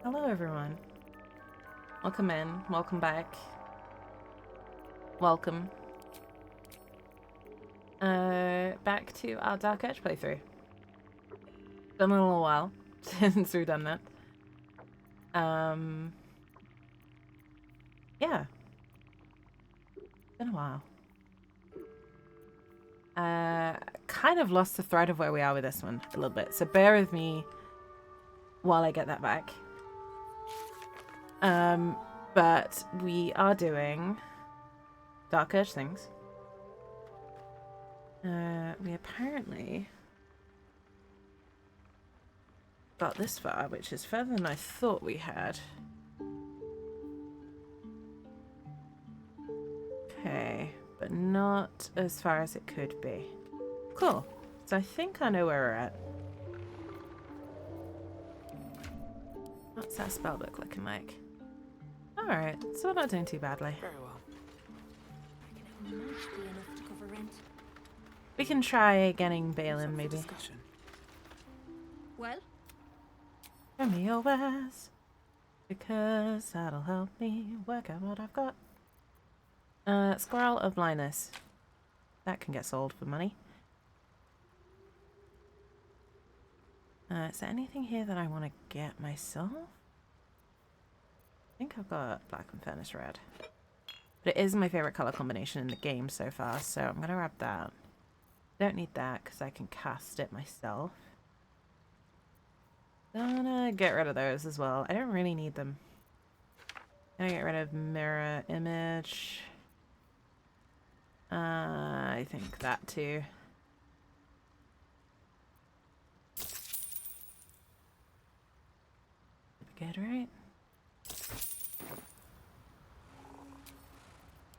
Hello everyone. Welcome in, welcome back. Welcome. Back to our Dark Edge playthrough. Been a little while since we've done that. Yeah. Been a while. Kind of lost the thread of where we are with this one a little bit, so bear with me while I get that back. But we are doing Dark Edge things. We apparently got this far, which is further than I thought we had. Okay, but not as far as it could be. Cool. So I think I know where we're at. What's that spell book looking like? Alright, so we're not doing too badly. Very well. We can try getting Balin, maybe. Well? Show me your wares, because that'll help me work out what I've got. Scroll of Blindness. That can get sold for money. Is there anything here that I want to get myself? I think I've got Black and Furnace Red. But it is my favorite color combination in the game so far, so I'm going to grab that. Don't need that because I can cast it myself. Gonna get rid of those as well. I don't really need them. Gonna get rid of Mirror Image. I think that too. Good, right?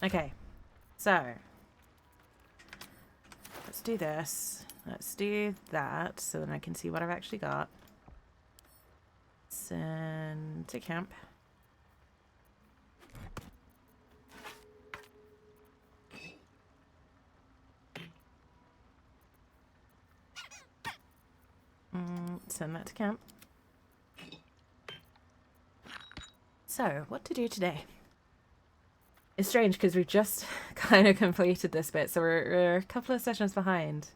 Okay, so let's do this. Let's do that so then I can see what I've actually got. Send to camp. Send that to camp. So, what to do today? It's strange because we've just kind of completed this bit, so we're a couple of sessions behind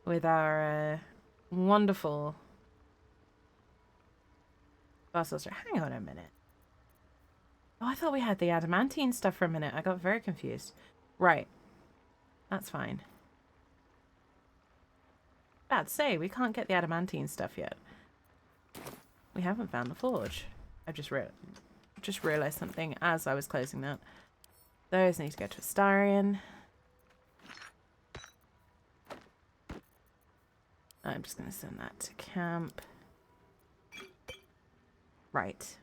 with our wonderful boss sorcerer. Hang on a minute. Oh, I thought we had the adamantine stuff for a minute. I got very confused. Right. That's fine. Bad to say, we can't get the adamantine stuff yet. We haven't found the forge. I've just realized something as I was closing that. Those need to go to Astarion. I'm just going to send that to camp. Right.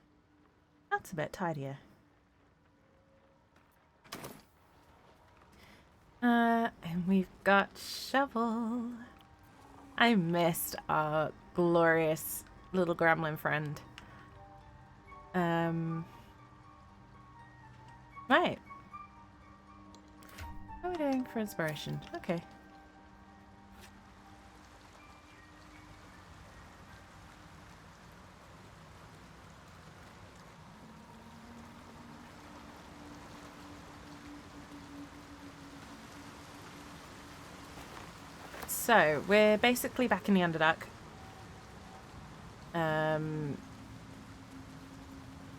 That's a bit tidier. And we've got Shovel. I missed our glorious little gremlin friend. Right. How are we doing for inspiration? Okay. So, we're basically back in the Underdark.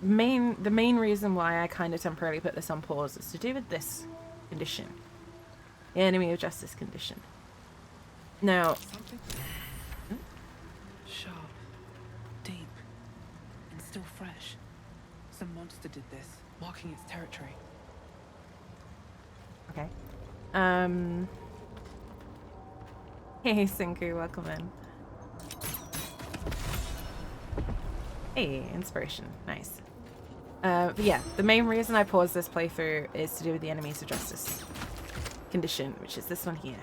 The main reason why I kind of temporarily put this on pause is to do with this condition. The enemy of justice condition. Now... Something sharp, deep, and still fresh. Some monster did this, marking its territory. Okay. Hey, Sinku, welcome in. Hey, inspiration. Nice. But yeah, the main reason I paused this playthrough is to do with the enemies of justice condition, which is this one here.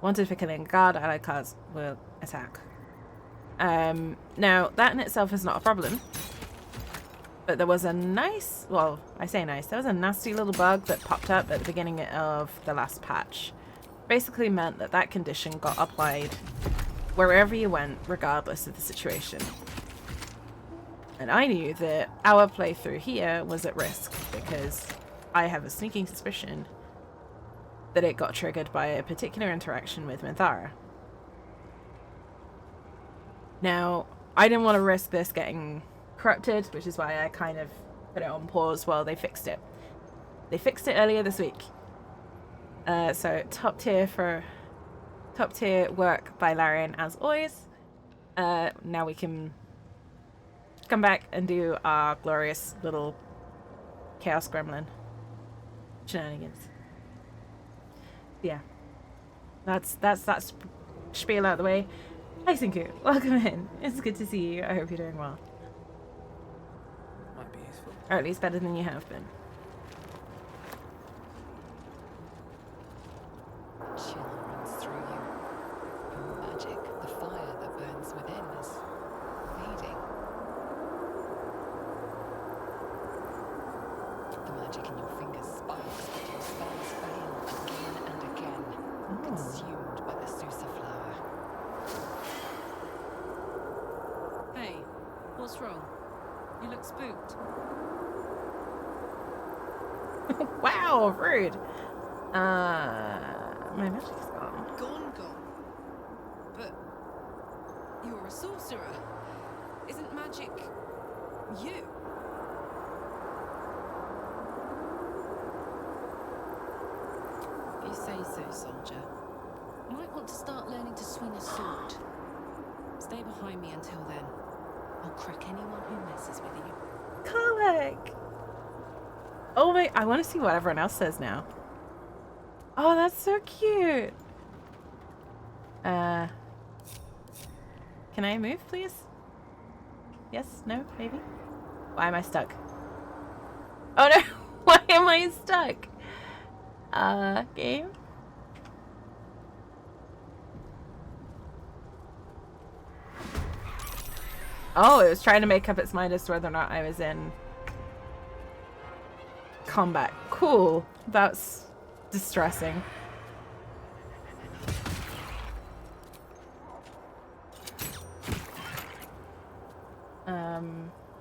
Wanted for killing a guard, allied cards will attack. Now, that in itself is not a problem. But there was a nice, well, I say nice, there was a nasty little bug that popped up at the beginning of the last patch. Basically meant that that condition got applied wherever you went, regardless of the situation. And I knew that our playthrough here was at risk because I have a sneaking suspicion that it got triggered by a particular interaction with Minthara. Now, I didn't want to risk this getting corrupted, which is why I kind of put it on pause while they fixed it. They fixed it earlier this week. So top tier work by Larian as always. Now we can come back and do our glorious little chaos gremlin shenanigans. Yeah, that's spiel out of the way. Hi Sinku, welcome in. It's good to see you. I hope you're doing well. Might be useful. Or at least better than you have been. Chill runs through you. Your magic, the fire that burns within, is fading. The magic in your fingers sparks, but your spells fail again and again, consumed by the Susa flower. Hey, what's wrong? You look spooked. Wow, rude. My magic's gone. Gone. But you're a sorcerer. Isn't magic you? If you say so, soldier. Might want to start learning to swing a sword. Stay behind me until then. I'll crack anyone who messes with you. Comic! Oh my, I want to see what everyone else says now. Oh, that's so cute. Can I move, please? Yes? No? Maybe? Why am I stuck? Oh no! Why am I stuck? Game? Oh, it was trying to make up its mind as to whether or not I was in combat. Cool. That's distressing.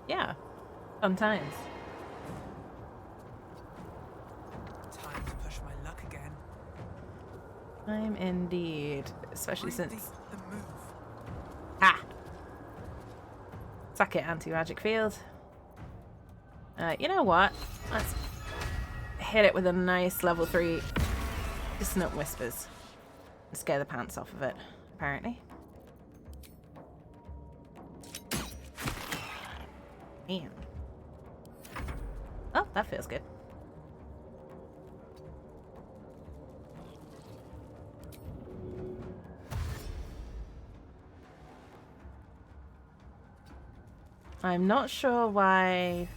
Yeah. Fun times. Time to push my luck again. Time indeed. Especially Find since... the move. Ah! Suck it, anti-magic field. You know what? Let's hit it with a nice level 3 dissonant whispers. And scare the pants off of it, apparently. Man. Oh, that feels good. I'm not sure why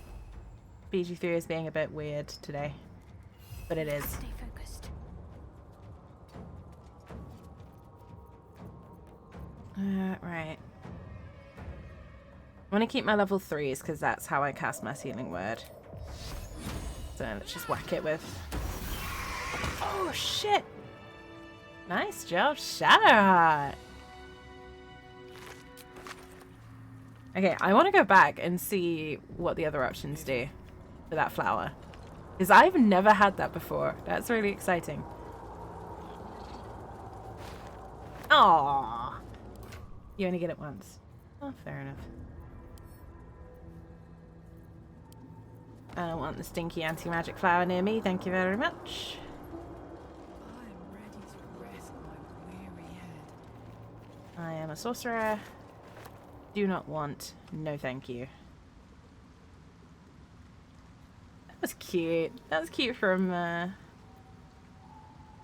BG3 is being a bit weird today, but it is. Stay focused. Right. I want to keep my level 3s because that's how I cast my healing word. So let's just whack it with... Oh, shit! Nice job, Shadowheart! Okay, I want to go back and see what the other options do for that flower. Because I've never had that before. That's really exciting. Aww. You only get it once. Oh, fair enough. I don't want the stinky anti-magic flower near me, thank you very much. I'm ready to rest my weary head. I am a sorcerer. Do not want. No thank you. That was cute. That was cute from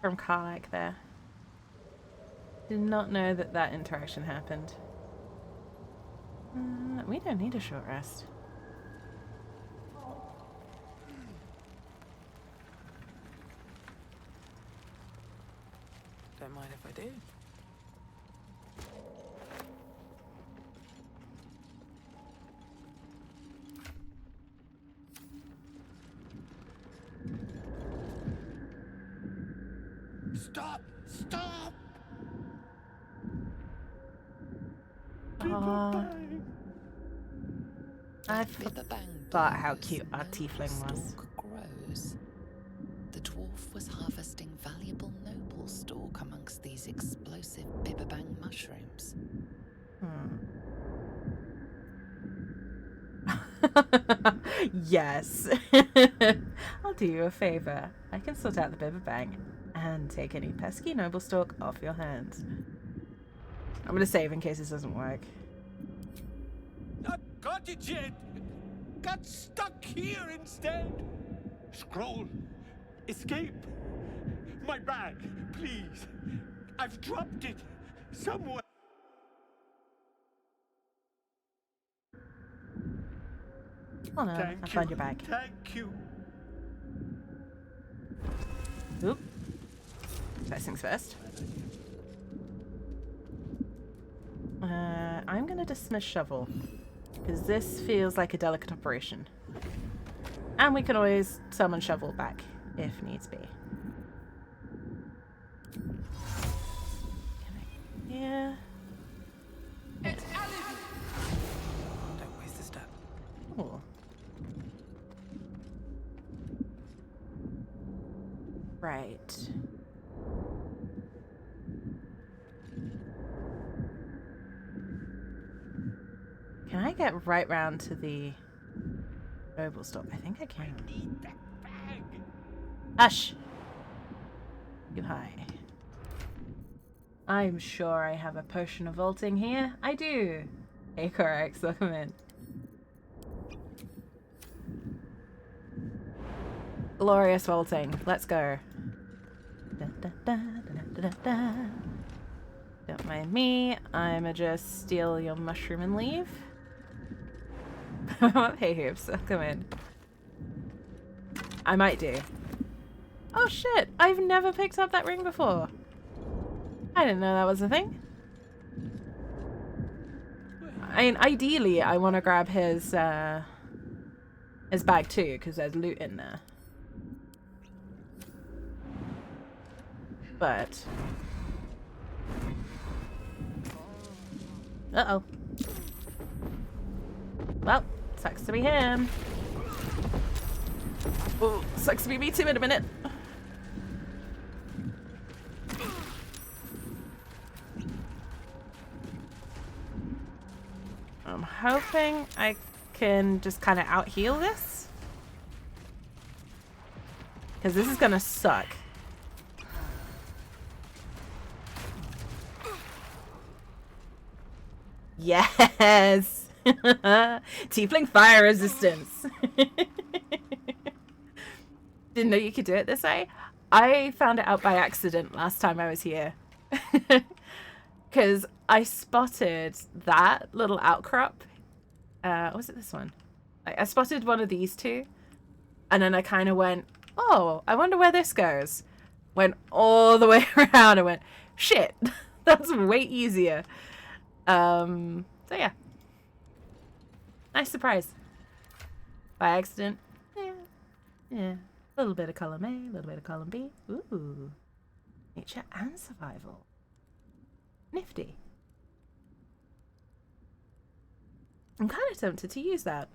Karlak there. Did not know that that interaction happened. We don't need a short rest. Don't mind if I do. Stop! Stop! I Bibberbang forgot how blows, cute our no tiefling was. stalk grows. The dwarf was harvesting valuable noble stalk amongst these explosive bibberbang mushrooms. Yes. I'll do you a favor. I can sort out the bibberbang and take any pesky noble stalk off your hands. I'm gonna save in case this doesn't work. Not got it yet. Got stuck here instead. Scroll. Escape. My bag, please. I've dropped it somewhere. Oh no, Thank I you. found your bag. Thank you. Oop. First things first. I'm gonna dismiss shovel, because this feels like a delicate operation. And we can always summon shovel back, if needs be. Yeah. Don't waste a step. Oh. Right. Can I get right round to the noble stop? I think I can. Need that bag. Hush! You high. I'm sure I have a potion of vaulting here. I do. Hey, Corax, welcome in. Glorious vaulting. Let's go. Da, da, da, da, da, da, da. Don't mind me. I'ma just steal your mushroom and leave. Hey, hoops, welcome in. I might do. Oh shit! I've never picked up that ring before. I didn't know that was a thing. I mean, ideally, I want to grab his bag too, because there's loot in there. But... uh-oh. Well, sucks to be him. Oh, sucks to be me too in a minute. I'm hoping I can just kind of out-heal this. Because this is going to suck. Yes! Tiefling fire resistance. Didn't know you could do it this way. I found it out by accident last time I was here. Because I spotted that little outcrop. Was it this one? I spotted one of these two. And then I kind of went, oh, I wonder where this goes. Went all the way around and went, shit, that's way easier. So yeah. Nice surprise. By accident. Yeah. Yeah. A little bit of column A, a little bit of column B. Ooh. Nature and survival. Nifty. I'm kind of tempted to use that.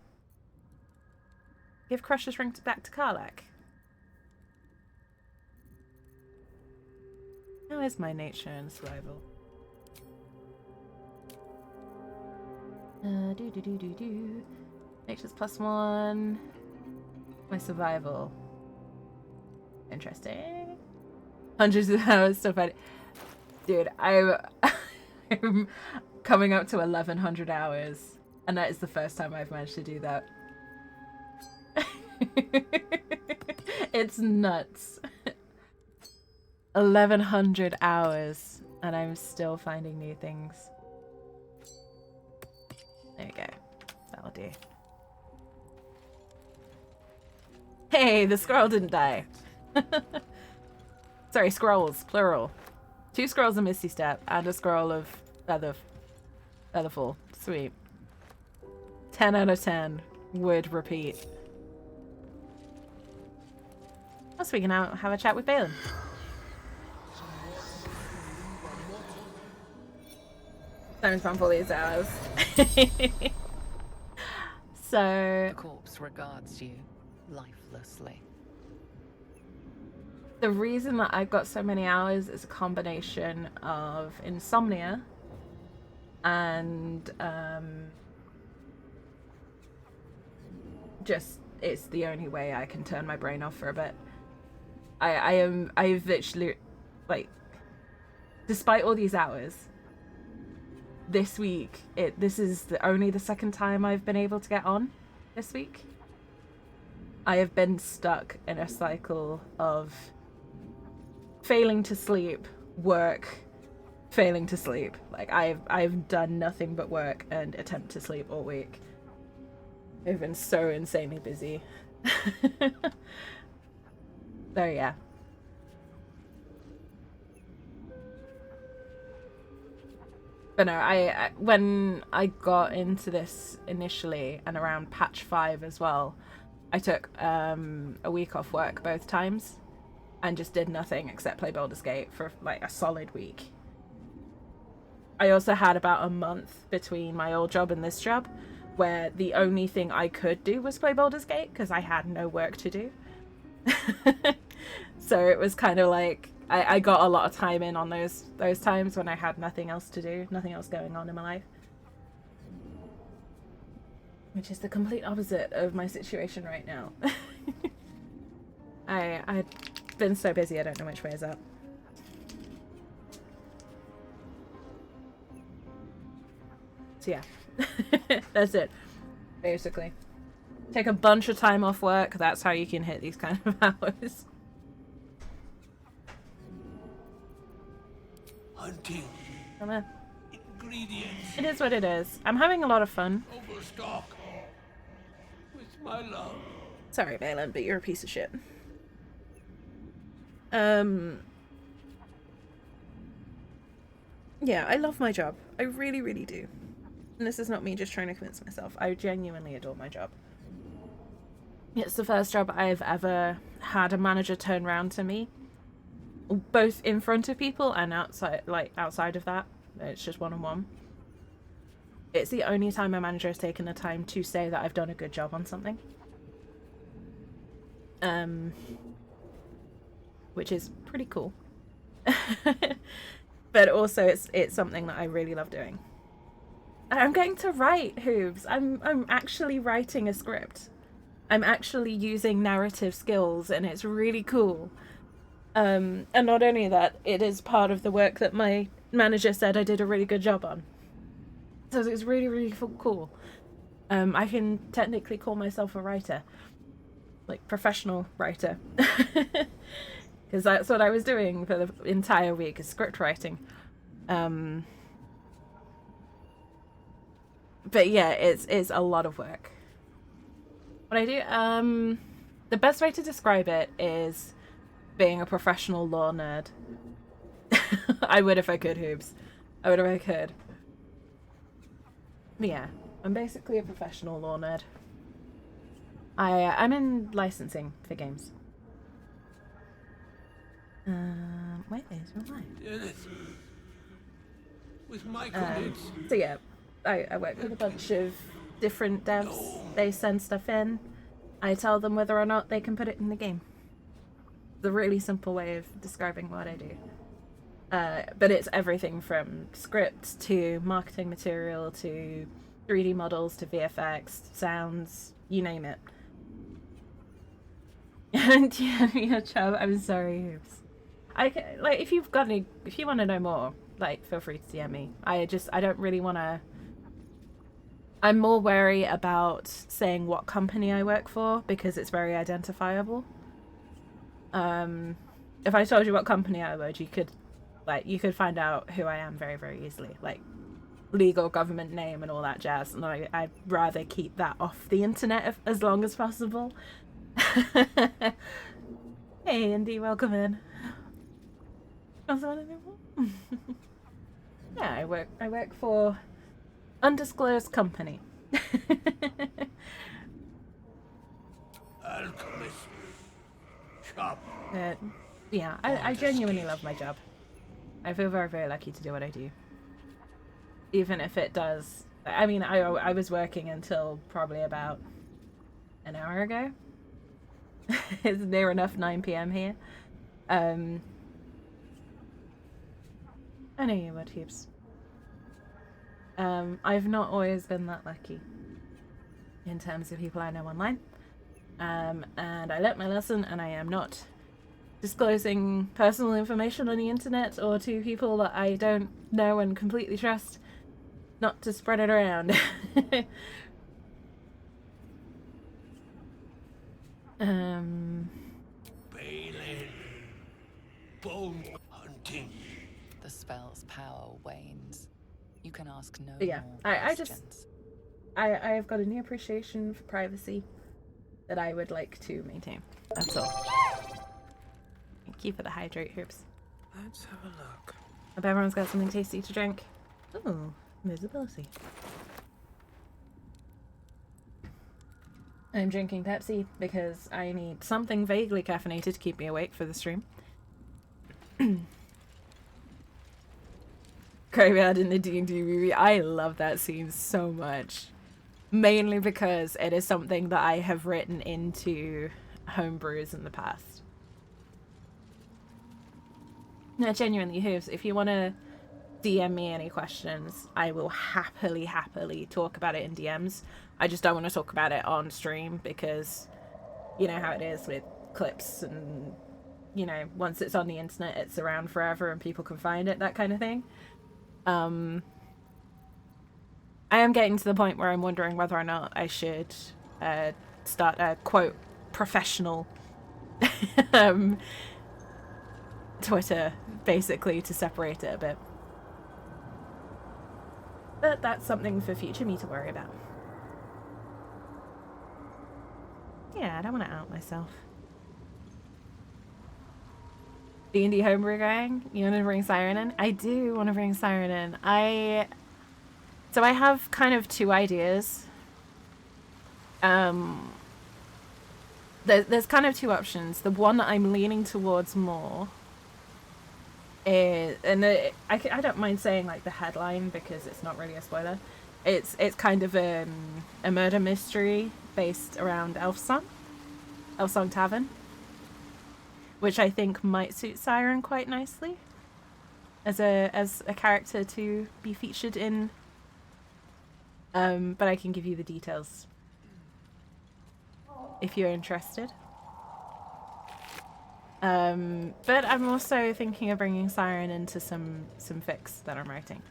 Give Crusher's Ring back to Karlach. How is my nature and survival? Nature's +1. My survival. Interesting. Hundreds of hours still fighting. Dude, I'm coming up to 1100 hours. And that is the first time I've managed to do that. It's nuts. 1100 hours. And I'm still finding new things. There we go. That'll do. Hey, the scroll didn't die. Sorry, scrolls, plural. 2 scrolls of Misty Step and a scroll of Featherfall. Sweet. 10 out of 10 would repeat. Also, we can now have a chat with Balin. Time's run for these hours. So The corpse regards you lifelessly. the reason that I've got so many hours is a combination of insomnia and just it's the only way I can turn my brain off for a bit. I've literally, like, despite all these hours, this week this is only the second time I've been able to get on this week. I have been stuck in a cycle of failing to sleep, work, failing to sleep. Like, I've done nothing but work and attempt to sleep all week. I've been so insanely busy. So yeah. But no, I when I got into this initially and around patch 5 as well, I took a week off work both times and just did nothing except play Baldur's Gate for like a solid week. I also had about a month between my old job and this job where the only thing I could do was play Baldur's Gate because I had no work to do. So it was kind of like I got a lot of time in on those times when I had nothing else to do, nothing else going on in my life. Which is the complete opposite of my situation right now. I've been so busy I don't know which way is up. So yeah, that's it, basically. Take a bunch of time off work, that's how you can hit these kind of hours. Hunting ingredients. It is what it is. I'm having a lot of fun. Overstock. With my love. Sorry, Balin, but you're a piece of shit. Yeah, I love my job. I really, really do. And this is not me just trying to convince myself. I genuinely adore my job. It's the first job I've ever had a manager turn around to me, both in front of people and outside, like outside of that. It's just one-on-one. It's the only time my manager has taken the time to say that I've done a good job on something. Which is pretty cool. But also it's something that I really love doing. And I'm going to write, Hooves. I'm actually writing a script. I'm actually using narrative skills and it's really cool. And not only that, it is part of the work that my manager said I did a really good job on. So it's really, really cool. I can technically call myself a writer. Like, professional writer. Because that's what I was doing for the entire week, is script writing. But yeah, it's a lot of work. What I do, the best way to describe it is being a professional law nerd. I would if I could, Hoobs. I would if I could. But yeah, I'm basically a professional law nerd. I'm in licensing for games. Where is my line? Yes. With microbits. So yeah, I work with a bunch of different devs. They send stuff in. I tell them whether or not they can put it in the game. The really simple way of describing what I do. But it's everything from scripts to marketing material to 3D models to VFX, sounds, you name it. And yeah, Chubb, I'm sorry, Hoops. Like, if you want to know more, like, feel free to DM me. I don't really want to. I'm more wary about saying what company I work for because it's very identifiable. If I told you what company I work, you could find out who I am very, very easily. Like, legal, government name and all that jazz. And I'd rather keep that off the internet as long as possible. Hey, Indy, welcome in. Yeah, I work for undisclosed company. Alchemist. Shop. Yeah, I genuinely love my job. I feel very, very lucky to do what I do. Even if it does I mean, I was working until probably about an hour ago. It's near enough 9 p.m. here. I know you would, Hoops. I've not always been that lucky in terms of people I know online. And I learnt my lesson, and I am not disclosing personal information on the internet or to people that I don't know and completely trust, not to spread it around. Balin. Bone hunting. The spell's power wanes. You can ask no But yeah, more I questions. have got a new appreciation for privacy that I would like to maintain. That's all. Thank you for the hydrate, Hoops. Let's have a look. Hope everyone's got something tasty to drink. Ooh, visibility. I'm drinking Pepsi because I need something vaguely caffeinated to keep me awake for the stream. Graveyard in the D&D movie. I love that scene so much. Mainly because it is something that I have written into homebrews in the past. No, genuinely, Hooves, if you want to DM me any questions, I will happily talk about it in DMs. I just don't want to talk about it on stream because you know how it is with clips and, you know, once it's on the internet, it's around forever and people can find it, that kind of thing. I am getting to the point where I'm wondering whether or not I should start a, quote, professional Twitter, basically, to separate it a bit. But that's something for future me to worry about. Yeah, I don't want to out myself. D&D homebrew going? You want to bring Siren in? I do want to bring Siren in. So I have kind of two ideas. There's kind of two options. The one that I'm leaning towards more is, and I don't mind saying like the headline because it's not really a spoiler. It's kind of a murder mystery based around Elfsong Tavern, which I think might suit Siren quite nicely as a character to be featured in. But I can give you the details if you're interested. But I'm also thinking of bringing Siren into some fics that I'm writing.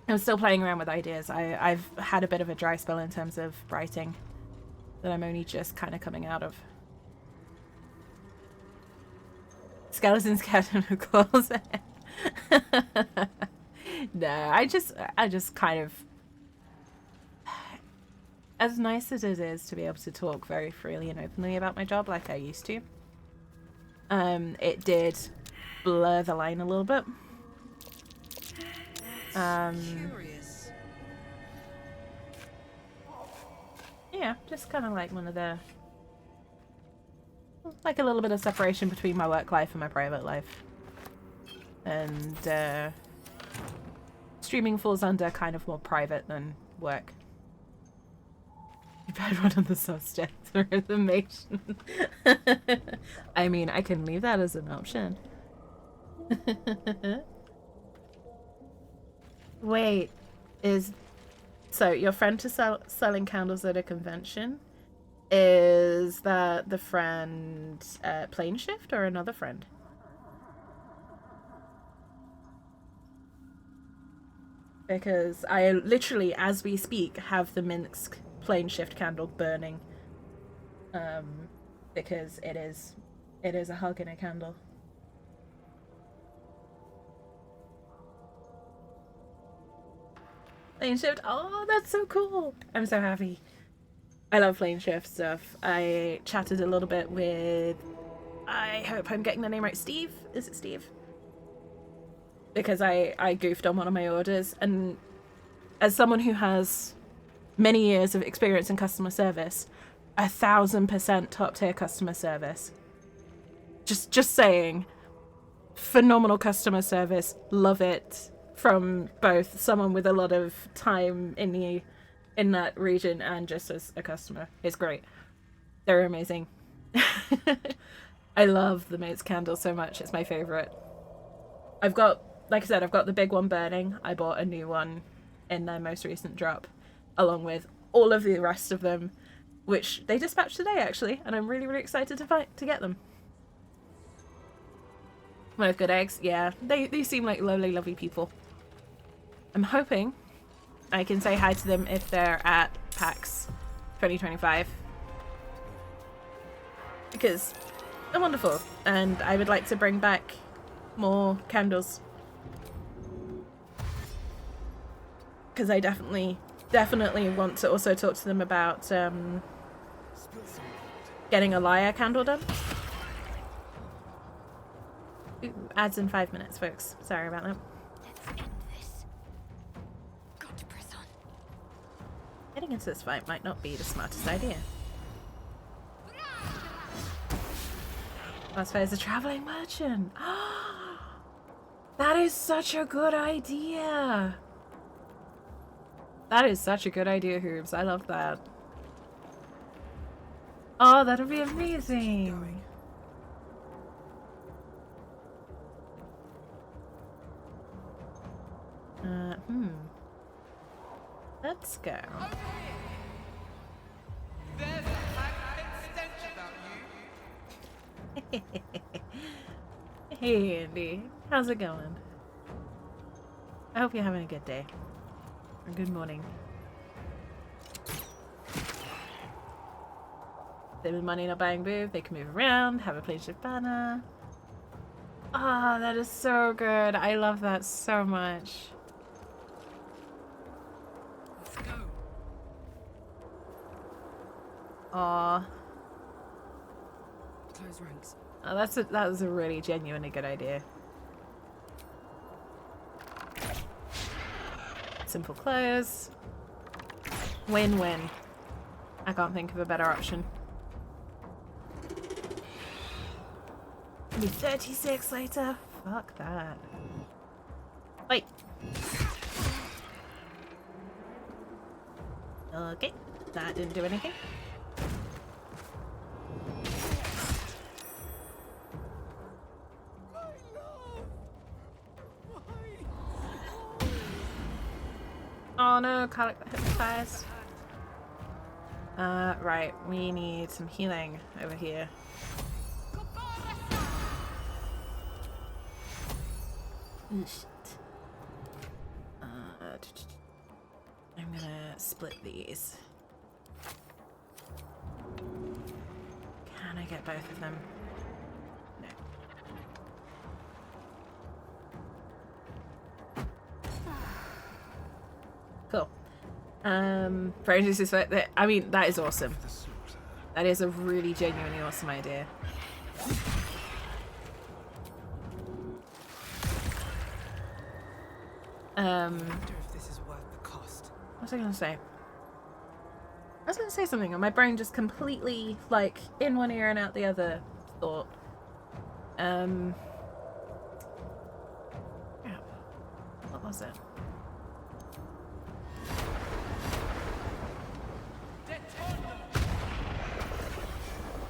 I'm still playing around with ideas. I've had a bit of a dry spell in terms of writing that I'm only just kind of coming out of. Skeletons cat in a closet. No, I just kind of, as nice as it is to be able to talk very freely and openly about my job like I used to, it did blur the line a little bit. Curious. Yeah, just kind of like like a little bit of separation between my work life and my private life. And streaming falls under kind of more private than work. You've had one of the substance for information. I mean, I can leave that as an option. Wait, so your friend selling candles at a convention? Is that the friend Plane Shift or another friend? Because I literally, as we speak, have the Minsk Plane Shift candle burning. Because it is a hug in a candle. Plane Shift, oh, that's so cool! I'm so happy. I love Plane Shift stuff. I chatted a little bit with, I hope I'm getting the name right, Steve? Is it Steve? Because I goofed on one of my orders, and as someone who has many years of experience in customer service, 1000% top tier customer service. Just saying, phenomenal customer service, love it, from both someone with a lot of time in that region and just as a customer. It's great. They're amazing. I love the Maid's Candle so much. It's my favorite. I've got, like I said, I've got the big one burning. I bought a new one in their most recent drop, along with all of the rest of them, which they dispatched today actually, and I'm really, really excited to get them. One of good eggs, yeah. They seem like lovely, lovely people. I'm hoping I can say hi to them if they're at PAX 2025. Because they're wonderful, and I would like to bring back more candles. Because I definitely want to also talk to them about getting a Lyre candle done. Ooh, ads in 5 minutes, folks. Sorry about that. Let's end this. Got to press on. Getting into this fight might not be the smartest idea. Crossfire is a traveling merchant. That is such a good idea. That is such a good idea, Hoobs. I love that. Oh, that'll be amazing. Let's go. There's a magnetic stench about you. Hey, Andy. How's it going? I hope you're having a good day. Or good morning. They with money not buying booth, they can move around, have a plated banner. Ah, that is so good. I love that so much. Let's go. Aw. Close ranks. Oh, that was a really genuinely good idea. Simple close. Win-win. I can't think of a better option. Be 36 later. Fuck that. Wait. Okay, that didn't do anything. Oh no, can't hypnotize. Right, we need some healing over here. Shit. I'm gonna split these. Can I get both of them? No. Cool. For instance, I mean, that is awesome. That is a really genuinely awesome idea. I wonder if this is worth the cost. What was I gonna say? I was gonna say something and my brain just completely, like, in one ear and out the other thought. Crap. What was it?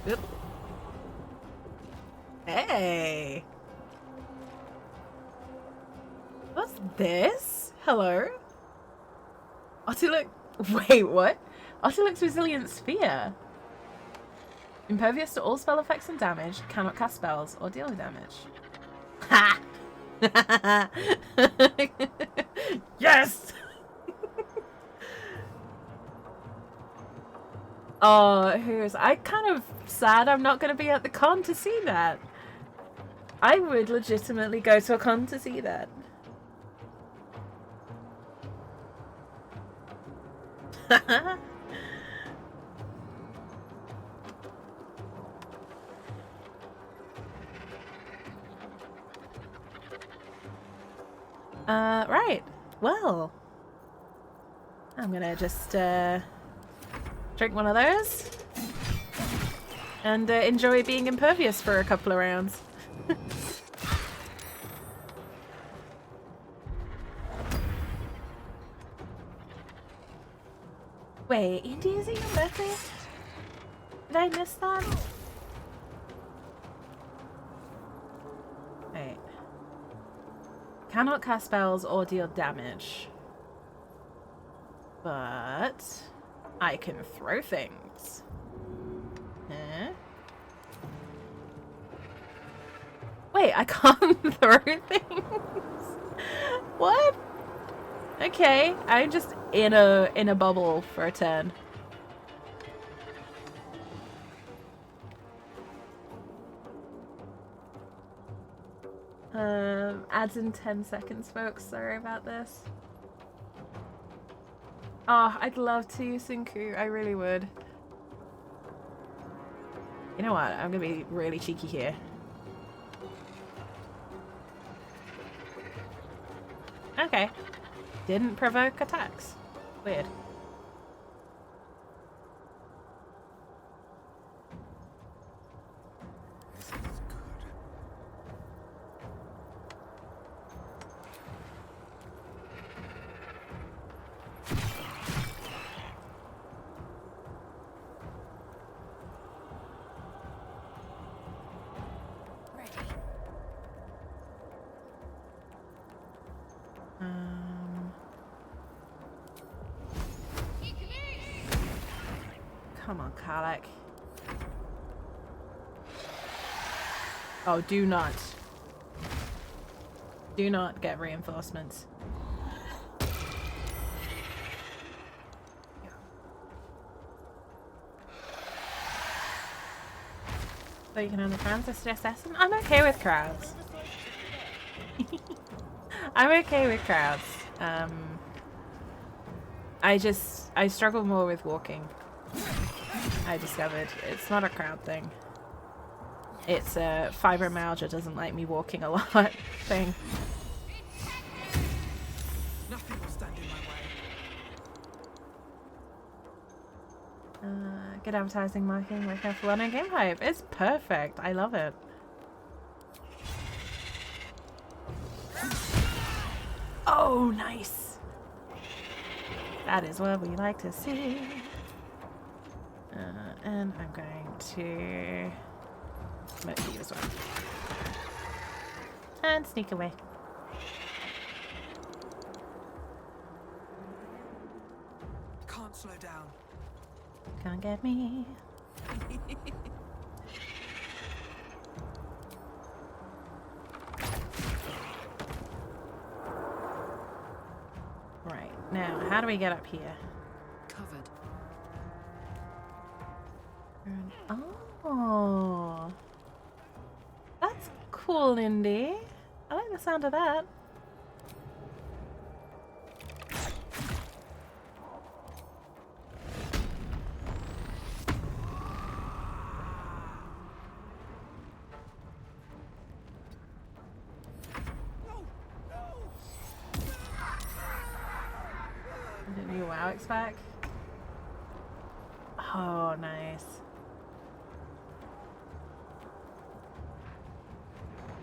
Oop. Hey! What's this? Hello? Wait, what? Artilux Resilient Sphere. Impervious to all spell effects and damage, cannot cast spells or deal damage. Ha! Yes! Oh, I'm kind of sad I'm not going to be at the con to see that. I would legitimately go to a con to see that. Right. Well, I'm gonna just drink one of those and enjoy being impervious for a couple of rounds. Wait, Indy, is it your birthday? Did I miss that? Wait. Cannot cast spells or deal damage. But I can throw things. Huh? Wait, I can't throw things? What? Okay, I'm just in a bubble for a turn. Ads in 10 seconds, folks. Sorry about this. Oh, I'd love to, Sinku. I really would. You know what? I'm gonna be really cheeky here. Okay. Didn't provoke attacks. Weird. Come on, Karlak. Oh, do not. Do not get reinforcements. So you can have the Francis assassin? I'm okay with crowds. I'm okay with crowds. I struggle more with walking. I discovered it's not a crowd thing. It's a fibromyalgia doesn't like me walking a lot thing. Nothing will stand in my way. Good advertising, marketing, very careful on game hype. It's perfect. I love it. Oh, nice. That is what we like to see. And I'm going to smoke you as well. And sneak away. Can't slow down. Can't get me. Right, now how do we get up here? Covered. Oh, that's cool, Indy. I like the sound of that. The new Alex back. Oh, nice.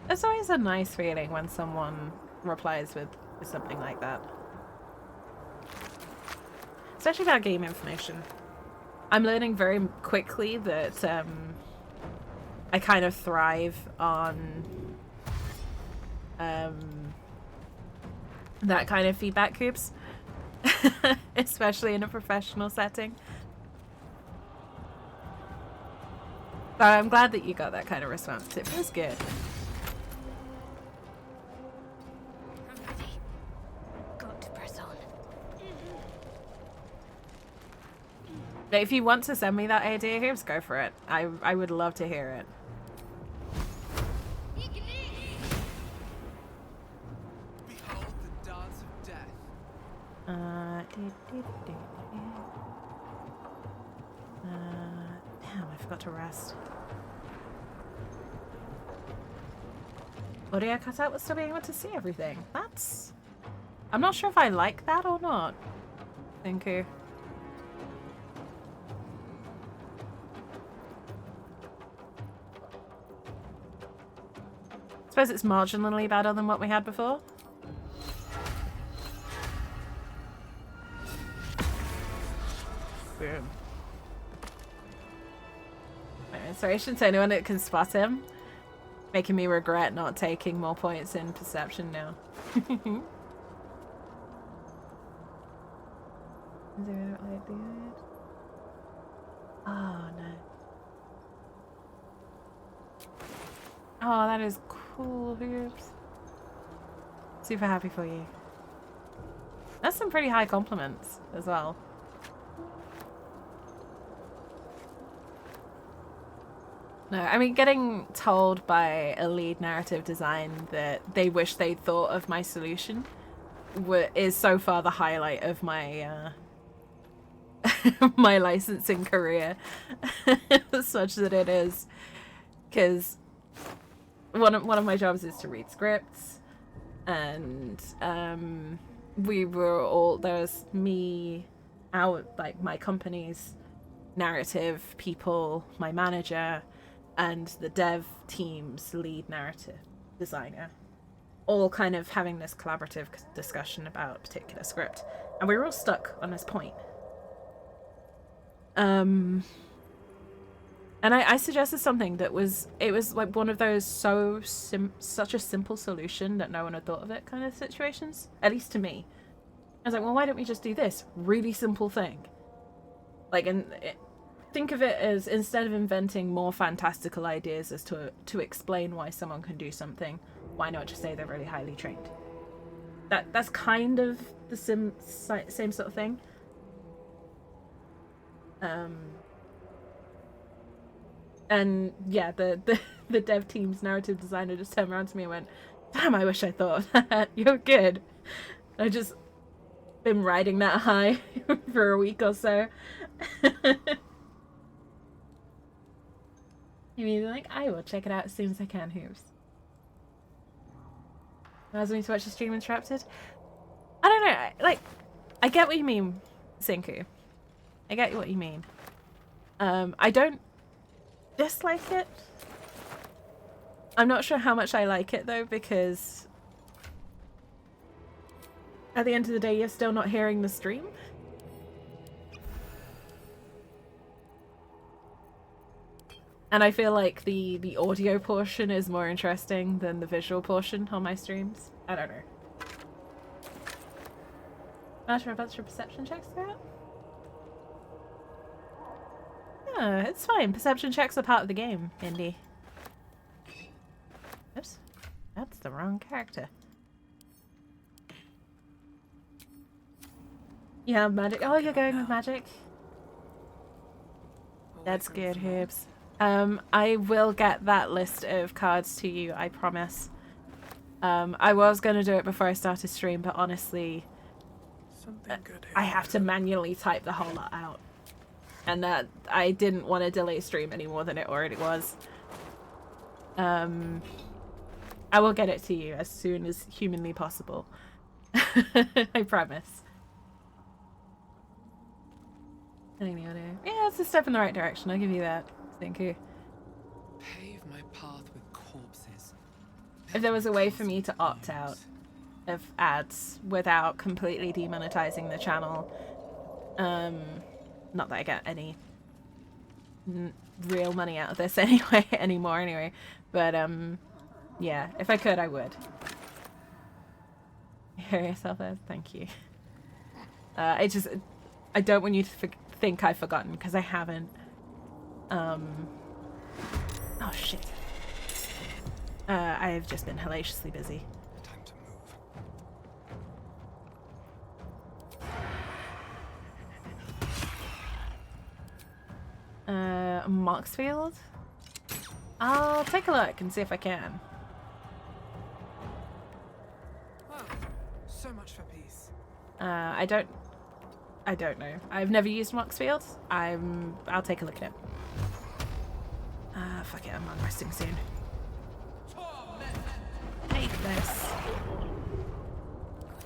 It's always a nice feeling when someone replies with something like that. Especially about game information. I'm learning very quickly that I kind of thrive on that kind of feedback loops. Especially in a professional setting. So I'm glad that you got that kind of response. It feels good. I'm ready. Got to press on. But if you want to send me that idea, Hoops, go for it. I would love to hear it. Behold the dance of death. Damn, I forgot to rest. Audio cut out with still being able to see everything. That's... I'm not sure if I like that or not. Thank you. Suppose it's marginally better than what we had before. Boom. Inspiration to anyone that can spot him. Making me regret not taking more points in perception now. Oh no. Oh, that is cool, Hoops. Super happy for you. That's some pretty high compliments as well. No, I mean, getting told by a lead narrative design that they wish they'd thought of my solution is so far the highlight of my my licensing career, such that it is, because one of my jobs is to read scripts, and we were all, there's me, my company's narrative people, my manager, and the dev team's lead narrative designer, all kind of having this collaborative discussion about a particular script, and we were all stuck on this point. And I suggested something that was like one of those such a simple solution that no one had thought of it kind of situations, at least to me. I was like, well, why don't we just do this really simple thing? Like, think of it as, instead of inventing more fantastical ideas as to explain why someone can do something, why not just say they're really highly trained? That's kind of the same sort of thing. And yeah, the dev team's narrative designer just turned around to me and went, damn, I wish I thought of that. You're good. I just been riding that high for a week or so. You mean like, I will check it out as soon as I can, Hoops. I was wanting to watch the stream interrupted. I don't know, like, I get what you mean, Sinku. I get what you mean. I don't dislike it. I'm not sure how much I like it though, because at the end of the day, you're still not hearing the stream. And I feel like the audio portion is more interesting than the visual portion on my streams. I don't know. Not sure about your perception checks, Scott? Yeah, it's fine. Perception checks are part of the game, Indy. Oops. That's the wrong character. You have magic. Oh, you're going with magic? That's good, Hoops. I will get that list of cards to you, I promise. I was going to do it before I started stream, but honestly, I have to manually type the whole lot out. And that I didn't want to delay stream any more than it already was. I will get it to you as soon as humanly possible. I promise. Yeah, it's a step in the right direction, I'll give you that. Thank you. Pave my path with corpses. If there was a way for me to opt out of ads without completely demonetizing the channel, not that I get any real money out of this anymore, but yeah, if I could, I would. You hear yourself there? Thank you. I don't want you to think I've forgotten, because I haven't. Oh shit. I've just been hellaciously busy. Time to move. Moxfield? I'll take a look and see if I can. Wow, so much for peace. I don't know. I've never used Moxfield. I'll take a look at it. Fuck it, I'm unresting soon. Hate this.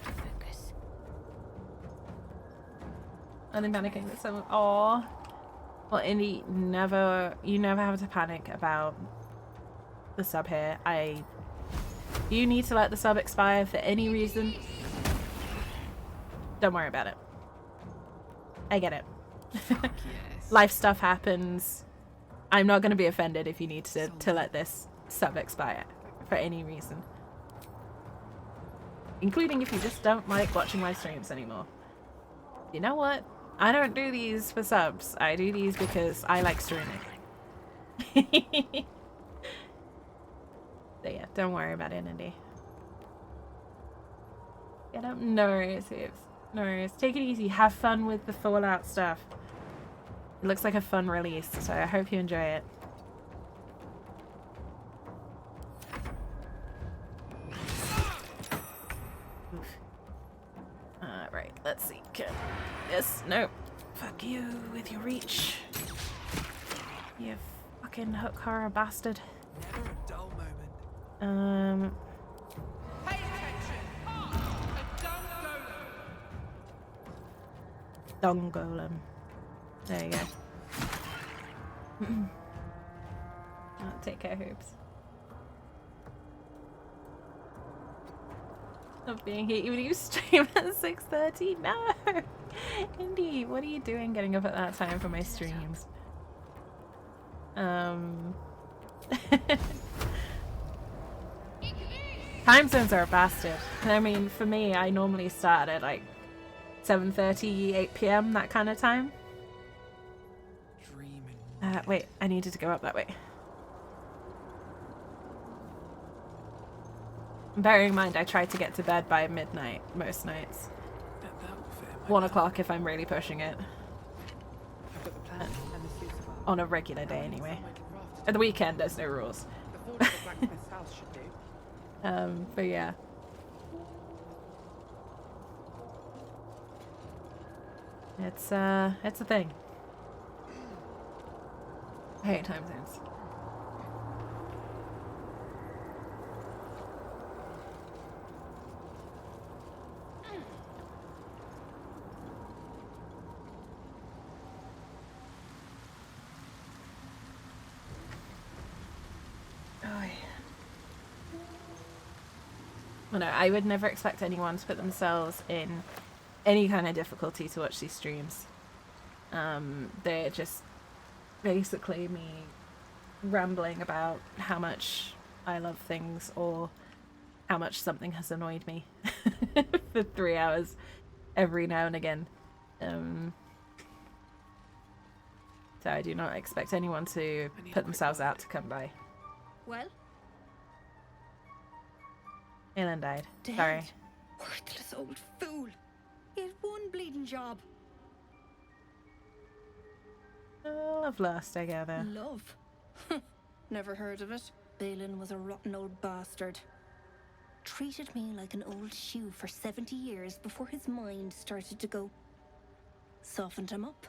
Focus. I'm panicking that someone. Aww. Well, Indy, you never have to panic about the sub here. You need to let the sub expire for any reason. Don't worry about it. I get it. Yes. Life stuff happens. I'm not going to be offended if you need to let this sub expire for any reason. Including if you just don't like watching live streams anymore. You know what? I don't do these for subs. I do these because I like streaming. So yeah, don't worry about it, Indy. Get up. No worries, Hoops. No worries. Take it easy. Have fun with the Fallout stuff. It looks like a fun release, so I hope you enjoy it. Right, let's see. Can this? Nope. Fuck you with your reach. You fucking hook horror bastard. Never a dull moment. Pay attention! A dung golem. Dung golem. There you go. Take care, Hoops. Of being here, even if you stream at 6:30? No! Indy, what are you doing getting up at that time for my streams? Time zones are a bastard. I mean, for me, I normally start at like 7:30, 8 p.m, that kind of time. Dreaming. Wait, I needed to go up that way. Bearing in mind, I try to get to bed by midnight most nights. That will fit in my 1 bag. o'clock if I'm really pushing it. I've got the plan and the suits of armor. On a regular day, anyway. Somewhere to craft it. At the weekend, there's no rules. The forge of the blacksmith's house should do. But yeah. It's a thing. I hate time zones. Well, no, I would never expect anyone to put themselves in any kind of difficulty to watch these streams. They're just basically me rambling about how much I love things or how much something has annoyed me for 3 hours every now and again. So I do not expect anyone to put themselves out to come by. Well, Aelin died. dead. Sorry. Worthless old fool. He had one bleeding job. Love lost, I gather. Love. Never heard of it. Balin was a rotten old bastard. Treated me like an old shoe for 70 years before his mind started to go. Softened him up.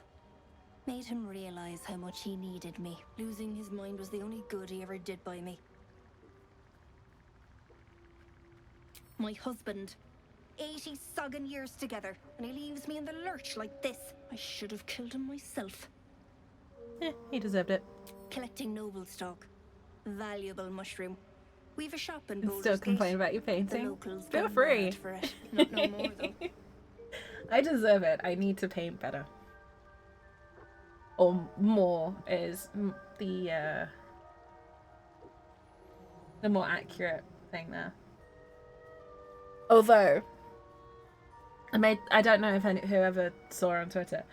Made him realize how much he needed me. Losing his mind was the only good he ever did by me. My husband. 80 soggin years together, and he leaves me in the lurch like this. I should have killed him myself. He deserved it. Collecting noble stock. Valuable mushroom. We've a shop in And Baldur's still Gate. complain about your The painting. locals Feel go free. mad for it. Not no more though. I deserve it. I need to paint better. Or more is the more accurate thing there. Although, I don't know if whoever saw on Twitter,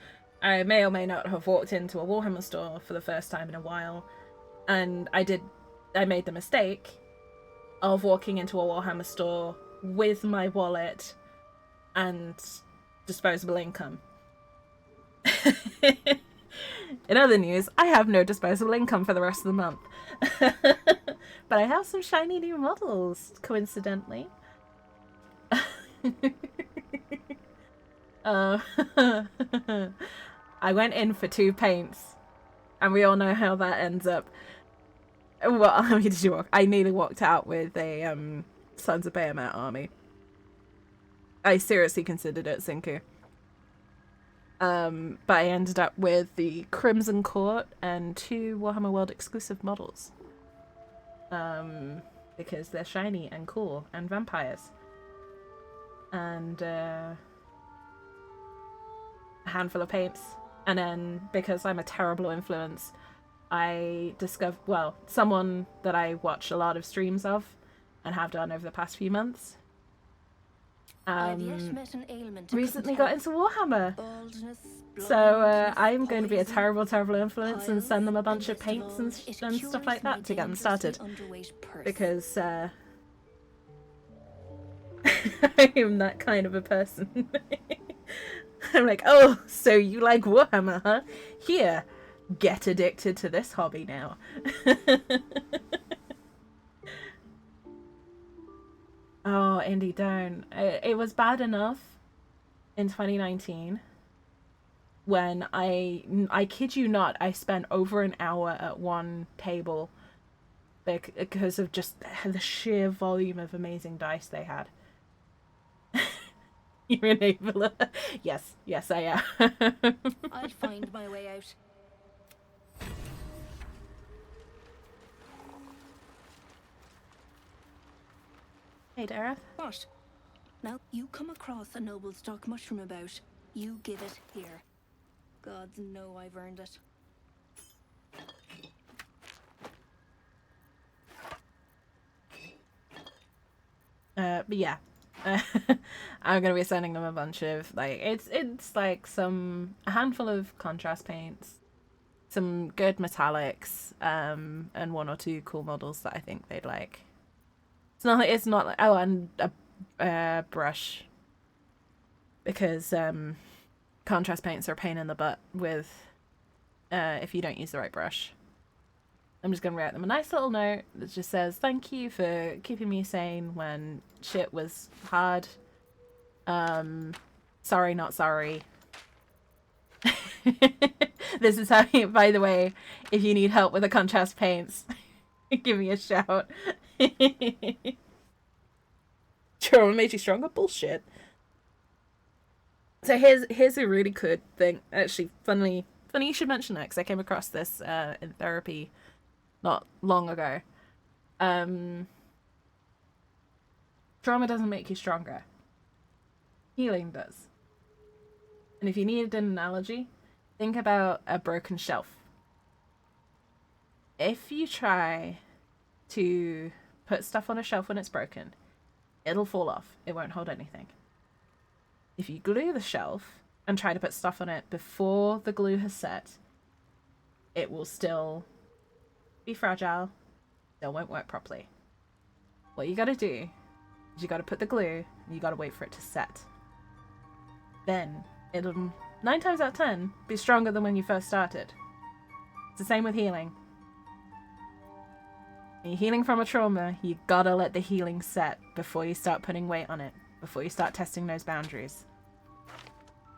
I may or may not have walked into a Warhammer store for the first time in a while, and I made the mistake of walking into a Warhammer store with my wallet and disposable income. In other news, I have no disposable income for the rest of the month. But I have some shiny new models, coincidentally. I went in for 2 paints, and we all know how that ends up. Well, how many did you walk? I nearly walked out with a Sons of Behemoth army. I seriously considered it Sinku. But I ended up with the Crimson Court and 2 Warhammer World exclusive models. Because they're shiny and cool and vampires. And a handful of paints And then, because I'm a terrible influence, I discovered, well, someone that I watch a lot of streams of and have done over the past few months, I've yet met an ailment recently got into Warhammer. baldness, So blindness, I'm going to be a poison, terrible influence and send them a bunch and of paints best and, of all, it and stuff like cures my that to get them dangerously started. underweight purse. Because I am that kind of a person. I'm like, oh, so you like Warhammer, huh? Here, get addicted to this hobby now. Oh, Indy, don't. It was bad enough in 2019 when I kid you not, I spent over an hour at one table because of just the sheer volume of amazing dice they had. You're an enabler. Yes, yes, I am. I'll find my way out. Hey, Dara. What? Now, you come across a noble stock mushroom about. You give it here. Gods know I've earned it. But yeah. I'm gonna be sending them a bunch of, like, it's like a handful of contrast paints, some good metallics, and one or two cool models that I think they'd like. It's not like, oh, and a brush, because contrast paints are a pain in the butt with if you don't use the right brush. I'm just gonna write them a nice little note that just says thank you for keeping me sane when shit was hard. Sorry, not sorry. This is how you, by the way, if you need help with the contrast paints, give me a shout. Trauma made you stronger? Bullshit. So here's a really good thing. Actually, funny you should mention that, because I came across this in therapy not long ago. Trauma doesn't make you stronger. Healing does. And if you needed an analogy, think about a broken shelf. If you try to put stuff on a shelf when it's broken, it'll fall off. It won't hold anything. If you glue the shelf and try to put stuff on it before the glue has set, it will still be fragile, still won't work properly. What you gotta do is you gotta put the glue and you gotta wait for it to set. Then it'll 9 times out of 10 be stronger than when you first started. It's the same with healing. When you're healing from a trauma, you gotta let the healing set before you start putting weight on it, before you start testing those boundaries.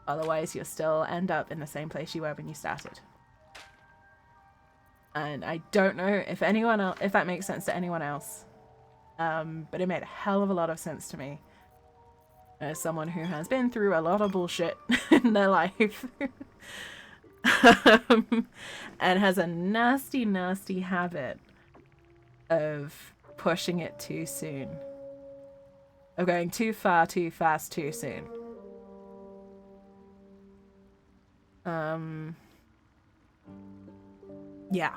Otherwise, you'll still end up in the same place you were when you started. And I don't know if if that makes sense to anyone else, but it made a hell of a lot of sense to me as someone who has been through a lot of bullshit in their life and has a nasty, nasty habit of pushing it too soon, of going too far, too fast, too soon. Yeah.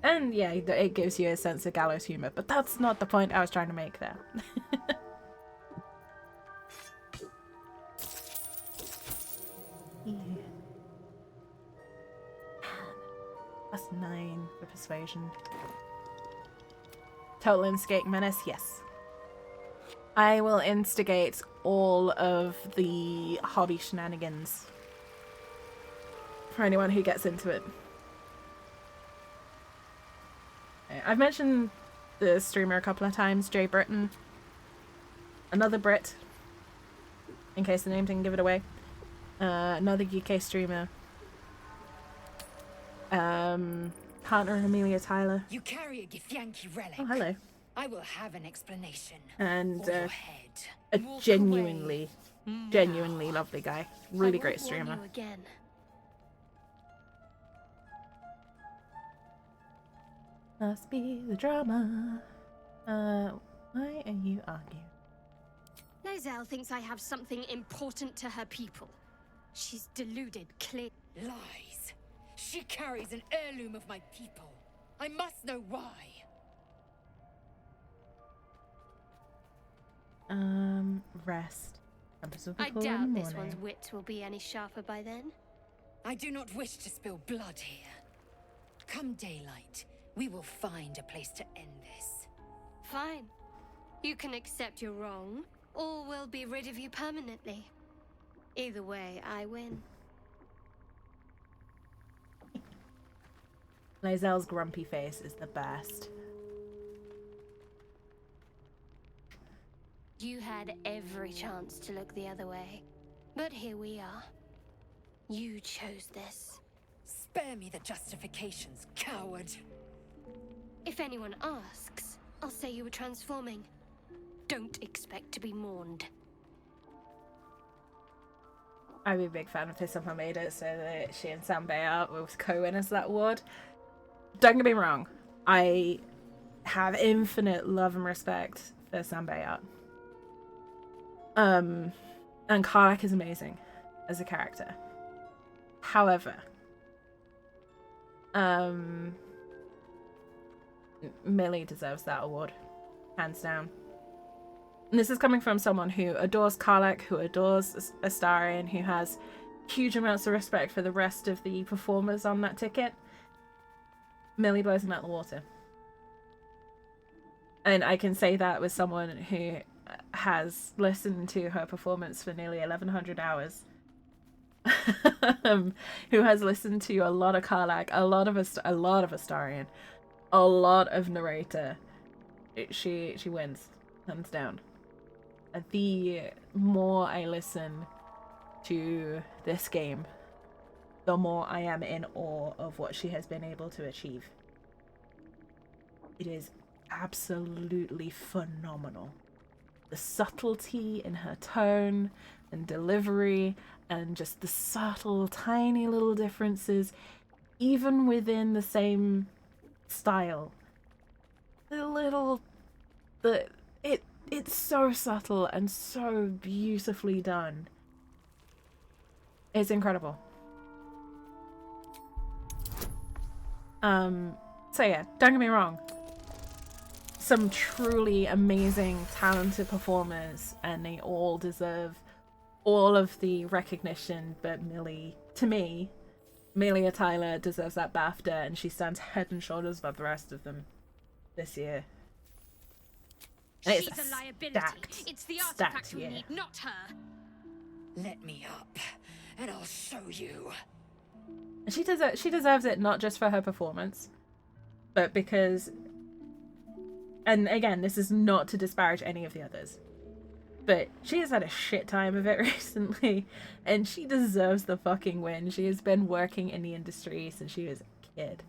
And yeah, it gives you a sense of gallows humor, but that's not the point I was trying to make there. Yeah. That's 9 for persuasion. Total instigate menace, yes. I will instigate all of the hobby shenanigans for anyone who gets into it. I've mentioned the streamer a couple of times, Jay Britton. Another Brit, in case the name didn't give it away. Another UK streamer. Partner Amelia Tyler. You carry a Githyanki relic. Oh, hello. I will have an explanation. And Or your head. a Walk genuinely away. lovely guy. Really I great won't warn streamer. you again. Must be the drama. Why are you arguing? Lozelle thinks I have something important to her people. She's deluded, clear. Lies. She carries an heirloom of my people. I must know why. Rest. I doubt this one's wits will be any sharper by then. I do not wish to spill blood here. Come daylight, we will find a place to end this. Fine. You can accept you're wrong, or we'll be rid of you permanently. Either way, I win. Lae'zel's grumpy face is the best. You had every chance to look the other way, but here we are. You chose this. Spare me the justifications, coward. If anyone asks, I'll say you were transforming. Don't expect to be mourned. I'd be a big fan of this if I made it so that she and Sam Bayard were co-winners of that award. Don't get me wrong, I have infinite love and respect for Sam Bayard. And Karlach is amazing as a character. However, Millie deserves that award, hands down. And this is coming from someone who adores Karlach, who adores Astarion, who has huge amounts of respect for the rest of the performers on that ticket. Millie blows him out of the water. And I can say that with someone who has listened to her performance for nearly 1,100 hours. Who has listened to a lot of Karlach, a lot of Astarion, a lot of narrator. She wins, hands down. The more I listen to this game, the more I am in awe of what she has been able to achieve. It is absolutely phenomenal. The subtlety in her tone and delivery, and just the subtle, tiny little differences, even within the same style. It's so subtle and so beautifully done. It's incredible. So yeah, don't get me wrong. Some truly amazing, talented performers, and they all deserve all of the recognition, but Millie, to me, Amelia Tyler deserves that BAFTA, and she stands head and shoulders above the rest of them this year. And She's a liability. It's the artifact we need, not her. Let me up, and I'll show you. And she deserves it not just for her performance, but because, and again, this is not to disparage any of the others, but she has had a shit time of it recently, and she deserves the fucking win. She has been working in the industry since she was a kid.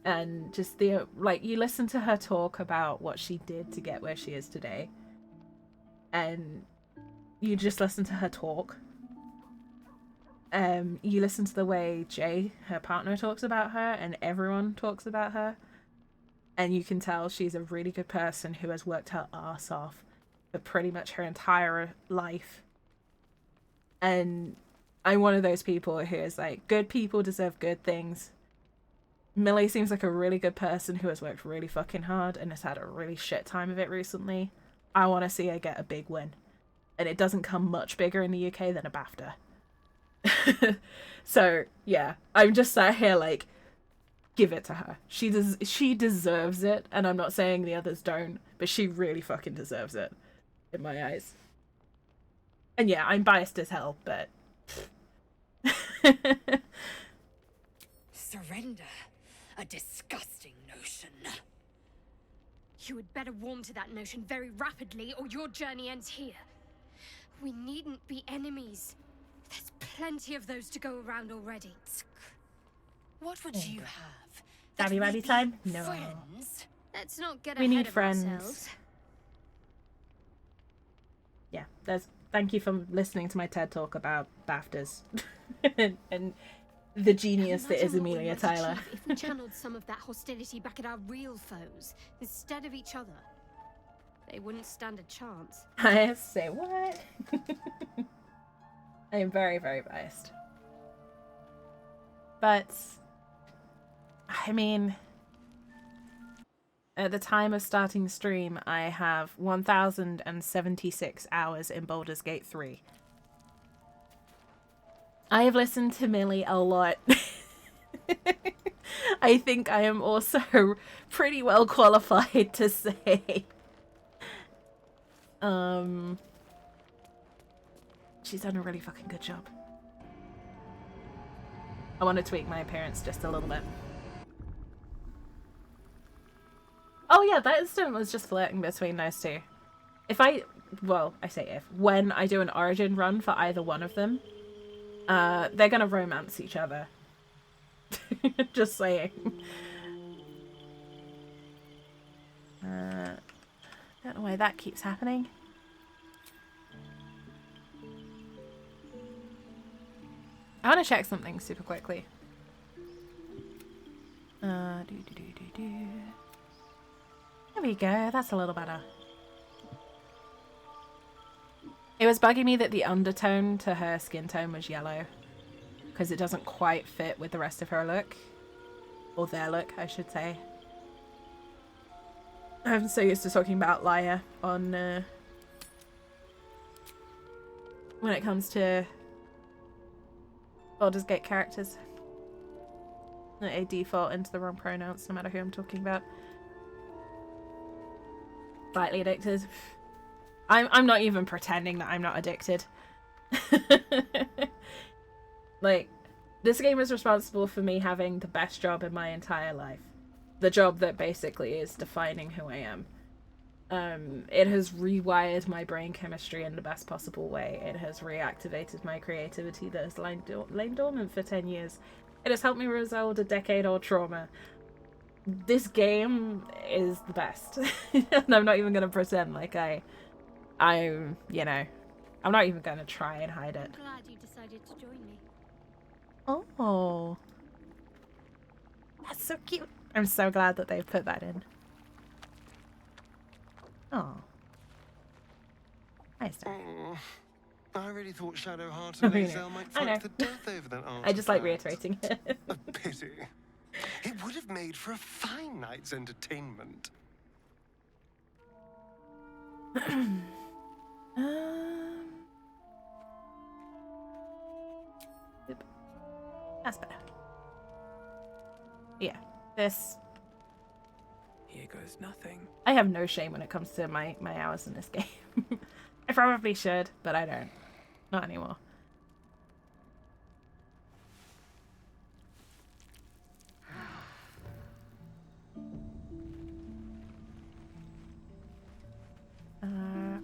And just you listen to her talk about what she did to get where she is today, and you just listen to her talk. You listen to the way Jay, her partner, talks about her, and everyone talks about her, and you can tell she's a really good person who has worked her ass off for pretty much her entire life. And I'm one of those people who is like, good people deserve good things. Millie seems like a really good person who has worked really fucking hard and has had a really shit time of it recently. I want to see her get a big win. And it doesn't come much bigger in the UK than a BAFTA. So, yeah. I'm just sat here like, give it to her. She deserves it, and I'm not saying the others don't, but she really fucking deserves it, in my eyes. And yeah, I'm biased as hell, but... Surrender. A disgusting notion. You had better warm to that notion very rapidly, or your journey ends here. We needn't be enemies. There's plenty of those to go around already. What would you have? Daddy Raddy time? No. Friends? Let's not get We ahead need of friends. ourselves. Yeah, thank you for listening to my TED talk about BAFTAs. and the genius that is Imagine what we Amelia might Tyler. achieve if we channeled some of that hostility back at our real foes instead of each other. They wouldn't stand a chance. I say what? I am very, very biased. But, I mean, at the time of starting the stream, I have 1,076 hours in Baldur's Gate 3. I have listened to Millie a lot. I think I am also pretty well qualified to say. She's done a really fucking good job. I want to tweak my appearance just a little bit. Oh yeah, that instant was just flirting between those two. Well, I say if, when I do an origin run for either one of them, they're gonna romance each other. Just saying. Don't know why that keeps happening. I want to check something super quickly. There we go. That's a little better. It was bugging me that the undertone to her skin tone was yellow, because it doesn't quite fit with the rest of her look. Or their look, I should say. I'm so used to talking about Laia on, when it comes to Baldur's Gate characters. I default into the wrong pronouns no matter who I'm talking about. Slightly addicted. I'm not even pretending that I'm not addicted. Like, this game is responsible for me having the best job in my entire life. The job that basically is defining who I am. It has rewired my brain chemistry in the best possible way. It has reactivated my creativity that has lain dormant for 10 years. It has helped me resolve a decade-old trauma. This game is the best. And I'm not even going to pretend like I'm, you know, I'm not even going to try and hide it. I'm glad you decided to join me. Oh. That's so cute. I'm so glad that they've put that in. Oh. Nice. Oh, I really thought Shadowheart I and know. Hazel might I know. fight to the death over that artifact. I just like reiterating it. A pity. It would have made for a fine night's entertainment. Oop. That's better. Yeah, this. Here goes nothing. I have no shame when it comes to my hours in this game. I probably should, but I don't. Not anymore.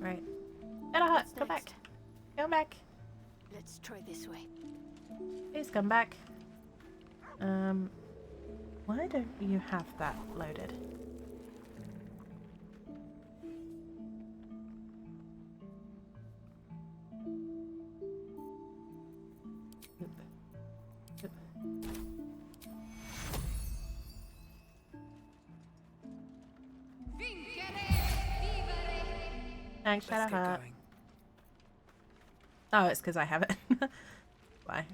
Right. Shadowheart, go back. Go back. Let's try this way. Please come back. Why don't you have that loaded? Oop. Oop. Thanks, Let's get Shadowheart. going. Oh, it's because I have it. Why?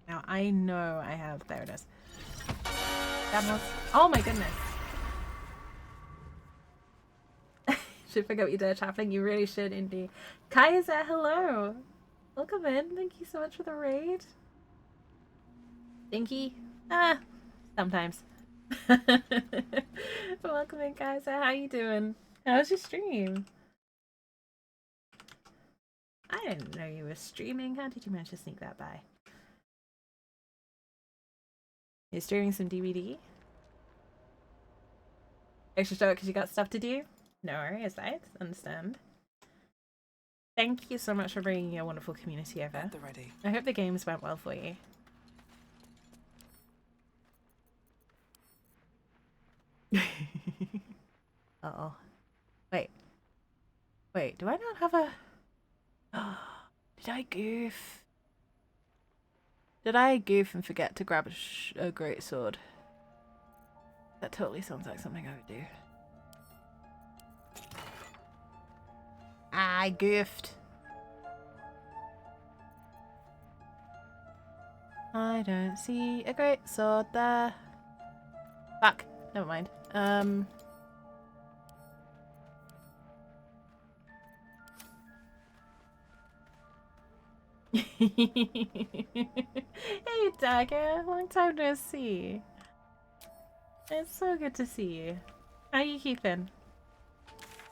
Now I know I have. There it is. Oh my goodness. Should forget what you did happening. You really should, Indy. Kaiser, hello. Welcome in. Thank you so much for the raid. Thinky? Sometimes. Welcome in, Kaiser. How you doing? How's your stream? I didn't know you were streaming. How did you manage to sneak that by? You're streaming some DVD? Extra short because you got stuff to do? No worries, I understand. Thank you so much for bringing your wonderful community over. At the ready. I hope the games went well for you. Uh-oh. Wait, do I not have a... Did I goof? Did I goof and forget to grab a great sword? That totally sounds like something I would do. I goofed. I don't see a great sword there. Fuck. Never mind. Hey, Dagger. Long time no see. It's so good to see you. How you keeping?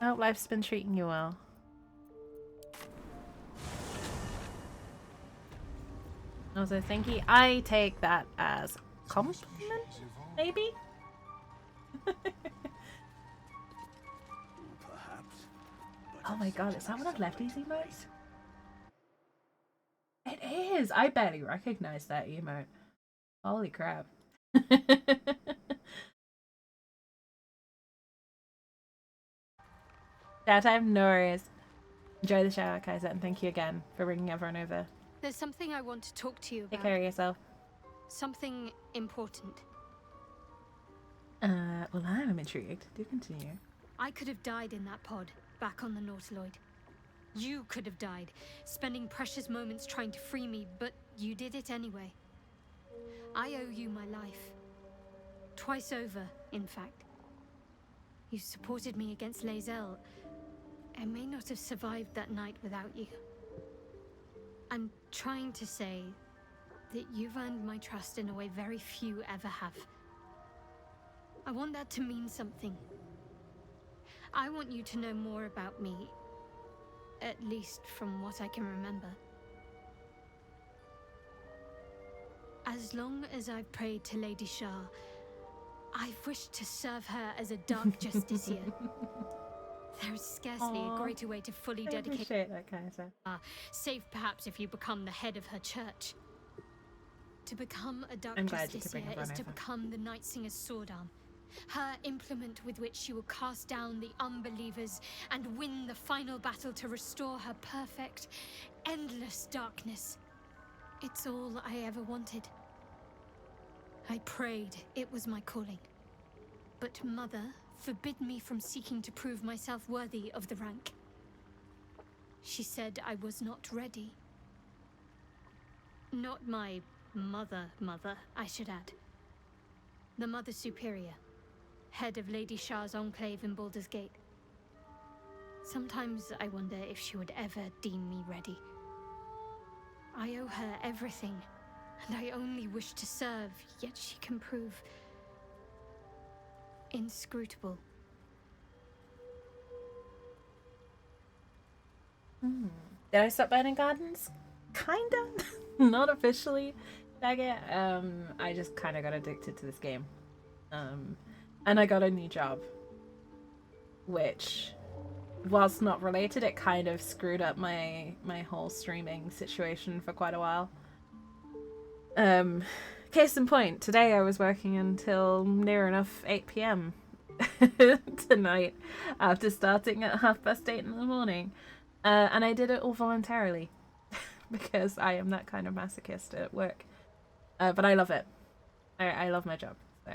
I hope life's been treating you well. Also, thank you. I take that as compliment, maybe? Oh my god, is that one of Lefty's emotes? It is! I barely recognize that emote. Holy crap. That time, no worries. Enjoy the shower, Kaiser, and thank you again for bringing everyone over. There's something I want to talk to you about. Take care of yourself. Something important. Well, I'm intrigued. Do continue. I could have died in that pod, back on the Nautiloid. You could have died, spending precious moments trying to free me, but you did it anyway. I owe you my life. Twice over, in fact. You supported me against Lae'zel. I may not have survived that night without you. I'm trying to say that you've earned my trust in a way very few ever have. I want that to mean something. I want you to know more about me, at least from what I can remember. As long as I've prayed to Lady Shah, I've wished to serve her as a dark justiciar. There is scarcely a greater way to fully dedicate. I appreciate that kind of stuff. Save perhaps if you become the head of her church. To become a dark I'm glad you could bring justiciar everyone is to over. become the Night Singer's sword arm. Her implement with which she will cast down the unbelievers and win the final battle to restore her perfect, endless darkness. It's all I ever wanted. I prayed it was my calling. But Mother forbid me from seeking to prove myself worthy of the rank. She said I was not ready. Not my mother, I should add. The Mother Superior, head of Lady Shah's enclave in Baldur'sgate. Sometimes I wonder if she would ever deem me ready. I owe her everything, and I only wish to serve, yet she can prove inscrutable. Did I stop burning gardens? Kinda. Not officially. Dagger. I just kind of got addicted to this game. And I got a new job. Which, whilst not related, it kind of screwed up my whole streaming situation for quite a while. Case in point, today I was working until near enough 8 PM tonight after starting at 8:30 in the morning. And I did it all voluntarily because I am that kind of masochist at work. But I love it. I love my job. So.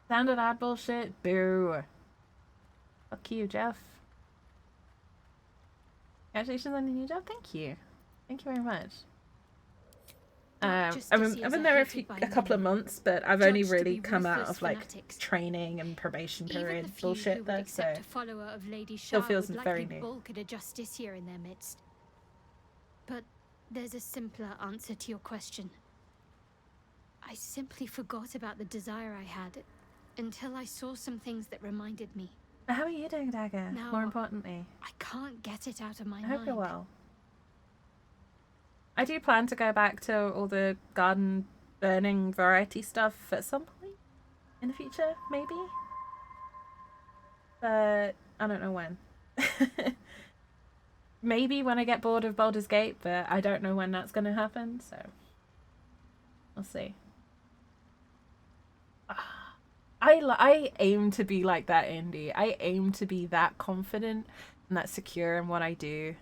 Standard ad bullshit? Boo. Fuck you, Jeff. Congratulations on your new job. Thank you. Thank you very much. I've been there a couple of months, but I've only really come out of like training and probation period bullshit there, so still feels very new. Balk at a justiciar in their midst. But there's a simpler answer to your question. I simply forgot about the desire I had until I saw some things that reminded me. How are you doing, Dagger? Now, more importantly, I can't get it out of my I mind. hope you're well. I do plan to go back to all the garden burning variety stuff at some point in the future, maybe. But I don't know when. Maybe when I get bored of Baldur's Gate, but I don't know when that's going to happen, so we'll see. I aim to be like that indie. I aim to be that confident and that secure in what I do.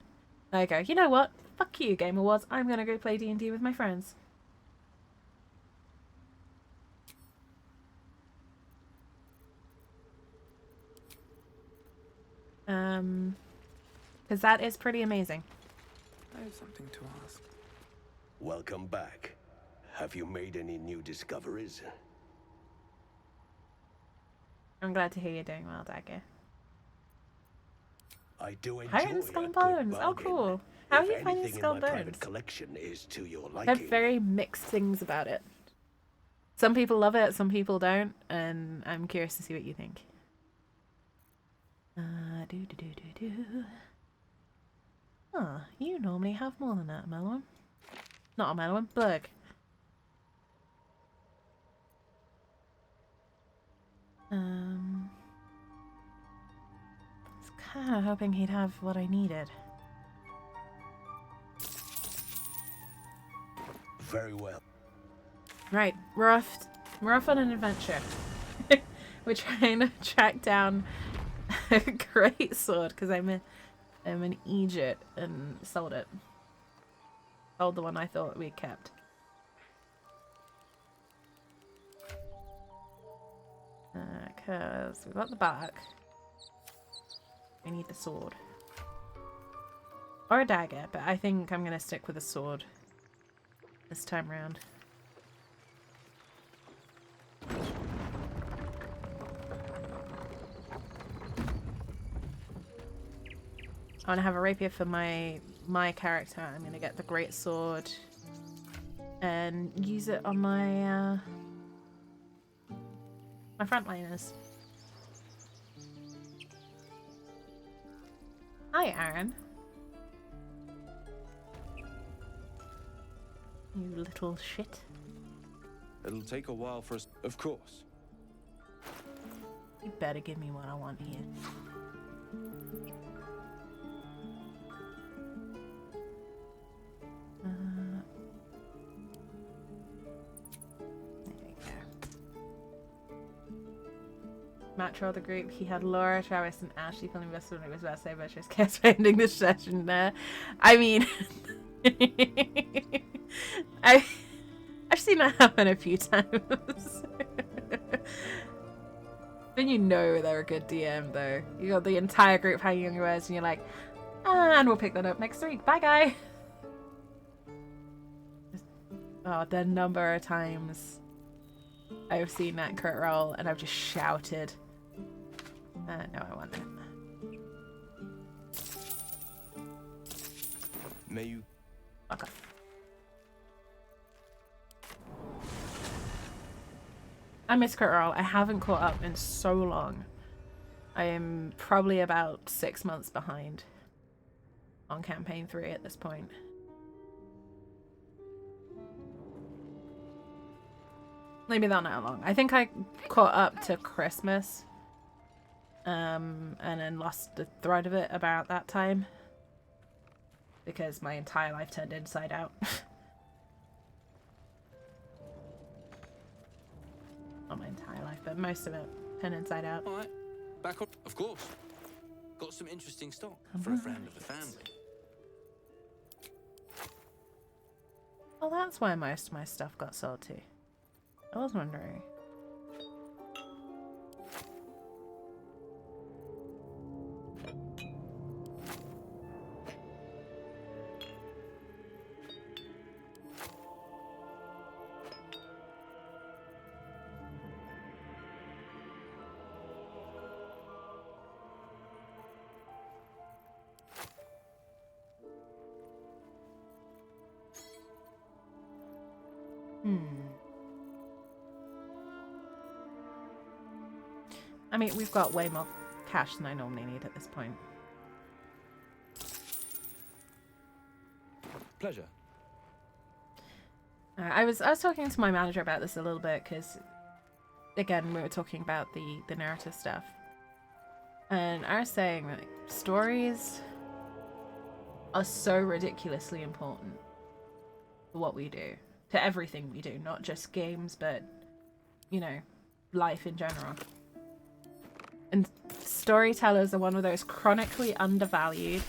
I go, you know what? Fuck you, Game Awards. I'm gonna go play D&D with my friends. Because that is pretty amazing. I have something to ask. Welcome back. Have you made any new discoveries? I'm glad to hear you're doing well, Dagger. I do enjoy Pirates and a Skull and good Bones. Oh, bargain. cool. How are If you finding anything Skull in and my Bones? private collection is to your I have liking. very mixed things about it. Some people love it, some people don't, and I'm curious to see what you think. Oh, you normally have more than that, Melon. Not a Melon, Blurg. I was kind of hoping he'd have what I needed. Very well. Right, we're off on an adventure. We're trying to track down a great sword because I'm in Egypt and sold it. Sold the one I thought we kept. Because we got the back. We need the sword. Or a dagger, but I think I'm gonna stick with a sword this time round. I want to have a rapier for my character. I'm gonna get the great sword and use it on my my frontliners. Hi, Aaron. You little shit. It'll take a while for us, of course. You better give me what I want here. There we go. Matt trolled the group. He had Laura, Travis, and Ashley feeling invested when it was about to say about just kept ending the session there. I mean, I've seen that happen a few times. Then you know they're a good DM, though. You got the entire group hanging on your words, and you're like, and we'll pick that up next week. Bye, guy. Oh, the number of times I've seen that crit roll, and I've just shouted. No, I want it. May you... Okay. I miss crit roll. I haven't caught up in so long. I am probably about 6 months behind on campaign 3 at this point. Maybe not that long. I think I caught up to Christmas. And then lost the thread of it about that time. Because my entire life turned inside out. Not my entire life, but most of it turned inside out. Alright, back up. Of course. Got some interesting stock for a friend of the family. Well, that's why most of my stuff got sold to. I was wondering. I mean, we've got way more cash than I normally need at this point. Pleasure. I was talking to my manager about this a little bit because, again, we were talking about the narrative stuff, and I was saying that stories are so ridiculously important for what we do, to everything we do, not just games, but you know, life in general. And storytellers are one of those chronically undervalued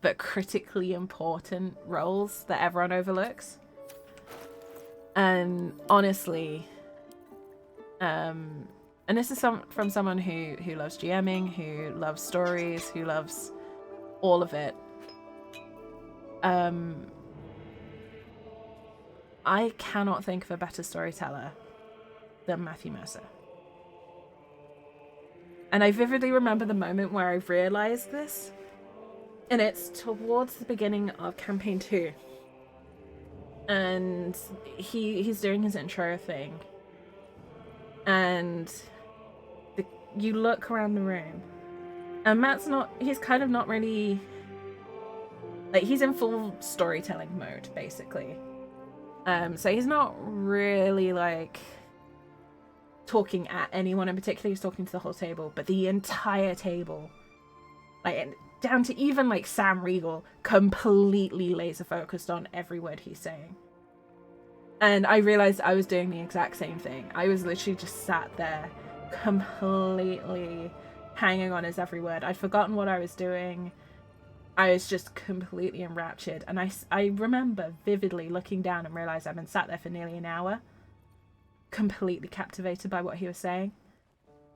but critically important roles that everyone overlooks. And honestly, And this is from someone who loves GMing, who loves stories, who loves all of it. I cannot think of a better storyteller than Matthew Mercer. And I vividly remember the moment where I realized this. And it's towards the beginning of campaign 2. And he's doing his intro thing. And you look around the room. And Matt's he's kind of not really... Like, he's in full storytelling mode, basically. So he's not really, like, talking at anyone in particular. He's talking to the whole table. But the entire table, like, down to even, like, Sam Riegel, completely laser focused on every word he's saying. And I realized I was doing the exact same thing. I was literally just sat there, completely hanging on his every word. I'd forgotten what I was doing. I was just completely enraptured. And I remember vividly looking down and realized I'd been sat there for nearly an hour, completely captivated by what he was saying.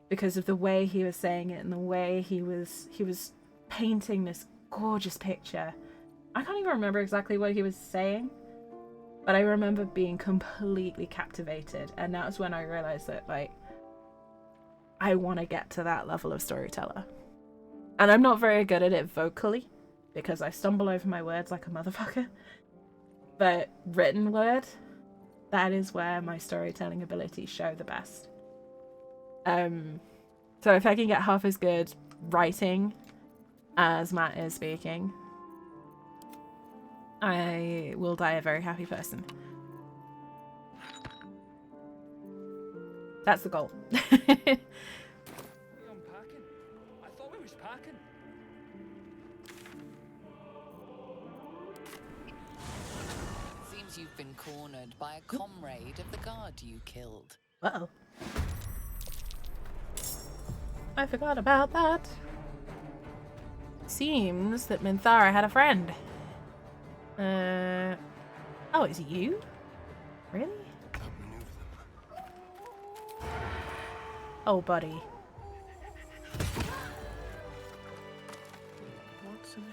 Because of the way he was saying it and the way he was painting this gorgeous picture. I can't even remember exactly what he was saying, but I remember being completely captivated. And that was when I realized that, like, I want to get to that level of storyteller. And I'm not very good at it vocally, because I stumble over my words like a motherfucker. But written word, that is where my storytelling abilities show the best. So if I can get half as good writing as Matt is speaking, I will die a very happy person. That's the goal. Unpacking? I thought we was packing. Seems you've been cornered by a comrade of the guard you killed. Uh-oh. I forgot about that. Seems that Minthara had a friend. Oh, is it you? Really? Oh, buddy. What's in here?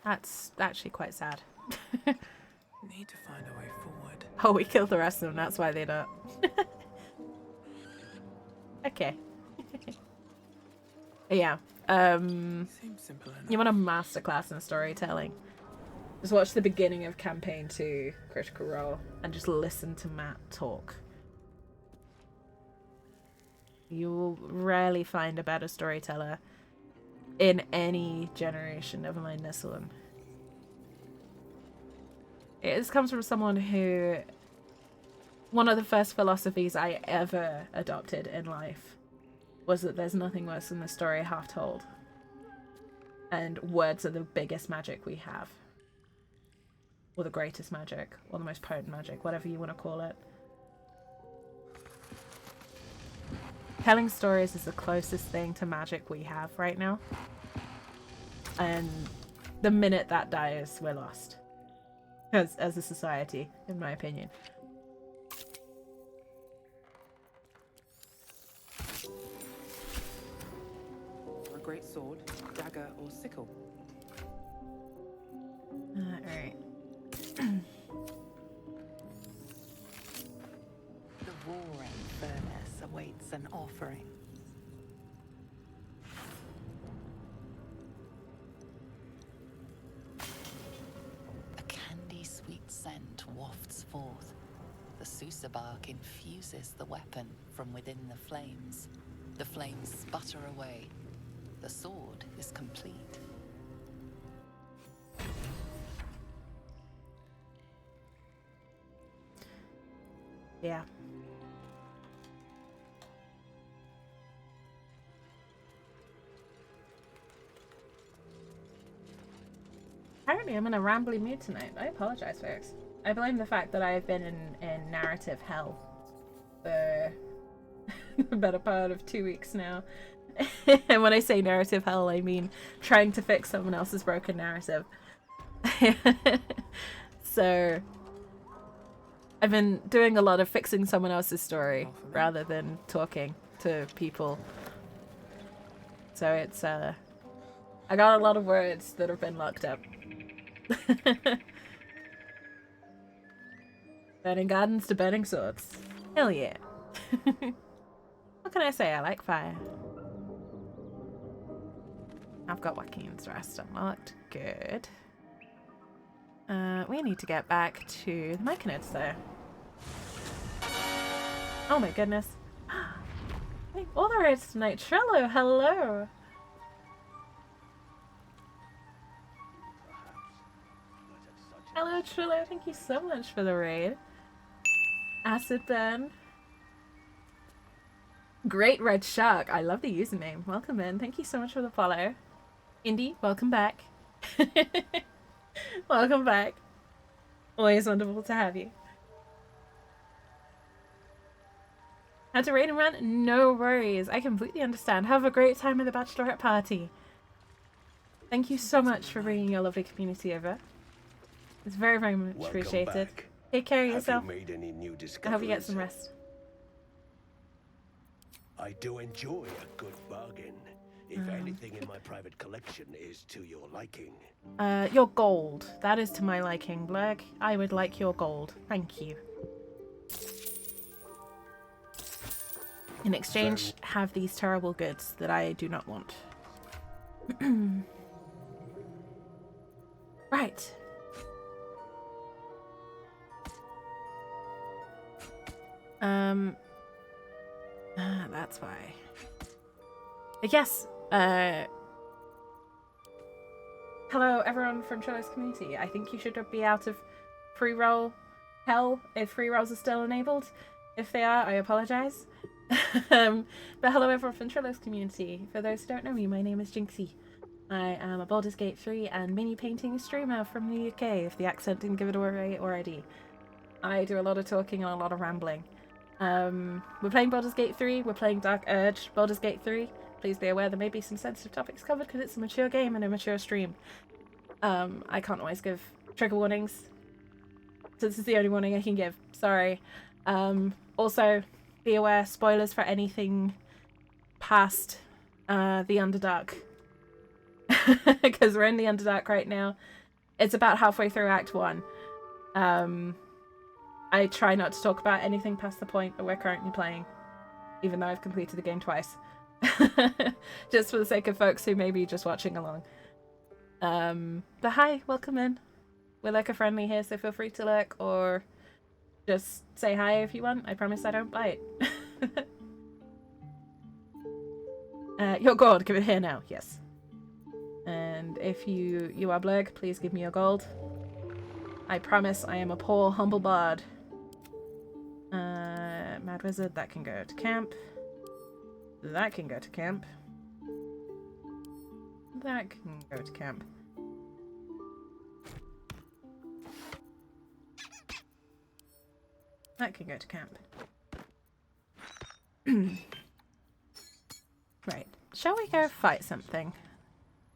That's actually quite sad. Need to find a way forward. Oh, we killed the rest of them, that's why they're not. Okay. Yeah. Seems simple enough. You want a masterclass in storytelling? Just watch the beginning of campaign 2, Critical Role, and just listen to Matt talk. You will rarely find a better storyteller in any generation, never mind this one. It comes from someone who... One of the first philosophies I ever adopted in life was that there's nothing worse than the story half told. And words are the biggest magic we have. Or the greatest magic, or the most potent magic, whatever you want to call it. Telling stories is the closest thing to magic we have right now. And the minute that dies, we're lost. As a society, in my opinion. A great sword, dagger, or sickle. Alright. The roaring furnace awaits an offering. A candy-sweet scent wafts forth. The Susa bark infuses the weapon from within the flames. The flames sputter away. The sword is complete. Yeah. Apparently I'm in a rambly mood tonight. I apologize, folks. I blame the fact that I have been in narrative hell for the better part of 2 weeks now. And when I say narrative hell, I mean trying to fix someone else's broken narrative. So I've been doing a lot of fixing someone else's story rather than talking to people. So it's, I got a lot of words that have been locked up. Burning gardens to burning swords. Hell yeah. What can I say? I like fire. I've got Joaquin's Rest unlocked. Good. We need to get back to the Myconids though. Oh my goodness. All the raids tonight. Trello, hello! Hello Trello, thank you so much for the raid. Acid Burn. Great Red Shark. I love the username. Welcome in. Thank you so much for the follow. Indy, welcome back. Welcome back. Always wonderful to have you. Had to raid and run? No worries. I completely understand. Have a great time at the bachelorette party. Thank you so much for bringing your lovely community over. It's very, very much appreciated. Take care of yourself. Have you made any new I hope you get some discoveries? rest. I do enjoy a good bargain. If anything in my private collection is to your liking. Your gold. That is to my liking, Blurg. I would like your gold. Thank you. In exchange, have these terrible goods that I do not want. Right. That's why. But yes, hello everyone from Trello's community. I think you should be out of free roll hell if free rolls are still enabled. If they are, I apologize. But hello everyone from Trello's community. For those who don't know me, my name is Jinxie. I am a Baldur's Gate 3 and mini painting streamer from the UK, if the accent didn't give it away already. I do a lot of talking and a lot of rambling. We're playing Baldur's Gate 3, we're playing Dark Urge, Baldur's Gate 3. Please be aware there may be some sensitive topics covered because it's a mature game and a mature stream. I can't always give trigger warnings, so this is the only warning I can give. Sorry. Also, be aware, spoilers for anything past the Underdark. Because we're in the Underdark right now. It's about halfway through Act 1. I try not to talk about anything past the point that we're currently playing, even though I've completed the game twice. Just for the sake of folks who may be just watching along. But hi, welcome in. We're lurker friendly here, so feel free to lurk or just say hi if you want. I promise I don't bite. Your gold, give it here now, yes. And if you are Blurg, please give me your gold. I promise I am a poor, humble bard. Mad Wizard, that can go to camp. That can go to camp. That can go to camp. That can go to camp. Right. Shall we go fight something?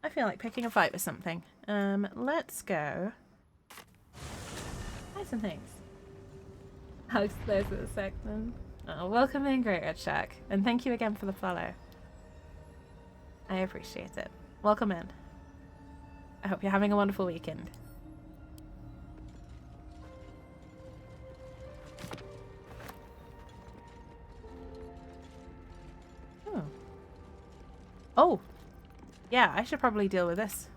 I feel like picking a fight with something. Let's go fight some things. I'll explain for a sec then. Oh, welcome in, Great Red Shark, and thank you again for the follow. I appreciate it. Welcome in. I hope you're having a wonderful weekend. Oh. Oh! Yeah, I should probably deal with this.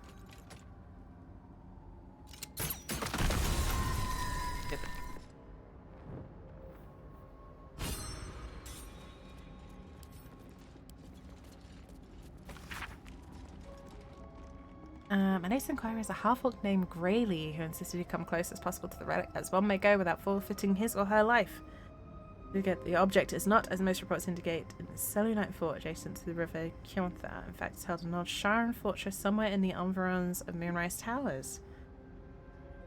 An ace inquirer is a half-orc named Graylee who insisted he come close as possible to the relic as one may go without forfeiting his or her life. The object is not, as most reports indicate, in the Selûnite fort adjacent to the river Kyontha. In fact, it's held in an old Sharan fortress somewhere in the environs of Moonrise Towers.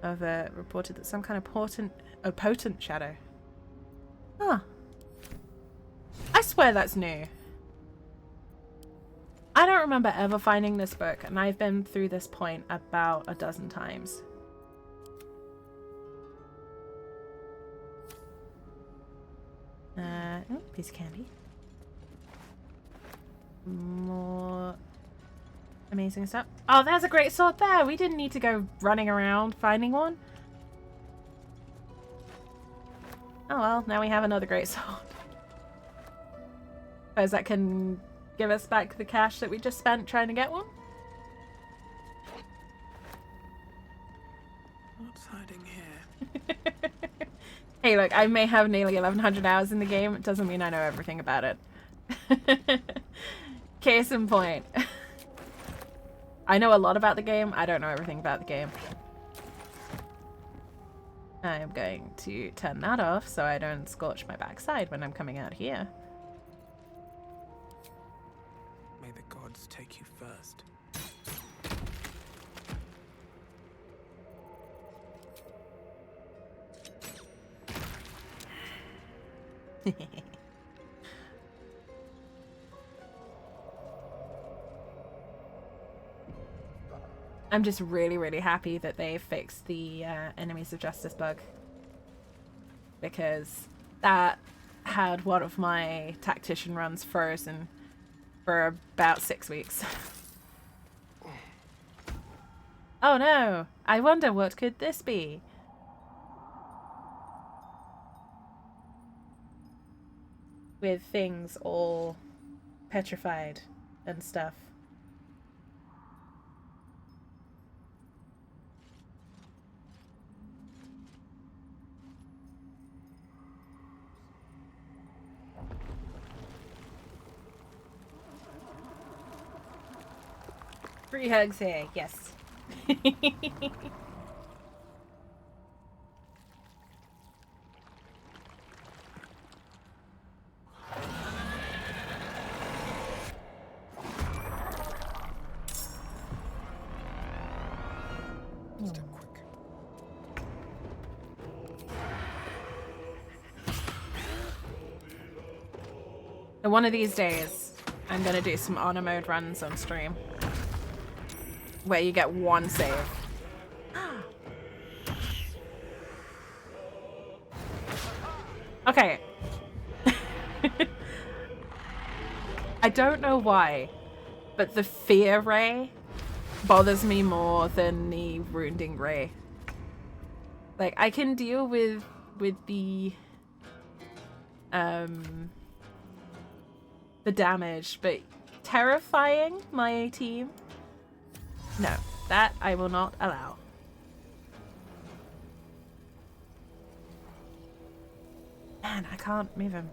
I've reported that some kind of potent shadow. Huh. I swear that's new. I don't remember ever finding this book, and I've been through this point about a dozen times. piece of candy. More amazing stuff. Oh, there's a great sword there. We didn't need to go running around finding one. Oh well, now we have another great sword. Suppose that can give us back the cash that we just spent trying to get one. What's hiding here? Hey, look, I may have nearly 1,100 hours in the game. It doesn't mean I know everything about it. Case in point. I know a lot about the game. I don't know everything about the game. I am going to turn that off so I don't scorch my backside when I'm coming out here. May the gods take you first. I'm just really, really happy that they fixed the enemies of justice bug, because that had one of my tactician runs frozen for about 6 weeks. Oh no! I wonder what could this be? With things all petrified and stuff. Free hugs here, yes. Step quick. And one of these days, I'm gonna do some honor mode runs on stream, where you get one save. Okay. I don't know why, but the fear ray bothers me more than the wounding ray. Like, I can deal with the damage, but terrifying my team? No, that I will not allow. Man, I can't move him.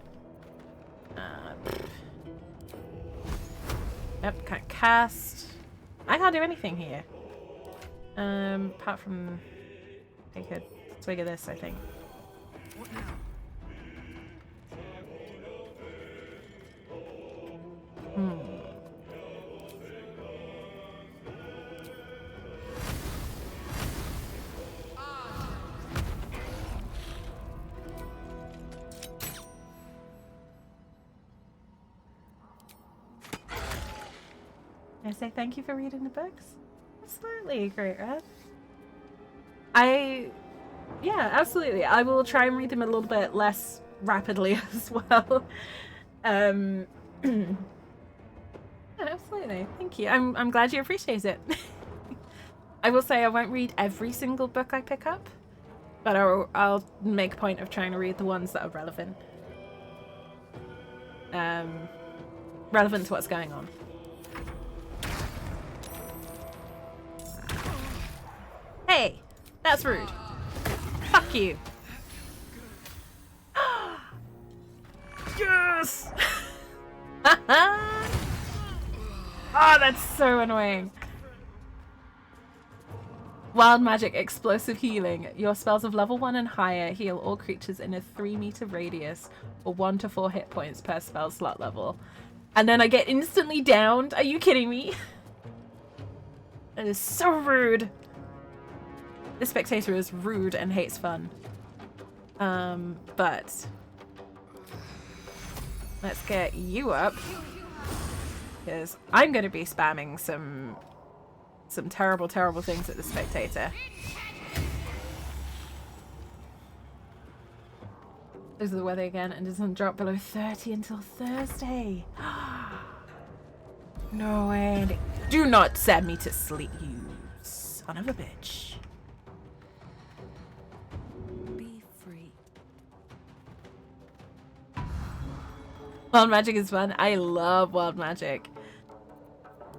Yep, can't cast. I can't do anything here. Apart from take a swig of this, I think. What now? I say thank you for reading the books. Absolutely, great, Red. Yeah, absolutely. I will try and read them a little bit less rapidly as well. Yeah, absolutely. Thank you. I'm glad you appreciate it. I will say I won't read every single book I pick up, but I'll make a point of trying to read the ones that are relevant. Relevant to what's going on. Hey, that's rude. Fuck you. Yes! Oh, that's so annoying. Wild magic, explosive healing. Your spells of level 1 and higher heal all creatures in a 3-meter radius or 1 to 4 hit points per spell slot level. And then I get instantly downed. Are you kidding me? That is so rude. This spectator is rude and hates fun. But let's get you up, because I'm going to be spamming some terrible, terrible things at the spectator. Those are the weather again, and doesn't drop below 30 until Thursday. No way. Do not send me to sleep, you son of a bitch. Be free. Wild magic is fun. I love wild magic.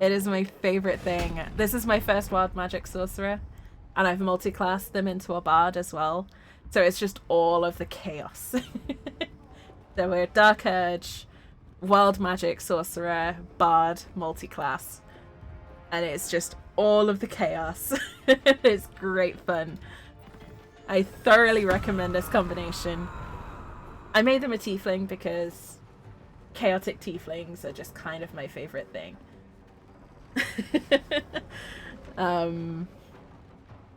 It is my favorite thing. This is my first wild magic sorcerer, and I've multi-classed them into a bard as well. So it's just all of the chaos. So we're Dark Urge, wild magic sorcerer, bard, multi-class. And it's just all of the chaos. It's great fun. I thoroughly recommend this combination. I made them a tiefling because chaotic tieflings are just kind of my favorite thing.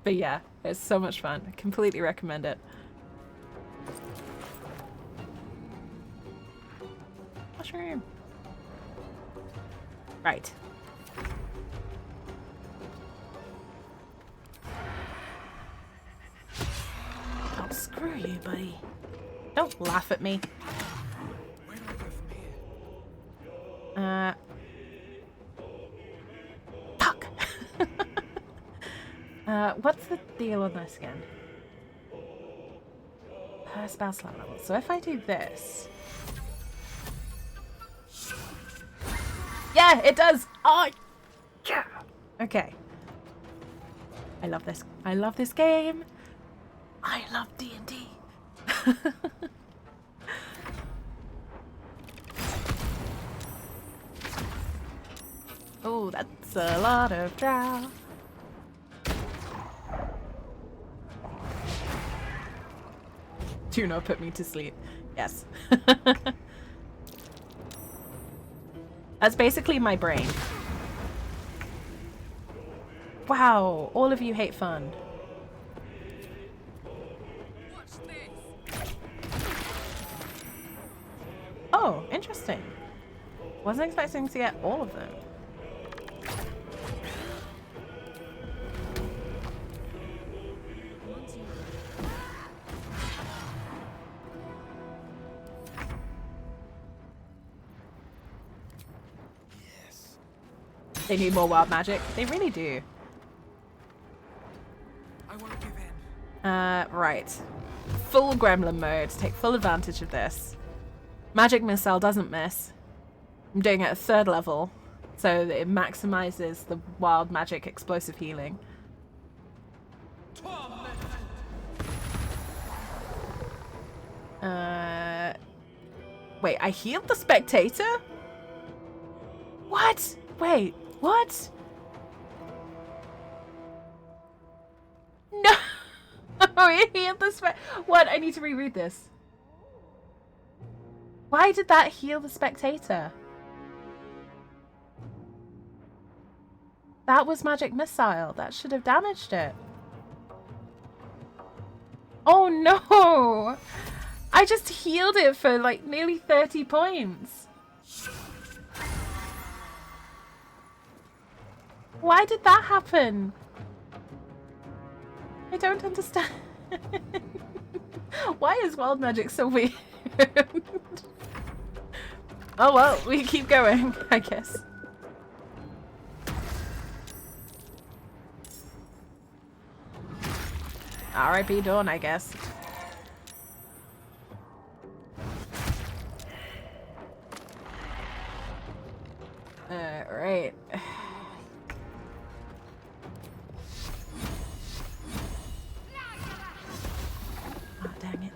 But yeah, it's so much fun. I completely recommend it. Mushroom. Right. Oh, screw you, buddy. Don't laugh at me. Where do I go from here? Fuck. What's the deal on this again? Per spell slot level. So if I do this... Yeah, it does! Oh, yeah! Okay. I love this. I love this game. I love D&D. Oh, that's a lot of drow. Do not put me to sleep. Yes. That's basically my brain. Wow, all of you hate fun. Oh, interesting. Wasn't expecting to get all of them. They need more wild magic. They really do. I won't give in. Right. Full gremlin mode. Take full advantage of this. Magic missile doesn't miss. I'm doing it at 3rd level, so that it maximizes the wild magic explosive healing. Wait, I healed the spectator? What? Wait, what? No! I healed the What? I need to reread this. Why did that heal the spectator? That was magic missile. That should have damaged it. Oh no! I just healed it for like nearly 30 points. Why did that happen? I don't understand. Why is wild magic so weird? Oh well, we keep going, I guess. R.I.P. Dawn, I guess. Right. Oh, dang it.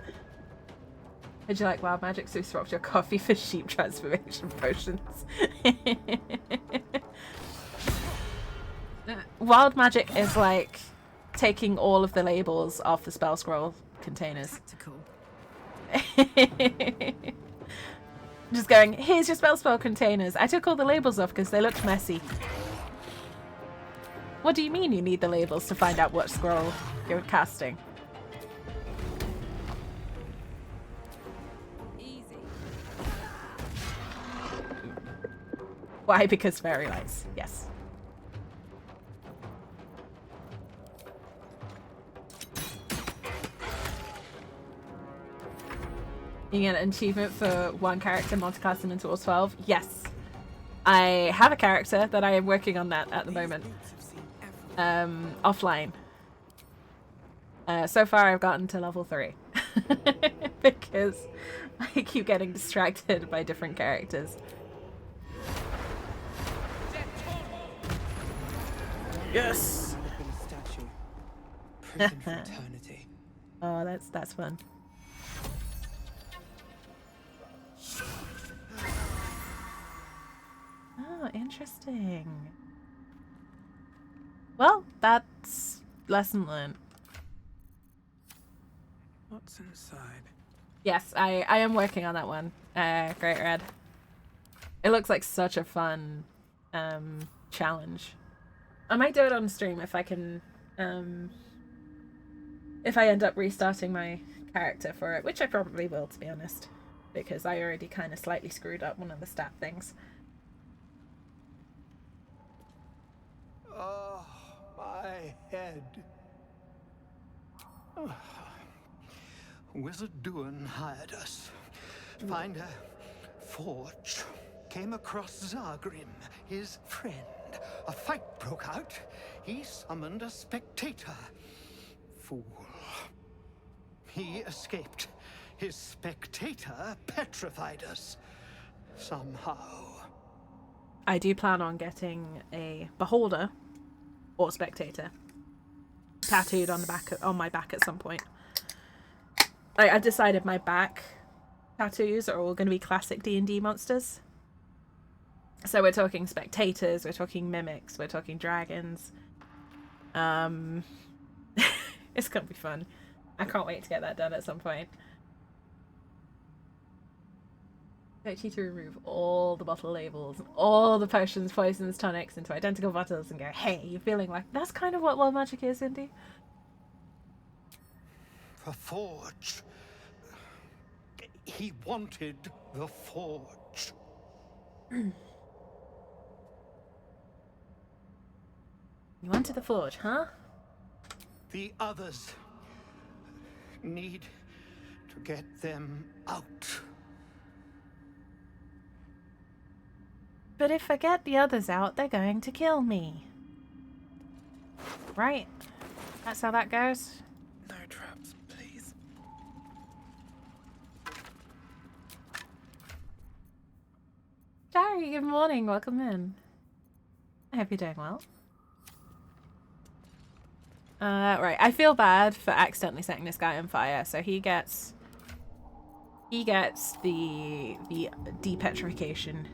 Would you like wild magic? So swap your coffee for sheep transformation potions. Wild magic is like taking all of the labels off the spell scroll containers. Tactical. Just going, here's your spell containers. I took all the labels off because they looked messy. What do you mean you need the labels to find out what scroll you're casting? Easy. Why? Because fairy lights. Yes. You get an achievement for one character multiclassing into all 12. Yes. I have a character that I am working on that at the moment. Offline. So far I've gotten to level 3. Because I keep getting distracted by different characters. Yes! Prison for eternity. Oh, that's fun. Oh, interesting. Well, that's lesson learned. What's inside? Yes, I am working on that one. Great Red. It looks like such a fun challenge. I might do it on stream if I can if I end up restarting my character for it, which I probably will, to be honest, because I already kind of slightly screwed up one of the stat things. Oh, my head. Wizard Duan hired us. Find a forge. Came across Zargrim, his friend. A fight broke out. He summoned a spectator. Fool. He escaped. His spectator petrified us. Somehow. I do plan on getting a beholder or spectator tattooed on the back on my back at some point. I've decided my back tattoos are all going to be classic D&D monsters. So we're talking spectators, we're talking mimics, we're talking dragons. It's gonna be fun. I can't wait to get that done at some point. Get you to remove all the bottle labels, all the potions, poisons, tonics into identical bottles and go, hey, you're feeling like that's kind of what wild magic is, Indy? The forge. He wanted the forge. You wanted the forge, huh? The others need to get them out. But if I get the others out, they're going to kill me. Right? That's how that goes? No traps, please. Jerry, good morning. Welcome in. I hope you're doing well. Right. I feel bad for accidentally setting this guy on fire, so he gets the depetrification.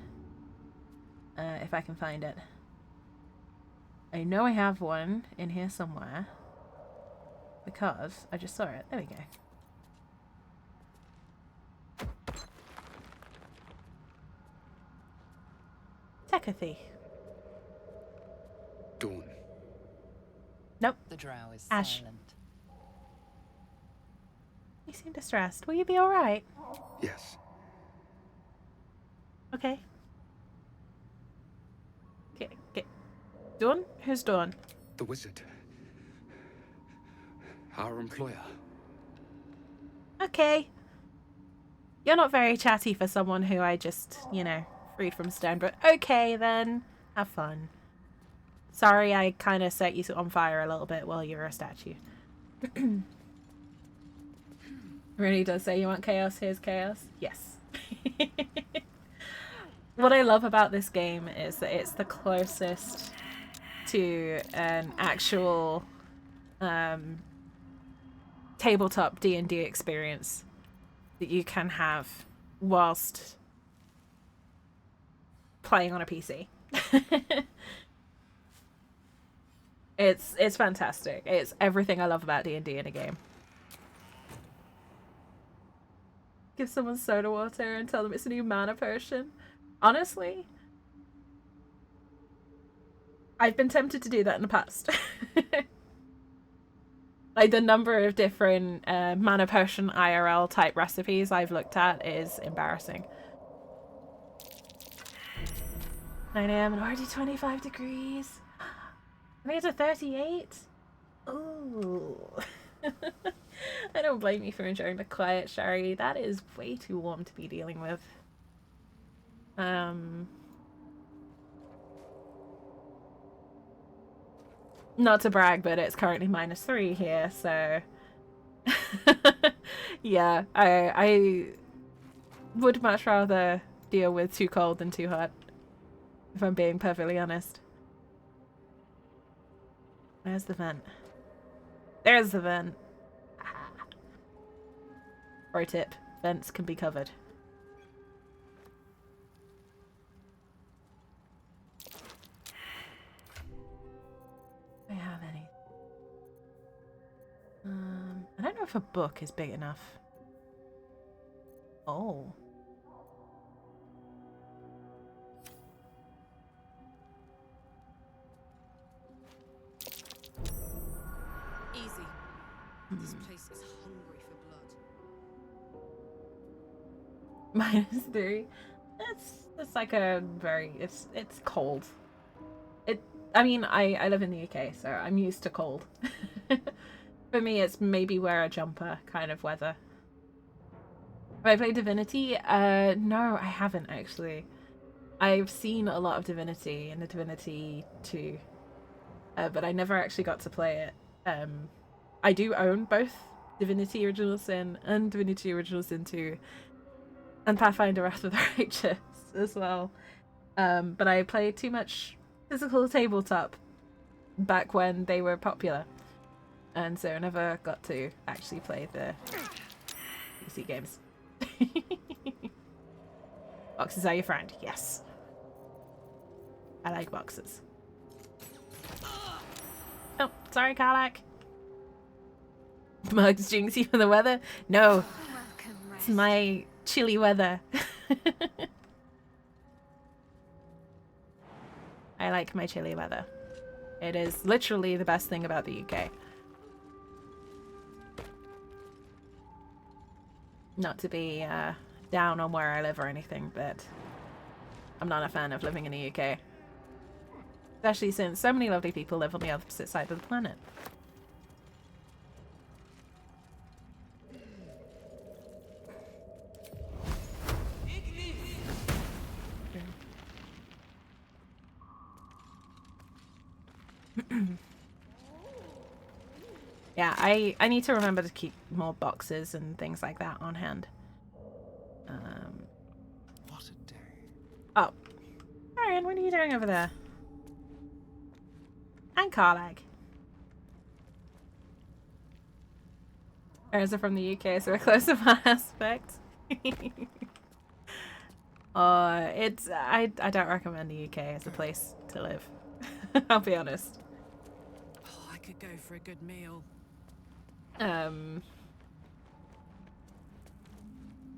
If I can find it. I know I have one in here somewhere. Because I just saw it. There we go. Tekathy. Dawn. Nope. The drow is Ash. silent. You seem distressed. Will you be alright? Yes. Okay. Get. Dawn? Who's Dawn? The wizard. Our employer. Okay. You're not very chatty for someone who I just, you know, freed from stone, but okay then. Have fun. Sorry I kind of set you on fire a little bit while you were a statue. Really does say you want chaos, here's chaos. Yes. What I love about this game is that it's the closest to an actual tabletop D&D experience that you can have whilst playing on a PC. It's fantastic. It's everything I love about D&D in a game. Give someone soda water and tell them it's a new mana potion. Honestly, I've been tempted to do that in the past. Like, the number of different mana potion IRL type recipes I've looked at is embarrassing. 9 AM and already 25 degrees. I think it's a 38. Ooh. I don't blame you for enjoying the quiet, Shari. That is way too warm to be dealing with. Not to brag, but it's currently -3 here, so yeah, I would much rather deal with too cold than too hot, if I'm being perfectly honest. Where's the vent? There's the vent. Ah. Pro tip, vents can be covered. Do I have any? I don't know if a book is big enough. Oh. Easy. This place is hungry for blood. -3. It's like a very it's cold. I mean I live in the UK, so I'm used to cold. For me it's maybe wear a jumper kind of weather. Have I played Divinity? No, I haven't actually. I've seen a lot of Divinity and the Divinity 2. But I never actually got to play it. I do own both Divinity Original Sin and Divinity Original Sin 2 and Pathfinder Wrath of the Righteous as well. But I played too much physical tabletop back when they were popular, and so I never got to actually play the PC games. Boxes are your friend, yes. I like boxes. Oh, sorry, Karlak. Mugs jinx you for the weather? No, it's my chilly weather. I like my chilly weather. It is literally the best thing about the UK. Not to be down on where I live or anything, but I'm not a fan of living in the UK. Especially since so many lovely people live on the opposite side of the planet. Yeah, I need to remember to keep more boxes and things like that on hand. What a day. Oh. Marion, what are you doing over there? And Karlag. Ours are from the UK, so we're close to one aspect. I don't recommend the UK as a place to live. I'll be honest. Oh, I could go for a good meal.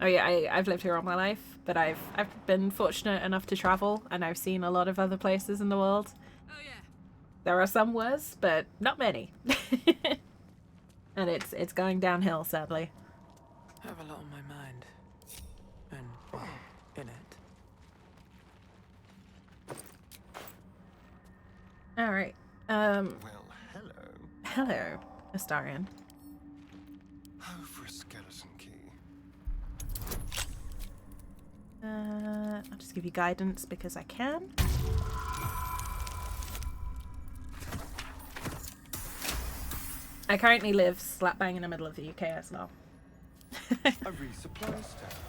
Oh yeah, I've lived here all my life, but I've been fortunate enough to travel, and I've seen a lot of other places in the world. Oh yeah. There are some worse, but not many. And it's going downhill, sadly. I have a lot on my mind. And in it. Alright. Well, hello. Hello, Astarion. Oh, for a skeleton key. I'll just give you guidance because I can. I currently live slap bang in the middle of the UK as well. A resupply stash.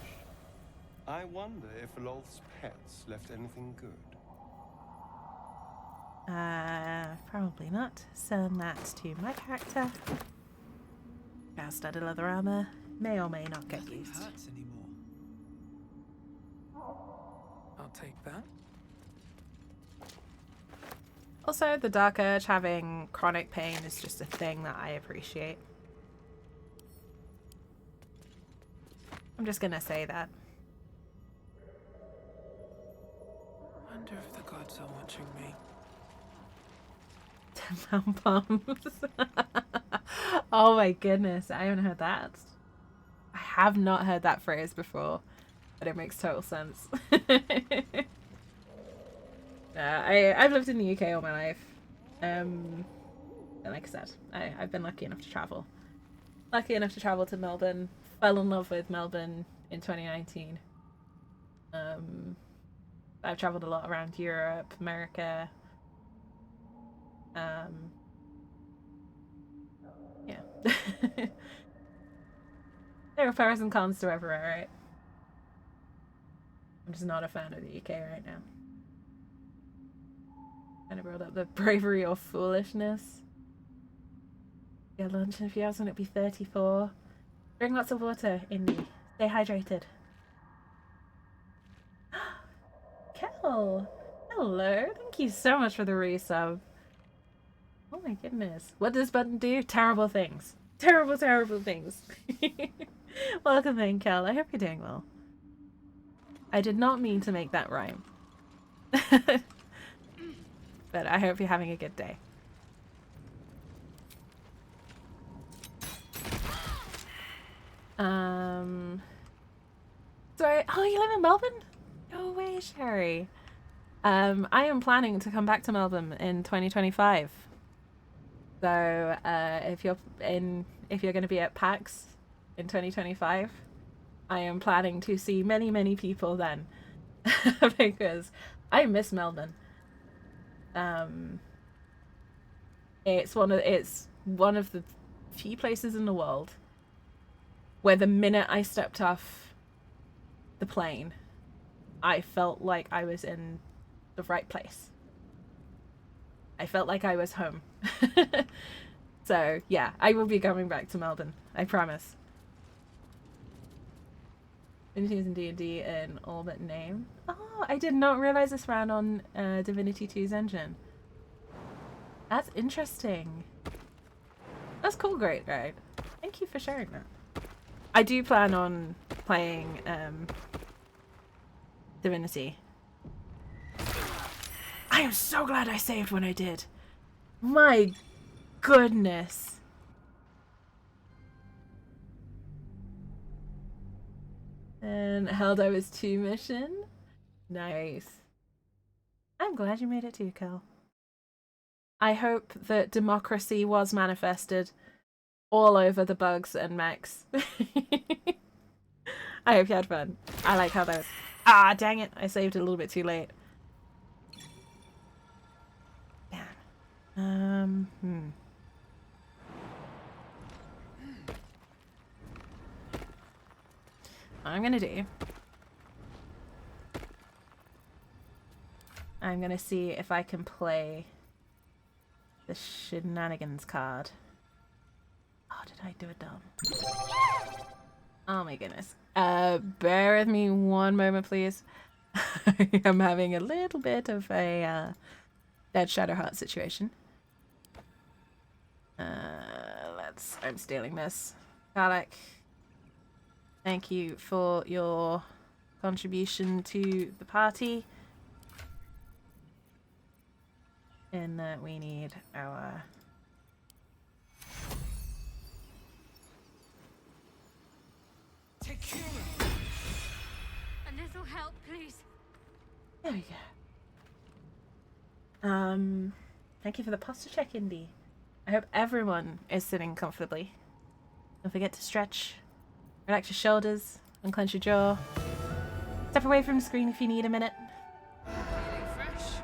I wonder if Lolth's pets left anything good. Probably not. Send that to my character. Studded leather armor may or may not get Nothing used. hurts anymore. I'll take that. Also, the Dark Urge having chronic pain is just a thing that I appreciate. I'm just gonna say that. Wonder if the gods are watching me. Bombs. Oh my goodness, I haven't heard that. I have not heard that phrase before, but it makes total sense. I've lived in the UK all my life. And like I said, I've been lucky enough to travel lucky enough to travel to Melbourne. Fell in love with Melbourne in 2019. I've traveled a lot around Europe, America. Yeah. There are pros and cons to everywhere, right? I'm just not a fan of the UK right now. Kind of brought up the bravery or foolishness. Yeah, lunch in a few hours when it'll be 34. Drink lots of water, Indy. Stay hydrated. Kel! Hello! Thank you so much for the resub. Oh my goodness. What does this button do? Terrible things. Terrible, terrible things. Welcome in, Kel. I hope you're doing well. I did not mean to make that rhyme. But I hope you're having a good day. Sorry. Oh, you live in Melbourne? No way, Sherry. I am planning to come back to Melbourne in 2025. So, if you're going to be at PAX in 2025, I am planning to see many, many people then, because I miss Melbourne. It's one of the few places in the world where the minute I stepped off the plane, I felt like I was in the right place. I felt like I was home. So, yeah, I will be coming back to Melbourne. I promise. Divinity is in D&D in all but name. Oh, I did not realize this ran on Divinity 2's engine. That's interesting. That's cool, great guide. Thank you for sharing that. I do plan on playing Divinity. I am so glad I saved when I did. My goodness. And Helldivers 2 mission. Nice. I'm glad you made it too, Kel. I hope that democracy was manifested all over the bugs and mechs. I hope you had fun. I like Helldivers. Ah, dang it. I saved it a little bit too late. Yeah. What I'm gonna do, I'm gonna see if I can play the shenanigans card. Oh, did I do it dumb? Oh my goodness. Bear with me one moment, please. I'm having a little bit of a dead Shadowheart situation. I'm stealing this. Karlak, thank you for your contribution to the party. And that we need our... A little help, please. There we go. Thank you for the posture check, Indy. I hope everyone is sitting comfortably. Don't forget to stretch, relax your shoulders, unclench your jaw. Step away from the screen if you need a minute. Feeling fresh?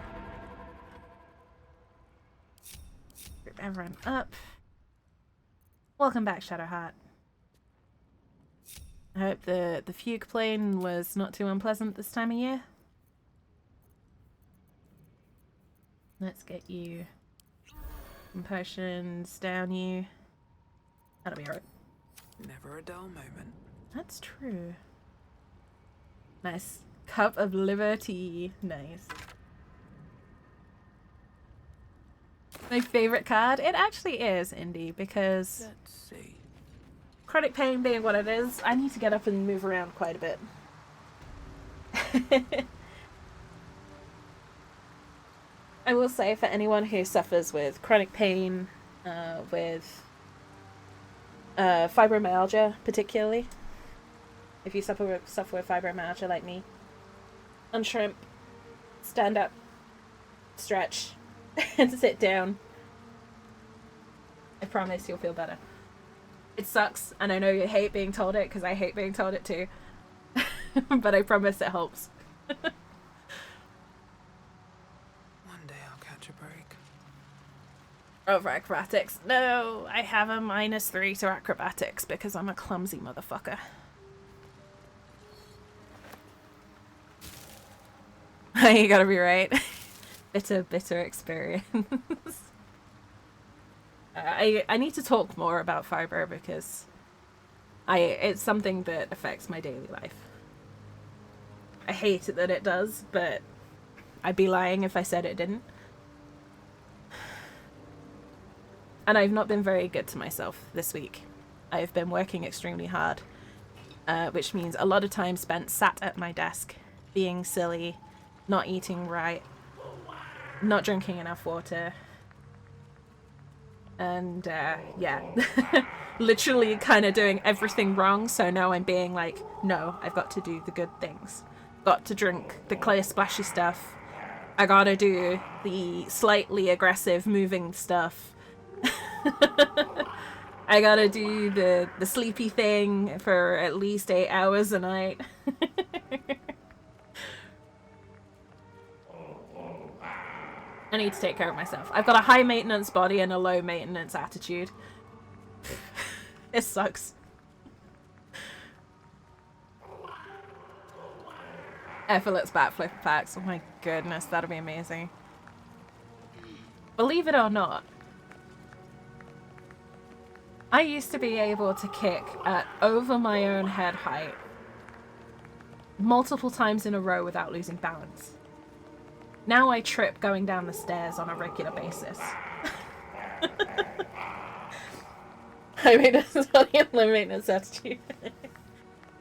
Group everyone up. Welcome back, Shadowheart. I hope the fugue plane was not too unpleasant this time of year. Let's get you some potions down you. That'll be alright. Never a dull moment. That's true. Nice. Cup of liberty. Nice. My favorite card? It actually is, Indy, because... Let's see. Chronic pain being what it is, I need to get up and move around quite a bit. I will say, for anyone who suffers with chronic pain, with fibromyalgia particularly, if you suffer with fibromyalgia like me, unshrimp, stand up, stretch, and sit down. I promise you'll feel better. It sucks, and I know you hate being told it, because I hate being told it too. But I promise it helps. One day I'll catch a break. Over acrobatics. No, I have a -3 to acrobatics because I'm a clumsy motherfucker. You gotta be right. bitter experience. I need to talk more about fiber because it's something that affects my daily life. I hate it that it does, but I'd be lying if I said it didn't. And I've not been very good to myself this week. I've been working extremely hard, which means a lot of time spent sat at my desk, being silly, not eating right, not drinking enough water, and yeah, literally kind of doing everything wrong. So now I'm being like, no, I've got to do the good things. Got to drink the clear splashy stuff. I gotta do the slightly aggressive moving stuff. I gotta do the sleepy thing for at least 8 hours a night. I need to take care of myself. I've got a high maintenance body and a low maintenance attitude. It sucks. Effortless backflip attacks. Oh my goodness, that'll be amazing. Believe it or not, I used to be able to kick at over my own head height multiple times in a row without losing balance. Now I trip going down the stairs on a regular basis. I mean, that's not the low maintenance attitude.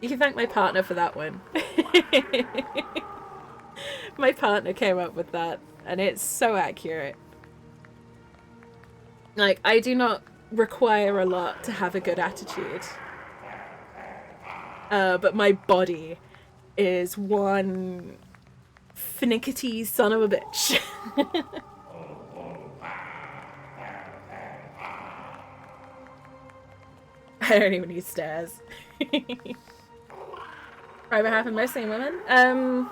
You can thank my partner for that one. My partner came up with that, and it's so accurate. Like, I do not require a lot to have a good attitude. But my body is one finickety son of a bitch. I don't even use stairs. Private half and mostly women.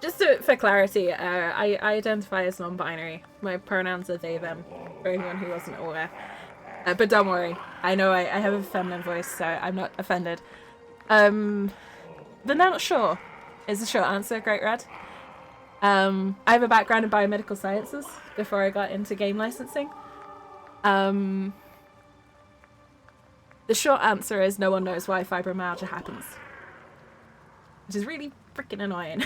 Just for clarity, I identify as non-binary. My pronouns are they, them, for anyone who wasn't aware. But don't worry, I know I have a feminine voice, so I'm not offended. But not sure is the short answer, Great Red. I have a background in biomedical sciences before I got into game licensing. The short answer is no one knows why fibromyalgia happens. Which is really freaking annoying.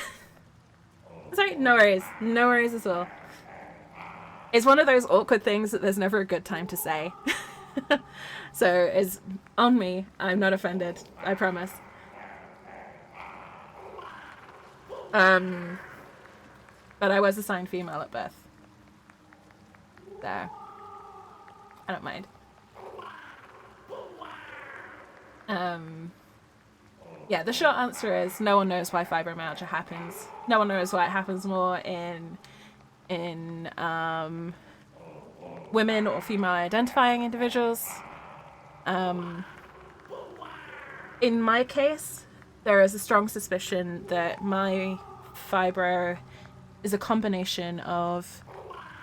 Sorry, no worries. No worries at all. It's one of those awkward things that there's never a good time to say. So it's on me. I'm not offended. I promise. But I was assigned female at birth. There. I don't mind. Yeah, the short answer is no one knows why fibromyalgia happens. No one knows why it happens more in women or female identifying individuals. In my case, there is a strong suspicion that my fibro is a combination of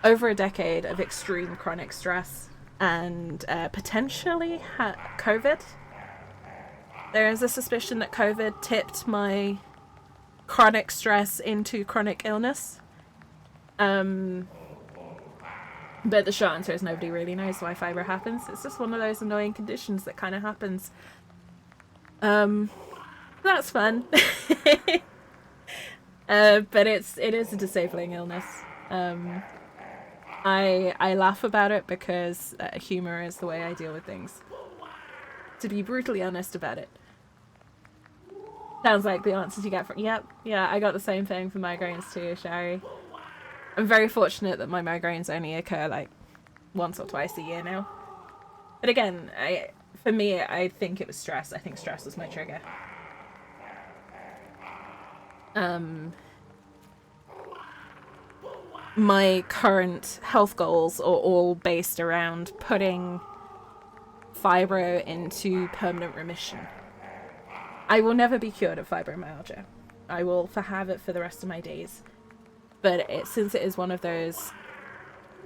over a decade of extreme chronic stress and potentially COVID. There is a suspicion that COVID tipped my chronic stress into chronic illness. But the short answer is nobody really knows why fibro happens. It's just one of those annoying conditions that kind of happens. That's fun. But it is a disabling illness. I laugh about it because humor is the way I deal with things. To be brutally honest about it. Sounds like the answers you get from... Yep, yeah, I got the same thing for migraines too, Shari. I'm very fortunate that my migraines only occur like once or twice a year now. But again, for me, I think it was stress. I think stress was my trigger. My current health goals are all based around putting fibro into permanent remission. I will never be cured of fibromyalgia. I will have it for the rest of my days. But since it is one of those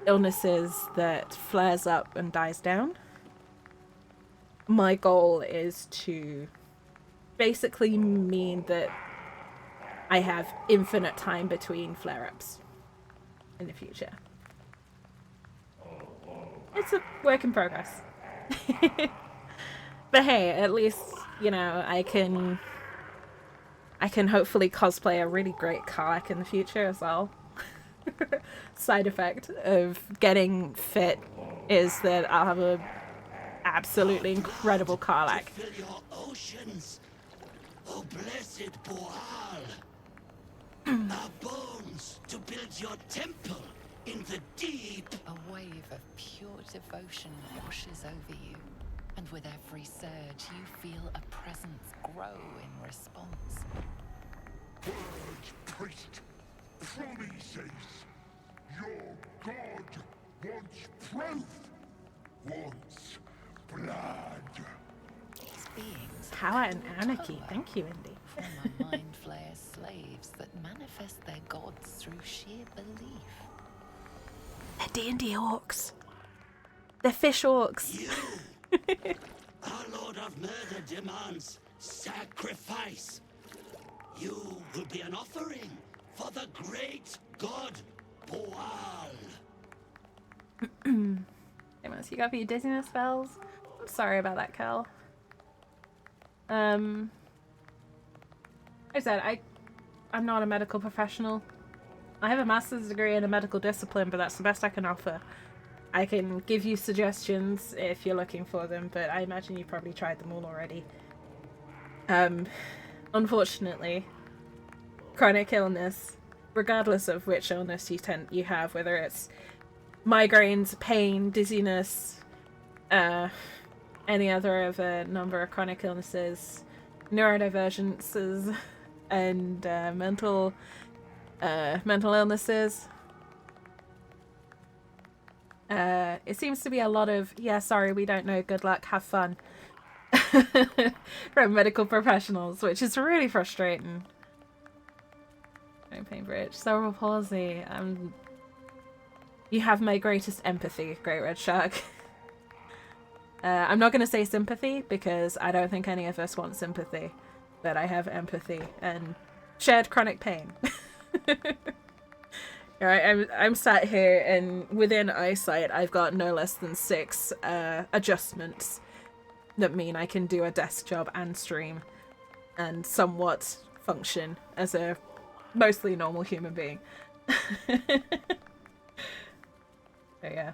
illnesses that flares up and dies down, my goal is to basically mean that I have infinite time between flare-ups in the future. It's a work in progress. But hey, at least, you know, I can hopefully cosplay a really great Karlach in the future as well. Side effect of getting fit is that I'll have a absolutely incredible Karlach. Fill your oceans, oh blessed Boal. Our bones to build your temple in the deep. A wave of pure devotion washes over you, and with every surge, you feel a presence grow in response. Purge, priest. Promises. Your god wants proof. Wants blood. These beings Power and anarchy. Thank you, Indy. form a mind flayer's slaves that manifest their gods through sheer belief. They're D&D orcs. They're fish orcs. You, our Lord of Murder, demands sacrifice. You will be an offering for the great god Boal. You got your dizziness spells? I'm sorry about that, Cal. Like I said, I'm not a medical professional. I have a master's degree in a medical discipline, but that's the best I can offer. I can give you suggestions if you're looking for them, but I imagine you probably tried them all already. Unfortunately, chronic illness, regardless of which illness you have, whether it's migraines, pain, dizziness, any other of a number of chronic illnesses, neurodivergences, and mental illnesses. It seems to be a lot of, yeah, sorry, we don't know, good luck, have fun, from medical professionals, which is really frustrating. No pain bridge, cerebral palsy. You have my greatest empathy, Great Red Shark. I'm not going to say sympathy, because I don't think any of us want sympathy, but I have empathy and shared chronic pain. Alright, I'm sat here, and within eyesight, I've got no less than 6 adjustments that mean I can do a desk job and stream, and somewhat function as a mostly normal human being. So yeah.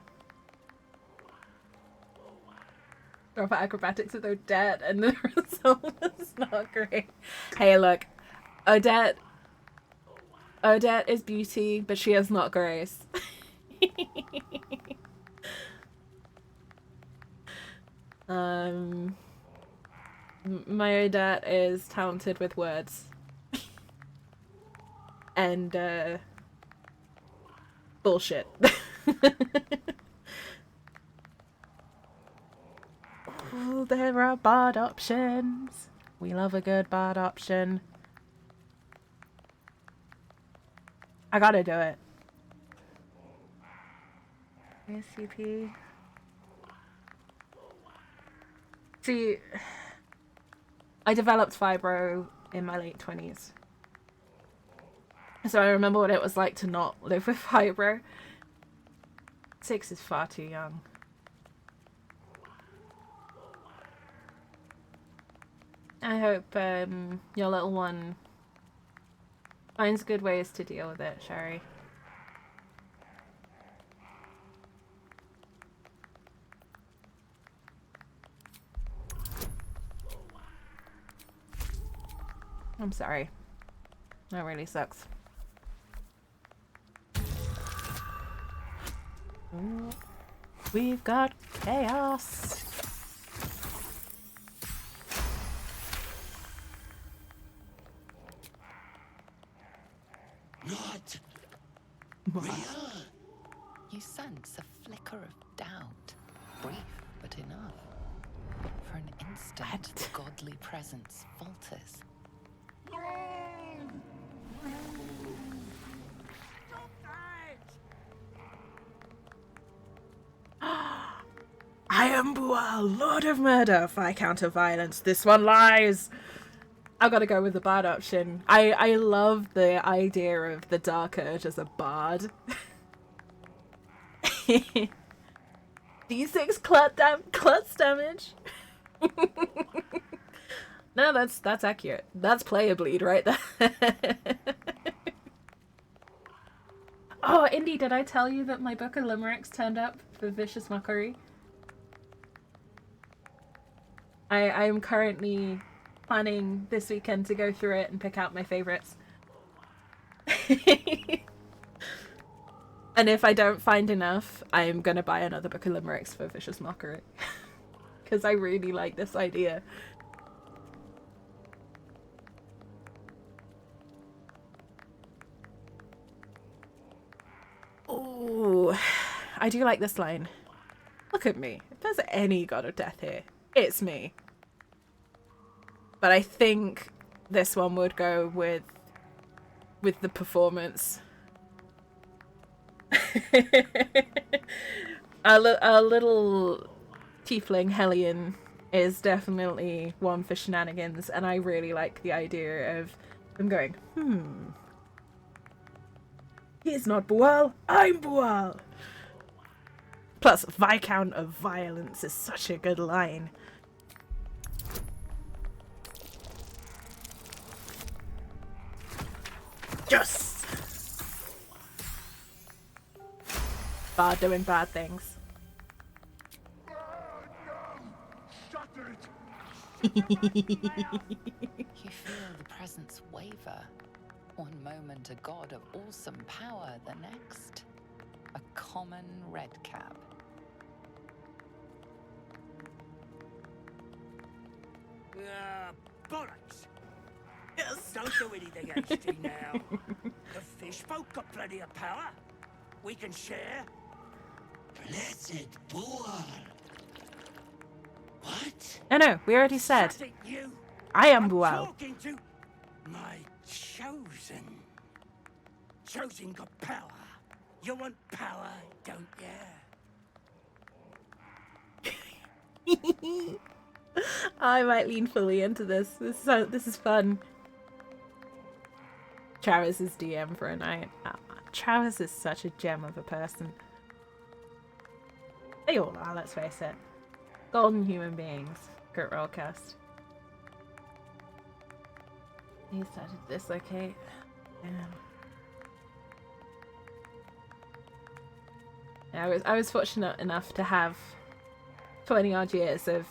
Drop out acrobatics with Odette, and the result was not great. Hey, look, Odette is beauty, but she is not grace. My Odette is talented with words. And, bullshit. Oh, there are bard options. We love a good bard option. I gotta do it. SCP. See, I developed fibro in my late 20s. So I remember what it was like to not live with fibro. 6 is far too young. I hope your little one finds good ways to deal with it, Sherry. I'm sorry. That really sucks. Ooh, we've got chaos. Not real. You sense a flicker of doubt, brief but enough. For an instant, the godly presence falters. I am Bual, Lord of Murder, Viscount of Violence. This one lies. I've got to go with the bard option. I love the idea of the Dark Urge as a bard. D6 klutz damage. No, that's accurate. That's player bleed right there. Oh, Indy, did I tell you that my book of limericks turned up for Vicious Mockery? I am currently planning this weekend to go through it and pick out my favorites. And if I don't find enough, I'm gonna buy another book of limericks for Vicious Mockery. Because I really like this idea. Ooh, I do like this line. Look at me. If there's any god of death here, it's me. But I think this one would go with the performance. Our little tiefling Hellion is definitely one for shenanigans, and I really like the idea of them going, he's not Bual, I'm Bual! Plus, Viscount of Violence is such a good line. Yes! Bard doing bad things. You feel the presence waver. One moment a god of awesome power, the next a common redcap. Bollocks! Yes. Don't do anything hasty now. The fish folk got plenty of power. We can share. Blessed Bual. What? No, we already said. Shut it, you. I am I'm Bual. talking to my chosen. Chosen got power. You want power, don't you? I might lean fully into this. This is fun. Travis is DM for a night. Travis is such a gem of a person. They all are, let's face it. Golden human beings. Great rollcast. He started to dislocate. Yeah, I was fortunate enough to have 20 odd years of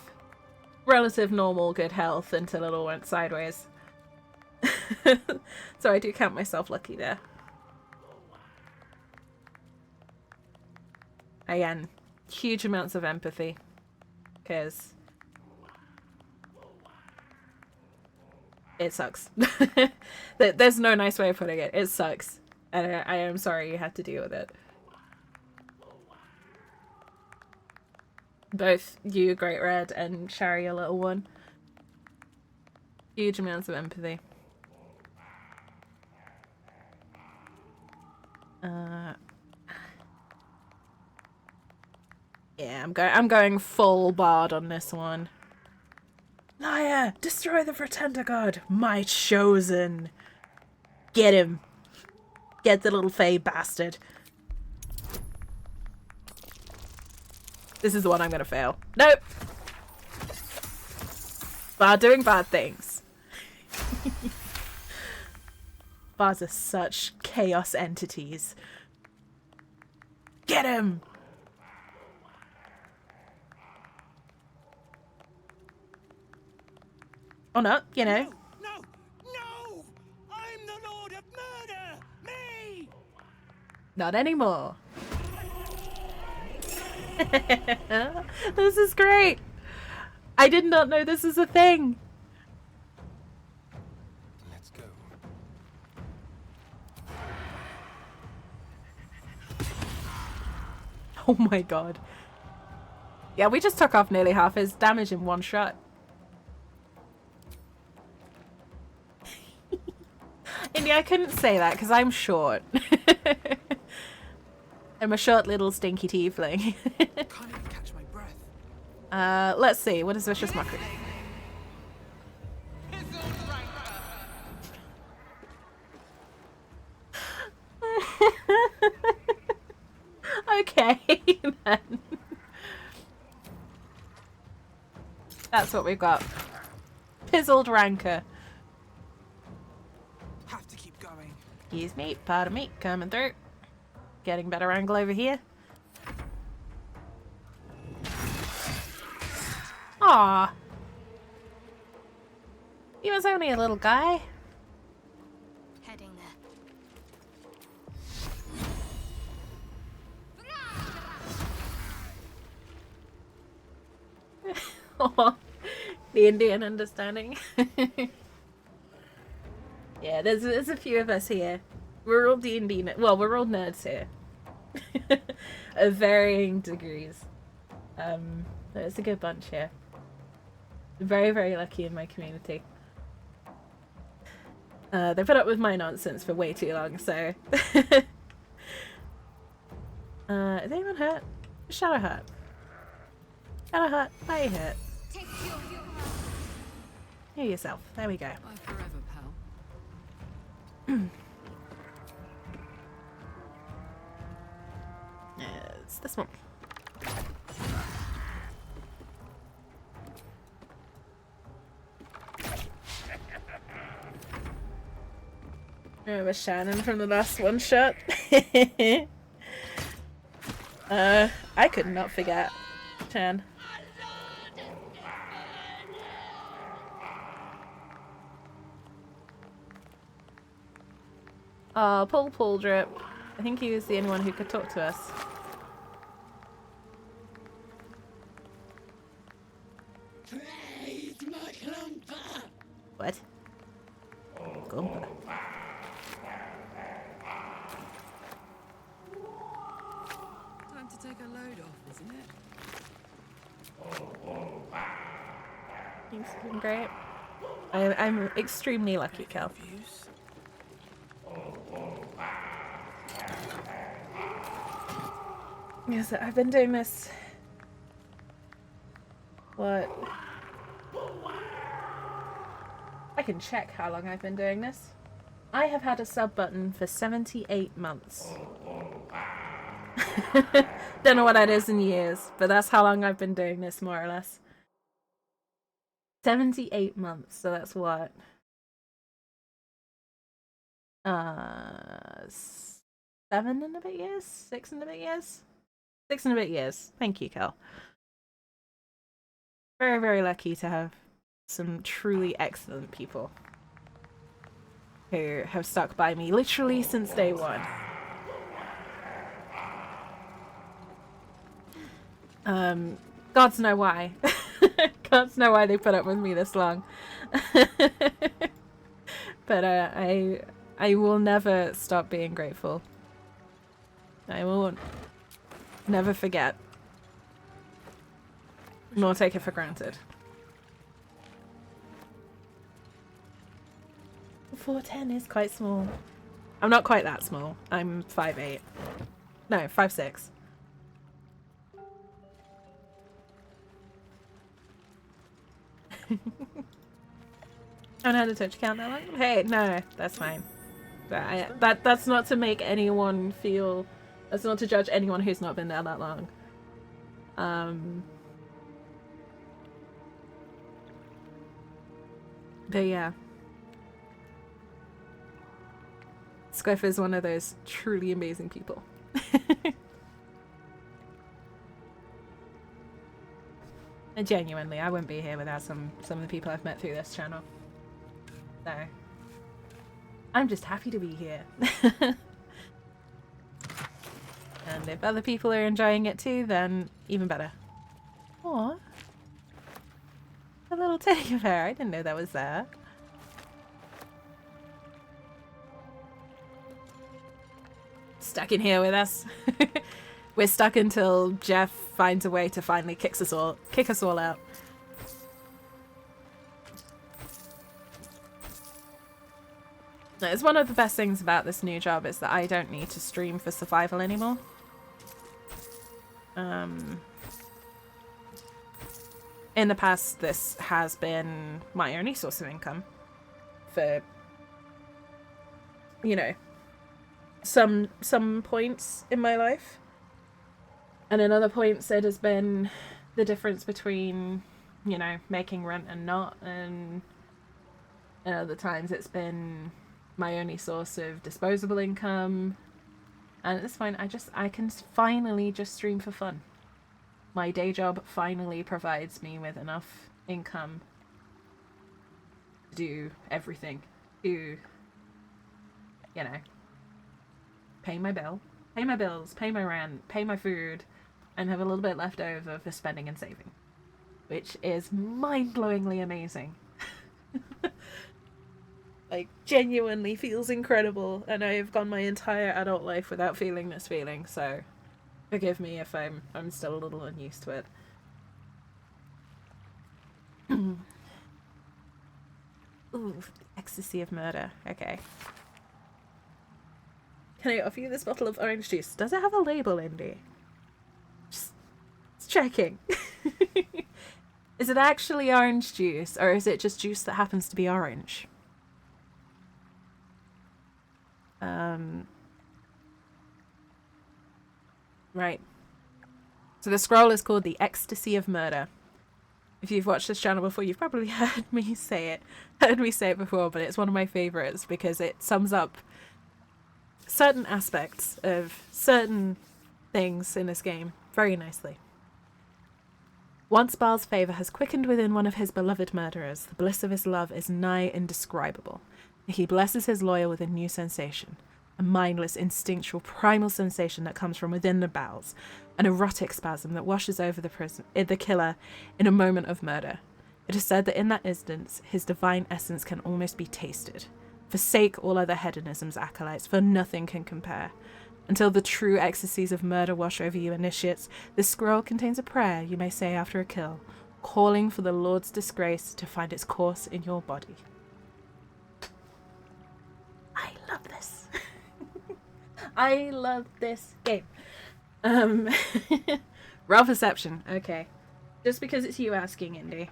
relative normal good health until it all went sideways. So I do count myself lucky there. Again, huge amounts of empathy, because it sucks. There's no nice way of putting it. It sucks. And I am sorry you had to deal with it. Both you, Great Red, and Shari, your little one. Huge amounts of empathy. Yeah, I'm going full bard on this one. Liar! Destroy the Pretender God! My chosen! Get him! Get the little fey bastard. This is the one I'm gonna fail. Nope! Bard doing bad things. Bards are such chaos entities. Get him! Or not, you know. No! I'm the Lord of Murder! Me! Not anymore. This is great. I did not know this is a thing. Let's go. Oh my god. Yeah, we just took off nearly half his damage in one shot. Indy, I couldn't say that because I'm short. I'm a short little stinky tiefling. Can't even catch my breath. Let's see. What is Vicious Mockery? Okay, then. That's what we've got. Pizzled Rancor. Have to keep going. Excuse me, pardon me, coming through. Getting better angle over here. Aw. He was only a little guy. Heading there. Aw. The Indian understanding. Yeah, there's a few of us here. We're all D&D, well, we're all nerds here. Of varying degrees. There's a good bunch here. Very, very lucky in my community. They put up with my nonsense for way too long, so... Is anyone hurt? Shadow hurt. Shadow hurt. Why are you hurt? Heal yourself. There we go. Bye forever, pal. It's this one. Remember Shannon from the last one shot? I could not forget Shan. Pull drip. I think he was the only one who could talk to us. What? Gumper. Time to take a load off, isn't it? He's doing great. I'm extremely lucky, Cal. Yes, I've been doing this. What? I can check how long I've been doing this. I have had a sub button for 78 months. Don't know what that is in years, but that's how long I've been doing this, more or less. 78 months, so that's what? 7 and a bit years? 6 and a bit years? 6 and a bit years. Thank you, Kel. Very, very lucky to have some truly excellent people who have stuck by me literally since day one. Gods know why. Gods know why they put up with me this long. But I will never stop being grateful. I won't never forget. Nor take it for granted. 4'10" is quite small. I'm not quite that small. I'm 5'8". No, 5'6". I don't know how to touch count that long. Hey, no, that's fine. But that's not to make anyone feel. That's not to judge anyone who's not been there that long. But yeah. Squiff is one of those truly amazing people. And genuinely, I wouldn't be here without some of the people I've met through this channel. So, I'm just happy to be here. And if other people are enjoying it too, then even better. Aww. A little teddy bear. I didn't know that was there. Stuck in here with us. We're stuck until Jeff finds a way to finally kick us all out. It's one of the best things about this new job is that I don't need to stream for survival anymore. In the past, this has been my only source of income for, you know, some points in my life. And in other points, it has been the difference between, you know, making rent and not. And at other times, it's been my only source of disposable income. And at this point, I can finally just stream for fun. My day job finally provides me with enough income to do everything. To, you know, pay my bills, pay my rent, pay my food, and have a little bit left over for spending and saving. Which is mind-blowingly amazing. Like, genuinely feels incredible, and I have gone my entire adult life without feeling this feeling, so forgive me if I'm still a little unused to it. Ooh, ecstasy of murder. Okay. Can I offer you this bottle of orange juice? Does it have a label, Indy? Just checking. Is it actually orange juice, or is it just juice that happens to be orange? Right. So the scroll is called the Ecstasy of Murder. If you've watched this channel before, you've probably heard me say it before, but it's one of my favorites because it sums up certain aspects of certain things in this game very nicely. Once Baal's favor has quickened within one of his beloved murderers, the bliss of his love is nigh indescribable. He blesses his lawyer with a new sensation, a mindless, instinctual, primal sensation that comes from within the bowels, an erotic spasm that washes over the killer in a moment of murder. It is said that in that instance, his divine essence can almost be tasted. Forsake all other hedonism's acolytes, for nothing can compare. Until the true ecstasies of murder wash over you initiates, this scroll contains a prayer you may say after a kill, calling for the Lord's disgrace to find its course in your body. I love this. I love this game. Raw perception. Okay. Just because it's you asking, Indy.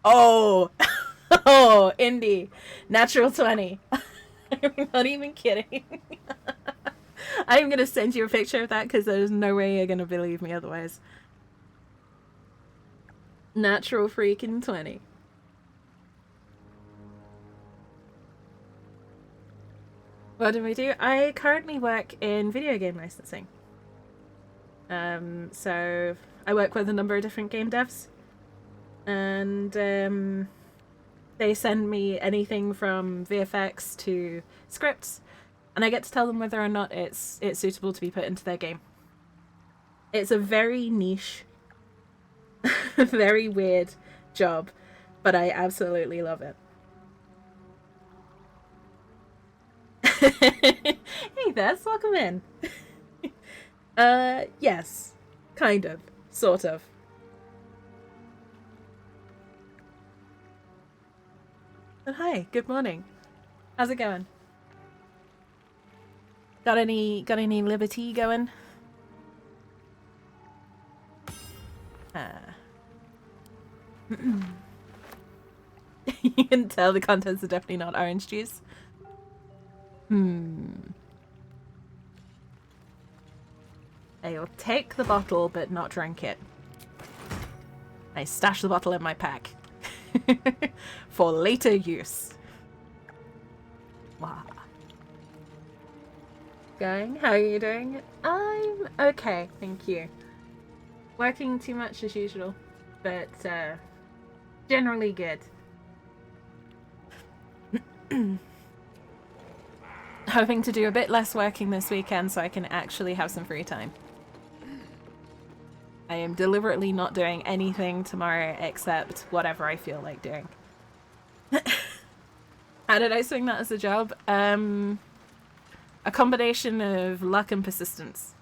Oh! Oh, Indy. Natural 20. I'm not even kidding. I'm going to send you a picture of that because there's no way you're going to believe me otherwise. Natural freaking 20. What do we do? I currently work in video game licensing. So I work with a number of different game devs. And they send me anything from VFX to scripts, and I get to tell them whether or not it's suitable to be put into their game. It's a very niche, very weird job, but I absolutely love it. Hey Bess, welcome in. Yes, kind of, sort of. But hi, good morning. How's it going? Got any liberty going? You can tell the contents are definitely not orange juice. I'll take the bottle but not drink it. I stash the bottle in my pack. For later use. Wow. Going? How are you doing? I'm okay, thank you. Working too much as usual, but generally good. Hoping to do a bit less working this weekend so I can actually have some free time. I am deliberately not doing anything tomorrow except whatever I feel like doing. How did I swing that as a job? a combination of luck and persistence.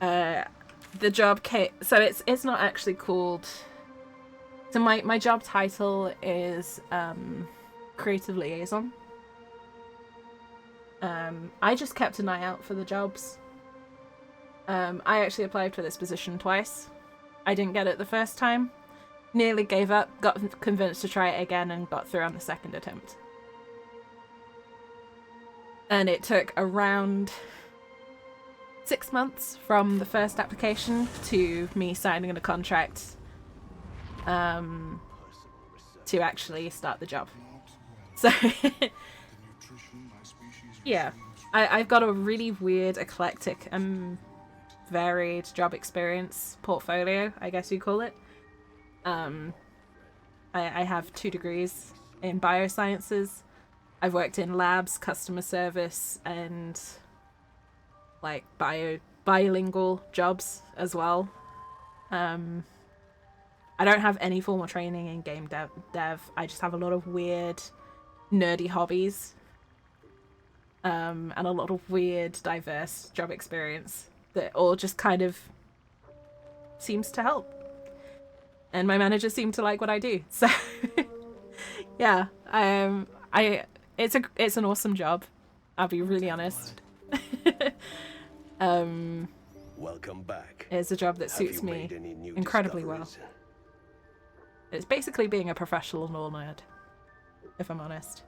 The job so it's not actually called. So my job title is creative liaison. I just kept an eye out for the jobs. I actually applied for this position twice. I didn't get it the first time. Nearly gave up, got convinced to try it again, and got through on the second attempt. And it took around 6 months from the first application to me signing a contract to actually start the job. So, yeah, I've got a really weird, eclectic, varied job experience portfolio, I guess you call it. I have 2 degrees in biosciences. I've worked in labs, customer service, and like bilingual jobs as well. I don't have any formal training in game dev. I just have a lot of weird, nerdy hobbies, and a lot of weird, diverse job experience that all just kind of seems to help. And my manager seemed to like what I do, so yeah. It's an awesome job. I'll be really honest. Welcome back. It's a job that suits me incredibly well. It's basically being a professional lore nerd, if I'm honest.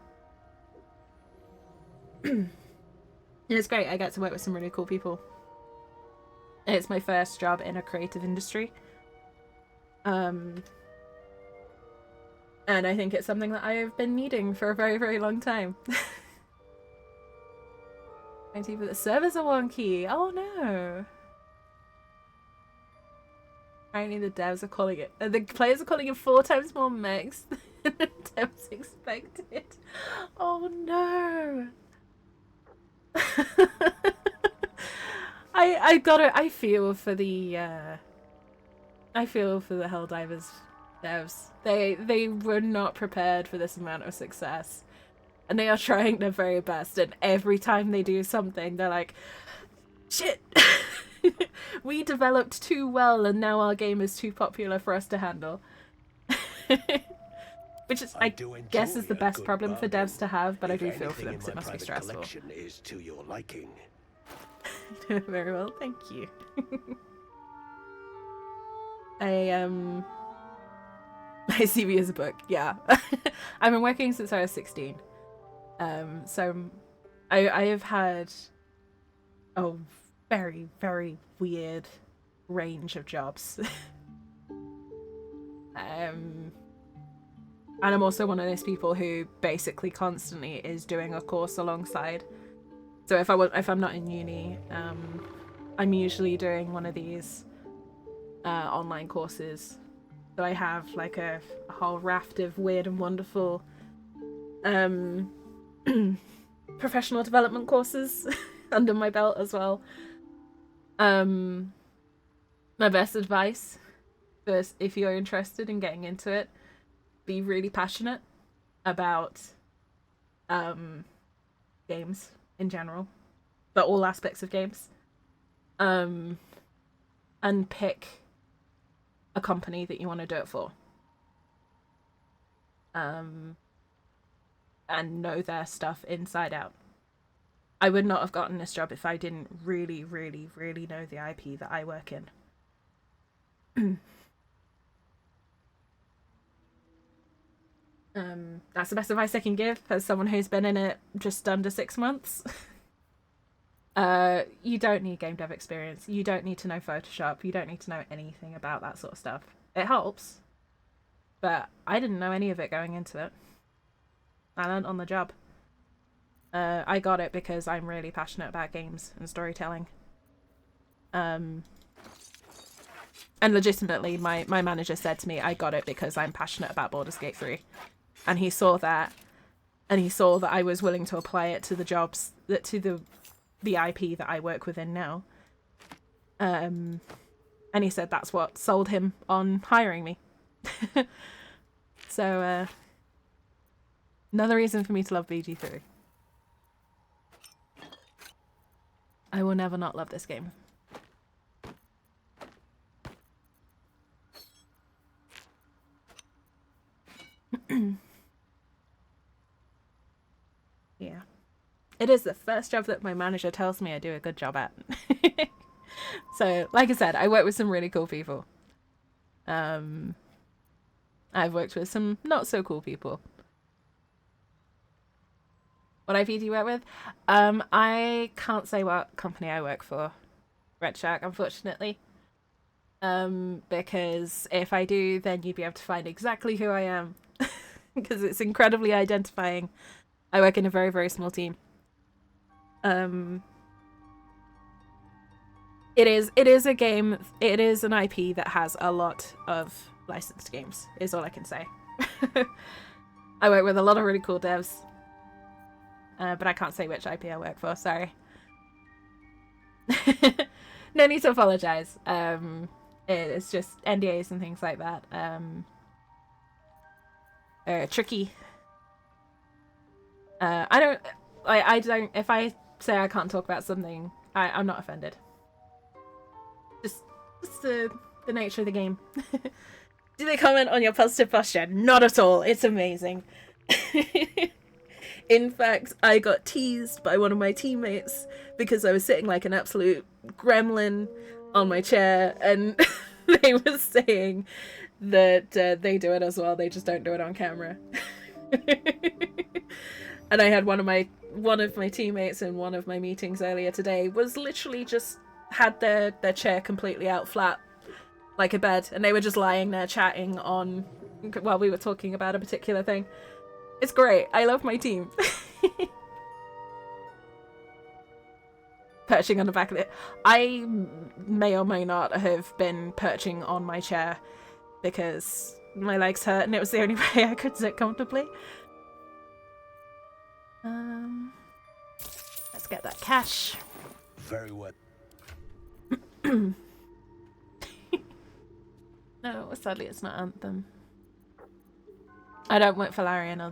It's great. I get to work with some really cool people. It's my first job in a creative industry. And I think it's something that I have been needing for a very, very long time. The servers are wonky. Oh no. Apparently the devs are calling it. The players are calling it 4 times more megs than the devs expected. Oh no. I feel for the Helldivers devs. They were not prepared for this amount of success. And they are trying their very best, and every time they do something, they're like, shit! We developed too well, and now our game is too popular for us to handle. Which is, I guess, is the best problem for devs to have, but I do feel for them because it must be stressful. Is to your liking. Very well, thank you. My CV is a book, yeah. I've been working since I was 16. So I have had a very, very weird range of jobs. And I'm also one of those people who basically constantly is doing a course alongside. So if I'm not in uni, I'm usually doing one of these online courses. So I have like a whole raft of weird and wonderful professional development courses under my belt as well. My best advice is, if you're interested in getting into it, be really passionate about games in general, but all aspects of games, and pick a company that you want to do it for, and know their stuff inside out. I would not have gotten this job if I didn't really, really, really know the IP that I work in. That's the best advice I can give as someone who's been in it just under 6 months. You don't need game dev experience. You don't need to know Photoshop. You don't need to know anything about that sort of stuff. It helps, but I didn't know any of it going into it. I learned on the job. I got it because I'm really passionate about games and storytelling. And legitimately, my manager said to me, I got it because I'm passionate about Baldur'sgate 3. And he saw that, and he saw that I was willing to apply it to the jobs, to the IP that I work within now. And he said that's what sold him on hiring me. So, another reason for me to love BG3. I will never not love this game. Yeah. It is the first job that my manager tells me I do a good job at. So, like I said, I work with some really cool people. I've worked with some not so cool people. What IP do you work with? I can't say what company I work for, Red Shark, unfortunately. Because if I do, then you'd be able to find exactly who I am. Because it's incredibly identifying. I work in a very, very small team. It is a game, it is an IP that has a lot of licensed games, is all I can say. I work with a lot of really cool devs. But I can't say which IP I work for, sorry. No need to apologize. It's just NDAs and things like that. Tricky. I don't, if I say I can't talk about something, I'm not offended. Just the nature of the game. Do they comment on your positive posture? Not at all. It's amazing. In fact, I got teased by one of my teammates because I was sitting like an absolute gremlin on my chair, and they were saying that they do it as well. They just don't do it on camera. And I had one of my teammates in one of my meetings earlier today was literally just had their chair completely out flat like a bed, and they were just lying there chatting on while we were talking about a particular thing. It's great. I love my team. Perching on the back of it. I may or may not have been perching on my chair because my legs hurt and it was the only way I could sit comfortably. Let's get that cash. Very well. No, sadly it's not Anthem. I don't work for Larian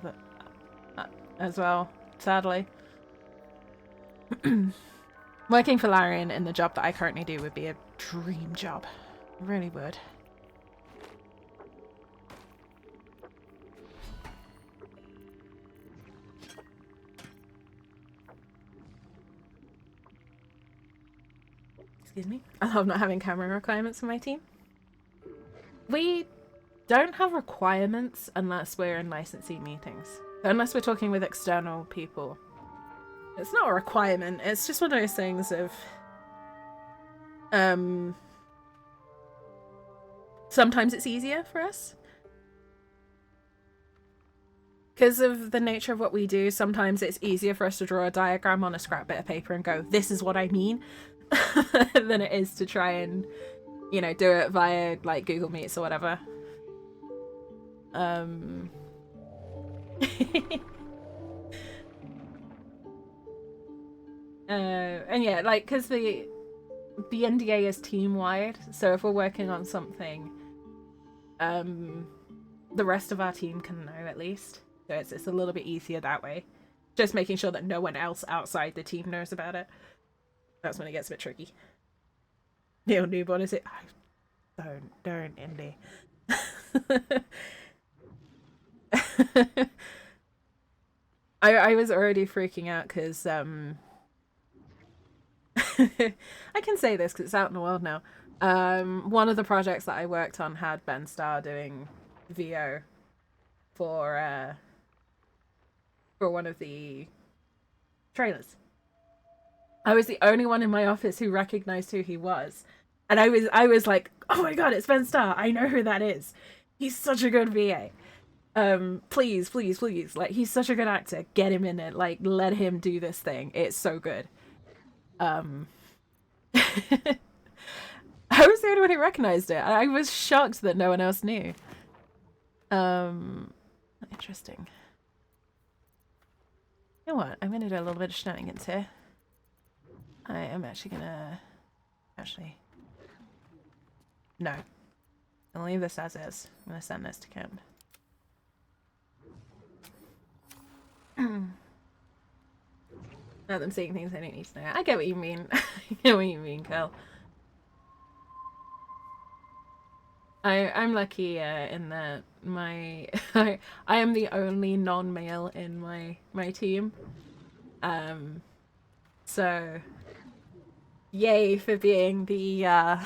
as well, sadly. Working for Larian in the job that I currently do would be a dream job. It really would. Excuse me. I love not having camera requirements for my team. We don't have requirements unless we're in licensee meetings. Unless we're talking with external people. It's not a requirement, it's just one of those things of sometimes it's easier for us. Because of the nature of what we do, sometimes it's easier for us to draw a diagram on a scrap bit of paper and go, this is what I mean, than it is to try and, you know, do it via like Google Meets or whatever. And yeah, like, because the NDA is team-wide, so if we're working on something, the rest of our team can know at least. So it's a little bit easier that way. Just making sure that no one else outside the team knows about it. That's when it gets a bit tricky. Neil Newborn, is it? Oh, don't, Indy. I was already freaking out because I can say this because it's out in the world now. One of the projects that I worked on had Ben Starr doing VO for one of the trailers. I was the only one in my office who recognized who he was, and I was like, oh my god, it's Ben Starr! I know who that is. He's such a good VA. Please, please, please, like, he's such a good actor. Get him in it. Like, let him do this thing. It's so good. I was the only one who recognized it. I was shocked that no one else knew. Interesting. You know what? I'm gonna do a little bit of shenanigans here. I am actually gonna... No. I'll leave this as is. I'm gonna send this to camp. Not them seeing things I don't need to know. I get what you mean. I get what you mean, Kel. I'm lucky in that my I am the only non-male in my team. So yay for being the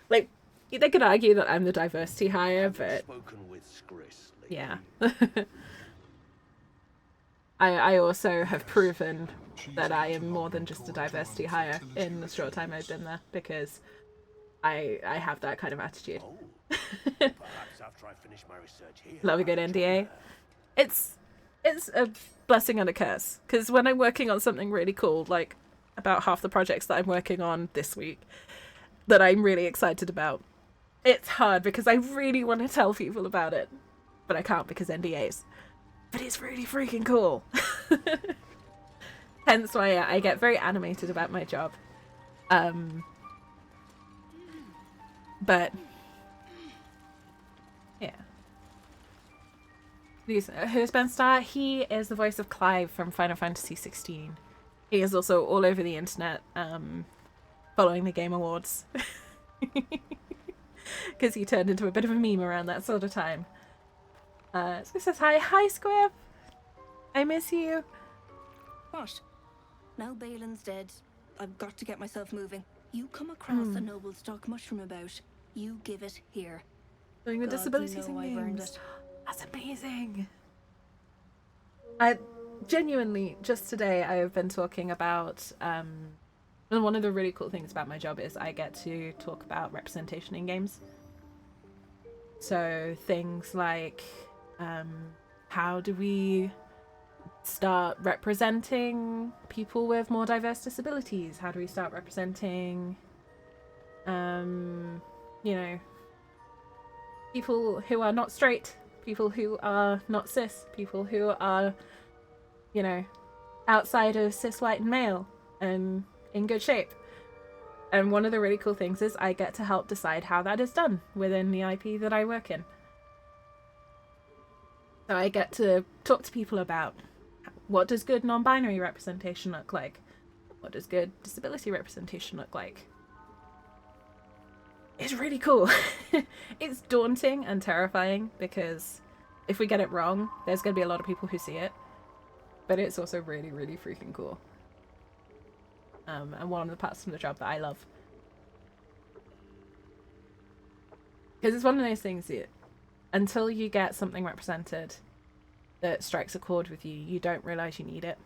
like they could argue that I'm the diversity hire, but yeah. I also have proven that I am more than just a diversity hire in the short time I've been there, because I have that kind of attitude. Perhaps after I finish my research here. Love a good NDA. It's a blessing and a curse, because when I'm working on something really cool, like about half the projects that I'm working on this week that I'm really excited about, it's hard because I really want to tell people about it, but I can't because NDAs. But it's really freaking cool. Hence why I get very animated about my job. But yeah. Who's Ben Starr? He is the voice of Clive from Final Fantasy 16. He is also all over the internet, following the Game Awards. Because he turned into a bit of a meme around that sort of time. So he says hi. Hi, Squib! I miss you. What? Now Balin's dead. I've got to get myself moving. You come across a noble stock mushroom about, you give it here. Doing the God, disabilities you know in I've earned games. it. That's amazing. I genuinely, just today, I have been talking about, and one of the really cool things about my job is I get to talk about representation in games. So things like, how do we start representing people with more diverse disabilities? How do we start representing, you know, people who are not straight, people who are not cis, people who are, you know, outside of cis white and male and in good shape. And one of the really cool things is I get to help decide how that is done within the IP that I work in. So I get to talk to people about what does good non-binary representation look like? What does good disability representation look like? It's really cool. It's daunting and terrifying because if we get it wrong, there's going to be a lot of people who see it. But it's also really, really freaking cool. And one of the parts from the job that I love. Because it's one of those things that until you get something represented that strikes a chord with you, you don't realise you need it.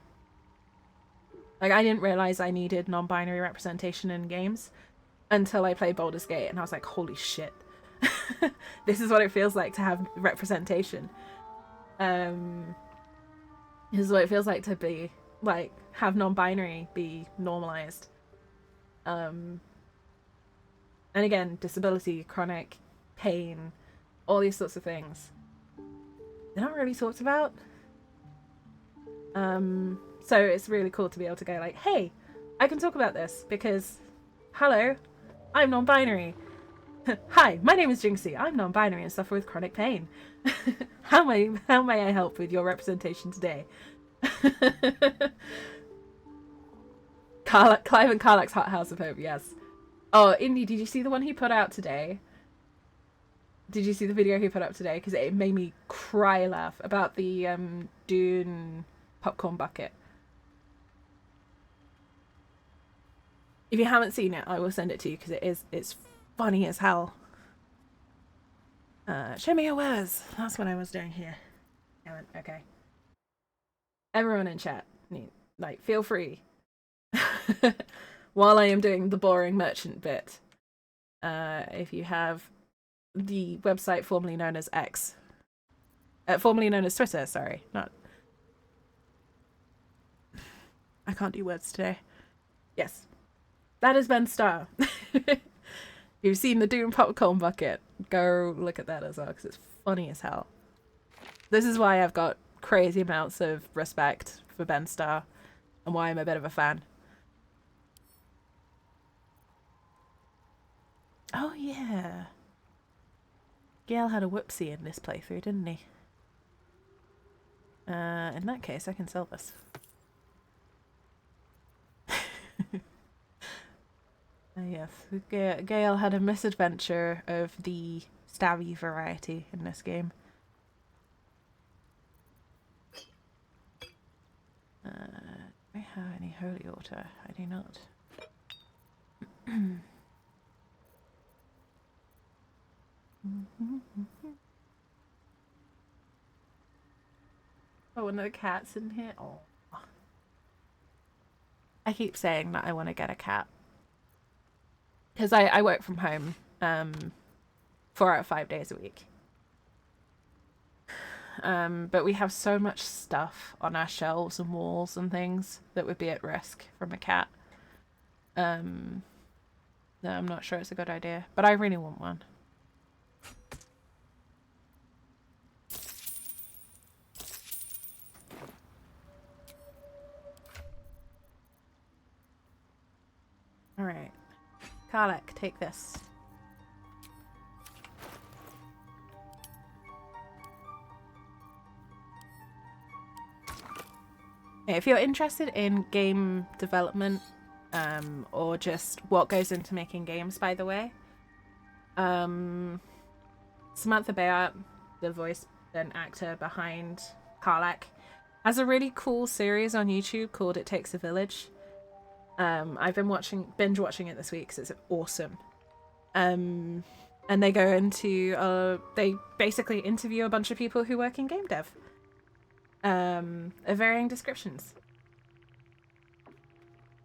Like, I didn't realise I needed non-binary representation in games until I played Baldur's Gate, and I was like, holy shit. This is what it feels like to have representation. This is what it feels like to be, like, have non-binary be normalized. And again, disability, chronic pain, all these sorts of things. They're not really talked about. So it's really cool to be able to go like, hey, I can talk about this because, hello, I'm non-binary. Hi, my name is Jinxie. I'm non-binary and suffer with chronic pain. How may I help with your representation today? Clive and Karlach's Hot House of Hope, yes. Oh, Indy, did you see the one he put out today? Did you see the video he put up today? Because it made me cry laugh about the Dune popcorn bucket. If you haven't seen it, I will send it to you because it's funny as hell. Show me your wares. That's what I was doing here. Okay. Everyone in chat, like, feel free. While I am doing the boring merchant bit, if you have the website formerly known as X, formerly known as Twitter, sorry, not. I can't do words today. Yes, that is Ben Starr. You've seen the Doom popcorn bucket. Go look at that as well because it's funny as hell. This is why I've got crazy amounts of respect for Ben Starr and why I'm a bit of a fan. Oh yeah. Gale had a whoopsie in this playthrough, didn't he? In that case, I can sell this. Yes, Gale had a misadventure of the stabby variety in this game. Do I have any holy water? I do not. Oh, one of the cats in here. Oh, I keep saying that I want to get a cat because I work from home 4 out of 5 days a week. But we have so much stuff on our shelves and walls and things that would be at risk from a cat. No, I'm not sure it's a good idea, but I really want one. Alright. Karlek, take this. If you're interested in game development, or just what goes into making games, by the way, Samantha Bayard, the voice and actor behind Karlek, has a really cool series on YouTube called It Takes a Village. I've been binge watching it this week because it's awesome. And they go into they basically interview a bunch of people who work in game dev, of varying descriptions,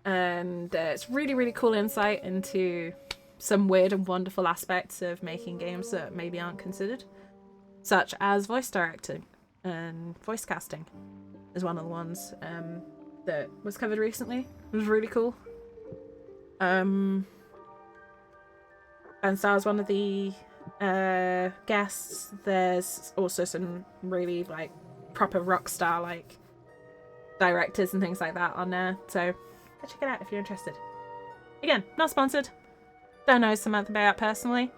and it's really cool insight into some weird and wonderful aspects of making games that maybe aren't considered, such as voice directing and voice casting is one of the ones that was covered recently. It was really cool. And stars one of the guests. There's also some really like proper rock star like directors and things like that on there, so go check it out if you're interested. Again, not sponsored. Don't know Samantha Bayard personally.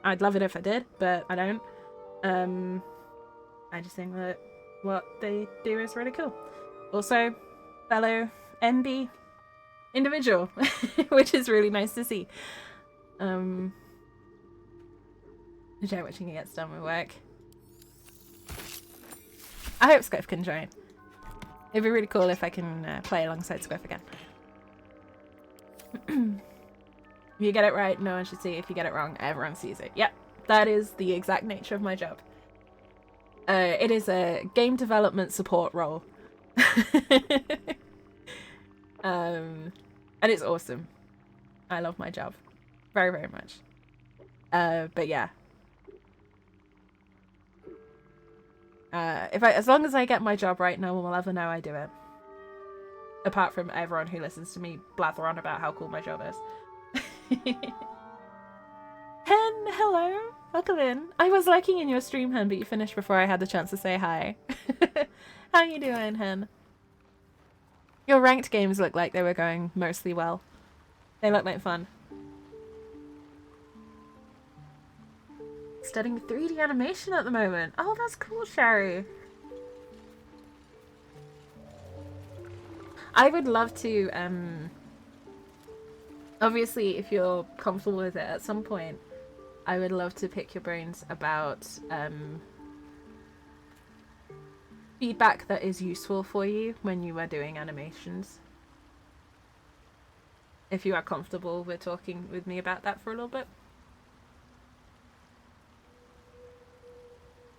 I'd love it if I did, but I don't. I just think that what they do is really cool. Also, fellow NB individual, which is really nice to see. Enjoy watching it gets done with work. I hope Squiff can join. It'd be really cool if I can play alongside Squiff again. If you get it right, no one should see it. If you get it wrong, everyone sees it. Yep, that is the exact nature of my job. It is a game development support role. And it's awesome. I love my job very much. But yeah, as long as I get my job right, no one will ever know I do it, apart from everyone who listens to me blather on about how cool my job is. Hen, hello, welcome in. I was lurking in your stream, Hen, but you finished before I had the chance to say hi. How you doing, Hen? Your ranked games look like they were going mostly well. They look like fun. Studying 3D animation at the moment. Oh, that's cool, Sherry. I would love to, obviously, if you're comfortable with it at some point, I would love to pick your brains about feedback that is useful for you when you are doing animations. If you are comfortable with talking with me about that for a little bit.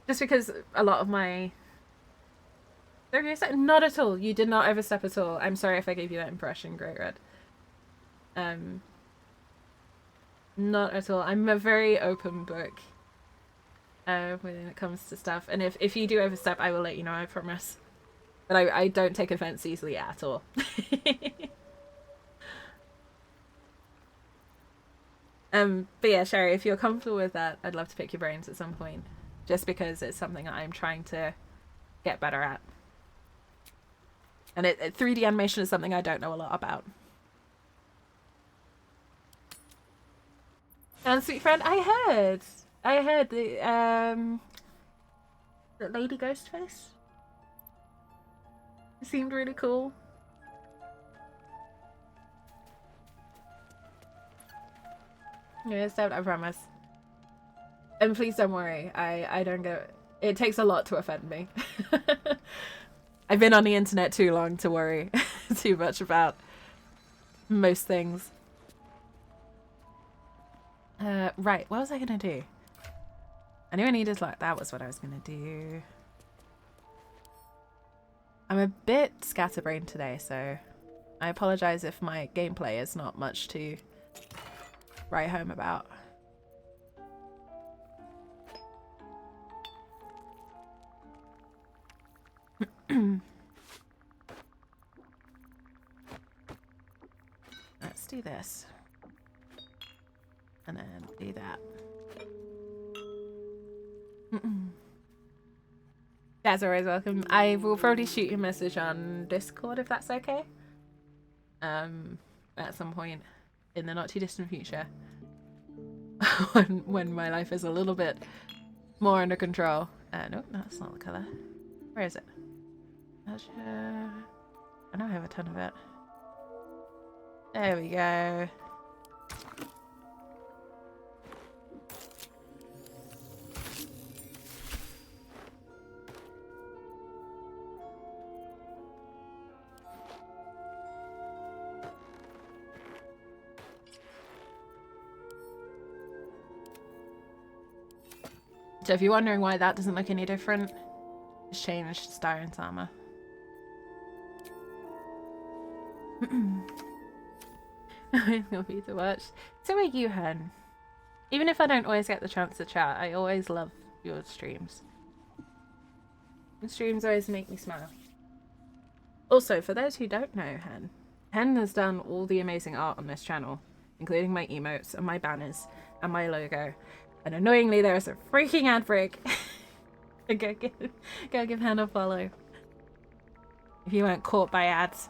Just because a lot of my... Not at all. You did not overstep at all. I'm sorry if I gave you that impression, Great Red. Not at all. I'm a very open book when it comes to stuff. And if you do overstep, I will let you know, I promise. But I don't take offense easily at all. But yeah, Sherry, if you're comfortable with that, I'd love to pick your brains at some point. Just because it's something that I'm trying to get better at. And 3D animation is something I don't know a lot about. And sweet friend, I heard the Lady Ghostface. It seemed really cool. Yes, I promise. And please don't worry. I don't get it. Takes a lot to offend me. I've been on the internet too long to worry too much about most things. Right, what was I gonna do? I knew I needed like that was what I was gonna do. I'm a bit scatterbrained today, so I apologize if my gameplay is not much to write home about. Let's do this. And then do that. That's always welcome. I will probably shoot you a message on Discord if that's okay. At some point in the not too distant future. when my life is a little bit more under control. Nope, that's not the colour. Where is it? I know I have a ton of it. There we go. So if you're wondering why that doesn't look any different, it's changed Styron's armor. I'm happy to watch. So are you, Hen. Even if I don't always get the chance to chat, I always love your streams. Your streams always make me smile. Also, for those who don't know Hen has done all the amazing art on this channel, including my emotes and my banners and my logo. And annoyingly, there is a freaking ad break. go give Hen a follow. If you weren't caught by ads.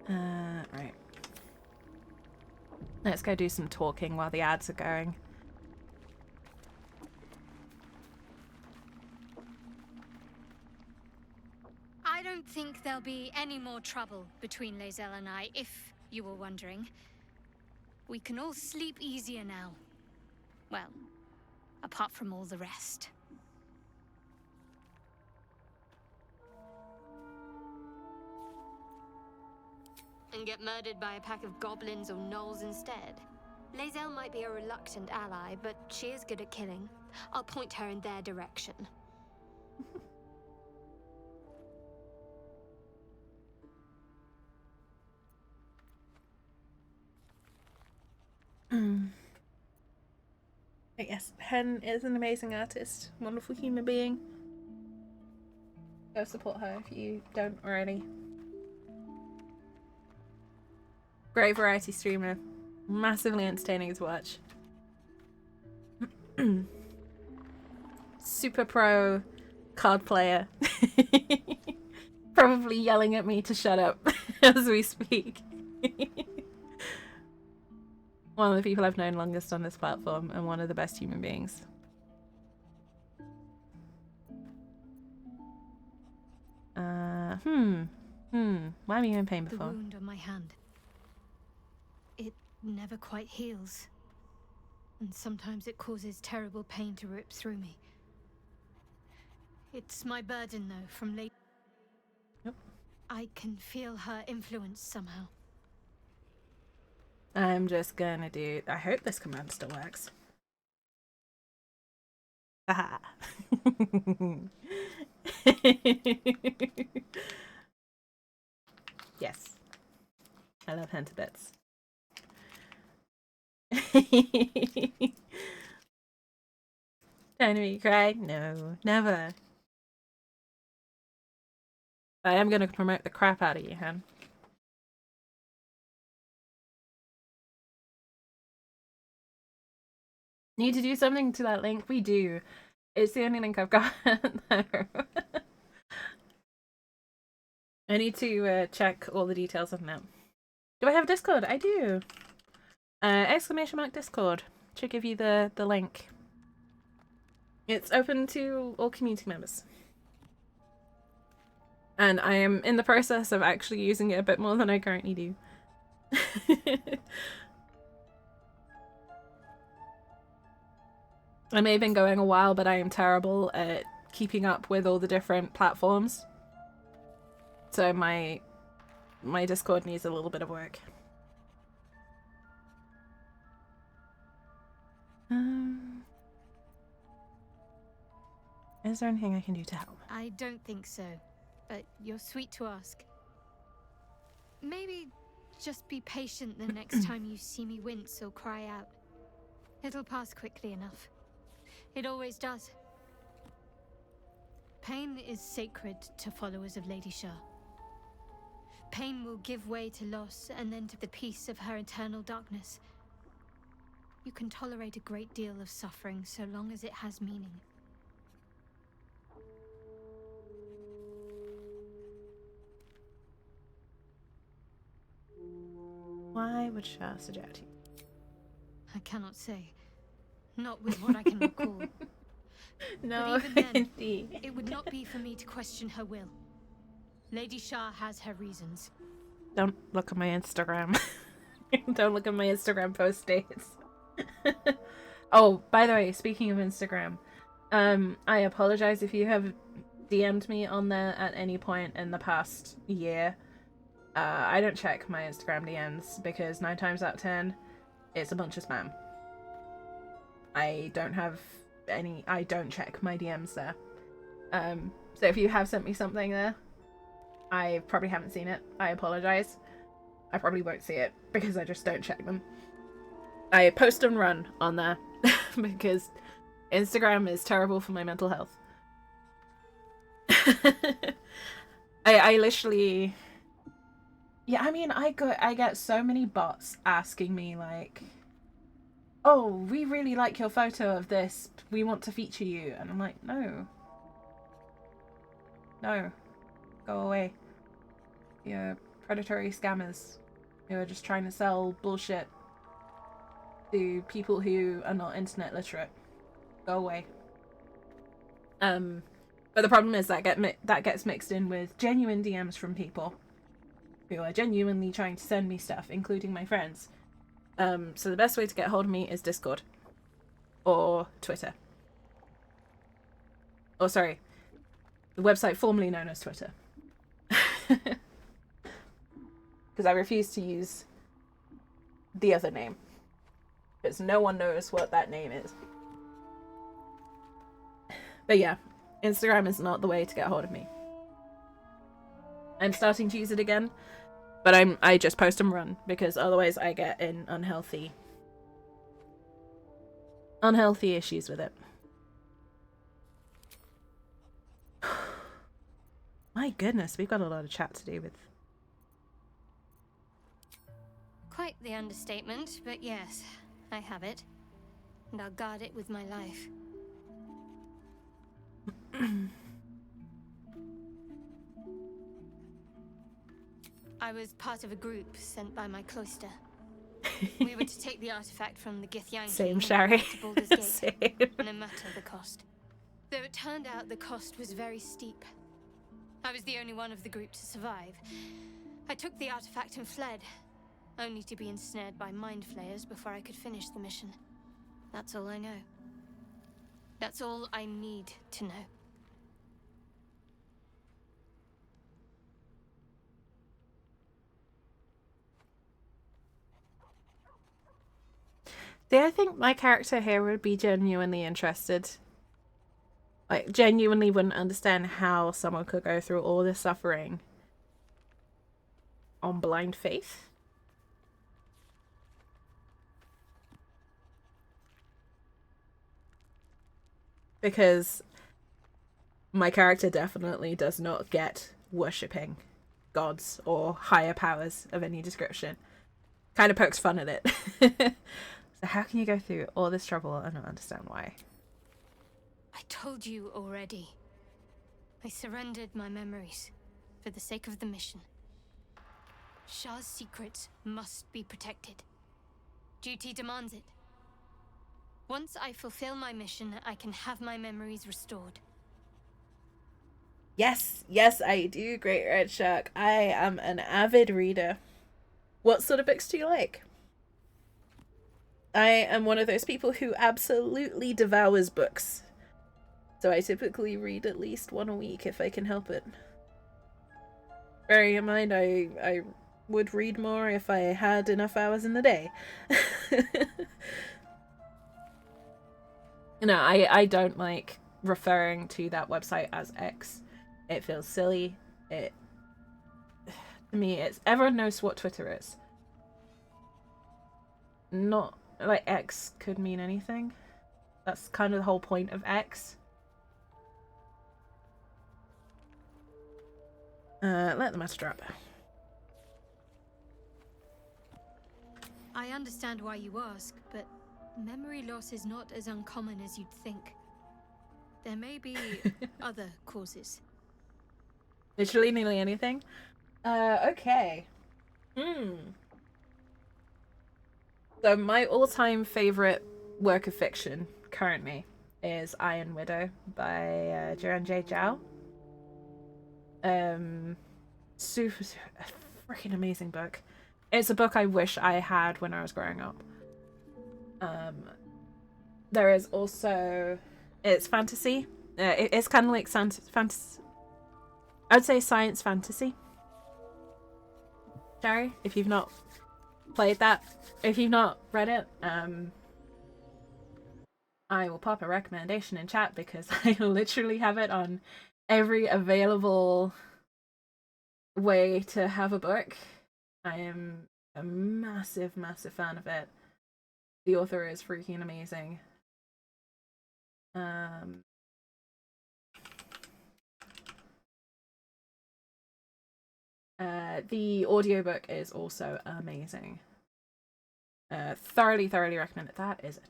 Right. Let's go do some talking while the ads are going. I don't think there'll be any more trouble between Lae'zel and I, if you were wondering. We can all sleep easier now. Well, apart from all the rest. And get murdered by a pack of goblins or gnolls instead. Lae'zel might be a reluctant ally, but she is good at killing. I'll point her in their direction. But yes, Hen is an amazing artist, wonderful human being. Go support her if you don't already. Great variety streamer, massively entertaining to watch. Super pro card player. Probably yelling at me to shut up as we speak. One of the people I've known longest on this platform and one of the best human beings. Why am you in pain before? The wound on my hand. It never quite heals. And sometimes it causes terrible pain to rip through me. It's my burden, though, from late. Yep. I can feel her influence somehow. I'm just gonna do... I hope this command still works. Haha. Yes. I love Hen to bits. Don't make me cry? No, never. I am gonna promote the crap out of you, Hen. Need to do something to that link? We do. It's the only link I've got. I need to check all the details on that. Do I have Discord? I do. ! Discord. Should give you the link. It's open to all community members. And I am in the process of actually using it a bit more than I currently do. I may have been going a while, but I am terrible at keeping up with all the different platforms. So my Discord needs a little bit of work. Is there anything I can do to help? I don't think so, but you're sweet to ask. Maybe just be patient the next time you see me wince or cry out. It'll pass quickly enough. It always does. Pain is sacred to followers of Lady Shah. Pain will give way to loss and then to the peace of her eternal darkness. You can tolerate a great deal of suffering so long as it has meaning. Why would Shah suggest you? I cannot say. Not with what I can recall. No, but even then, indeed. it would not be for me to question her will. Lady Shah has her reasons. Don't look at my Instagram. Don't look at my Instagram post dates. Oh, by the way, speaking of Instagram, I apologize if you have DM'd me on there at any point in the past year. I don't check my Instagram DMs because 9 times out of 10, it's a bunch of spam. I don't check my DMs there. So if you have sent me something there, I probably haven't seen it. I apologize. I probably won't see it because I just don't check them. I post and run on there because Instagram is terrible for my mental health. I literally... Yeah, I mean, I get so many bots asking me like, oh, we really like your photo of this. We want to feature you. And I'm like, no. No. Go away. You're predatory scammers. You're just trying to sell bullshit to people who are not internet literate. Go away. But the problem is that gets mixed in with genuine DMs from people who are genuinely trying to send me stuff, including my friends. So the best way to get hold of me is Discord. Or Twitter. Oh, sorry. The website formerly known as Twitter. Because I refuse to use the other name. Because no one knows what that name is. But yeah, Instagram is not the way to get hold of me. I'm starting to use it again, but I just post and run because otherwise I get in unhealthy issues with it. My goodness, we've got a lot of chat to do with. Quite the understatement, but yes, I have it. And I'll guard it with my life. I was part of a group sent by my cloister. We were to take the artifact from the Githyanki Same, Shari. to Baldur'sgate, Same. no matter the cost. Though it turned out the cost was very steep. I was the only one of the group to survive. I took the artifact and fled, only to be ensnared by mind flayers before I could finish the mission. That's all I know. That's all I need to know. See, I think my character here would be genuinely interested. Like, genuinely wouldn't understand how someone could go through all this suffering on blind faith. Because my character definitely does not get worshipping gods or higher powers of any description. Kind of pokes fun at it. So how can you go through all this trouble and not understand why? I told you already. I surrendered my memories for the sake of the mission. Shah's secrets must be protected. Duty demands it. Once I fulfill my mission, I can have my memories restored. Yes, yes, I do, Great Red Shark. I am an avid reader. What sort of books do you like? I am one of those people who absolutely devours books. So I typically read at least one a week if I can help it. Bearing in mind, I would read more if I had enough hours in the day. No, I don't like referring to that website as X. It feels silly. To me, it's everyone knows what Twitter is. Not like X could mean anything. That's kind of the whole point of X. Let the matter drop. I understand why you ask, but memory loss is not as uncommon as you'd think. There may be other causes. Literally nearly anything. Okay. So my all-time favorite work of fiction currently is Iron Widow by Jiren J. Zhao. Super freaking amazing book. It's a book I wish I had when I was growing up. There is also, it's fantasy. It's kind of like fantasy. I'd say science fantasy. Sherry, if you've not played that, if you've not read it, I will pop a recommendation in chat because I literally have it on every available way to have a book. I am a massive, massive fan of it. The author is freaking amazing. The audiobook is also amazing. Thoroughly recommend it. That is a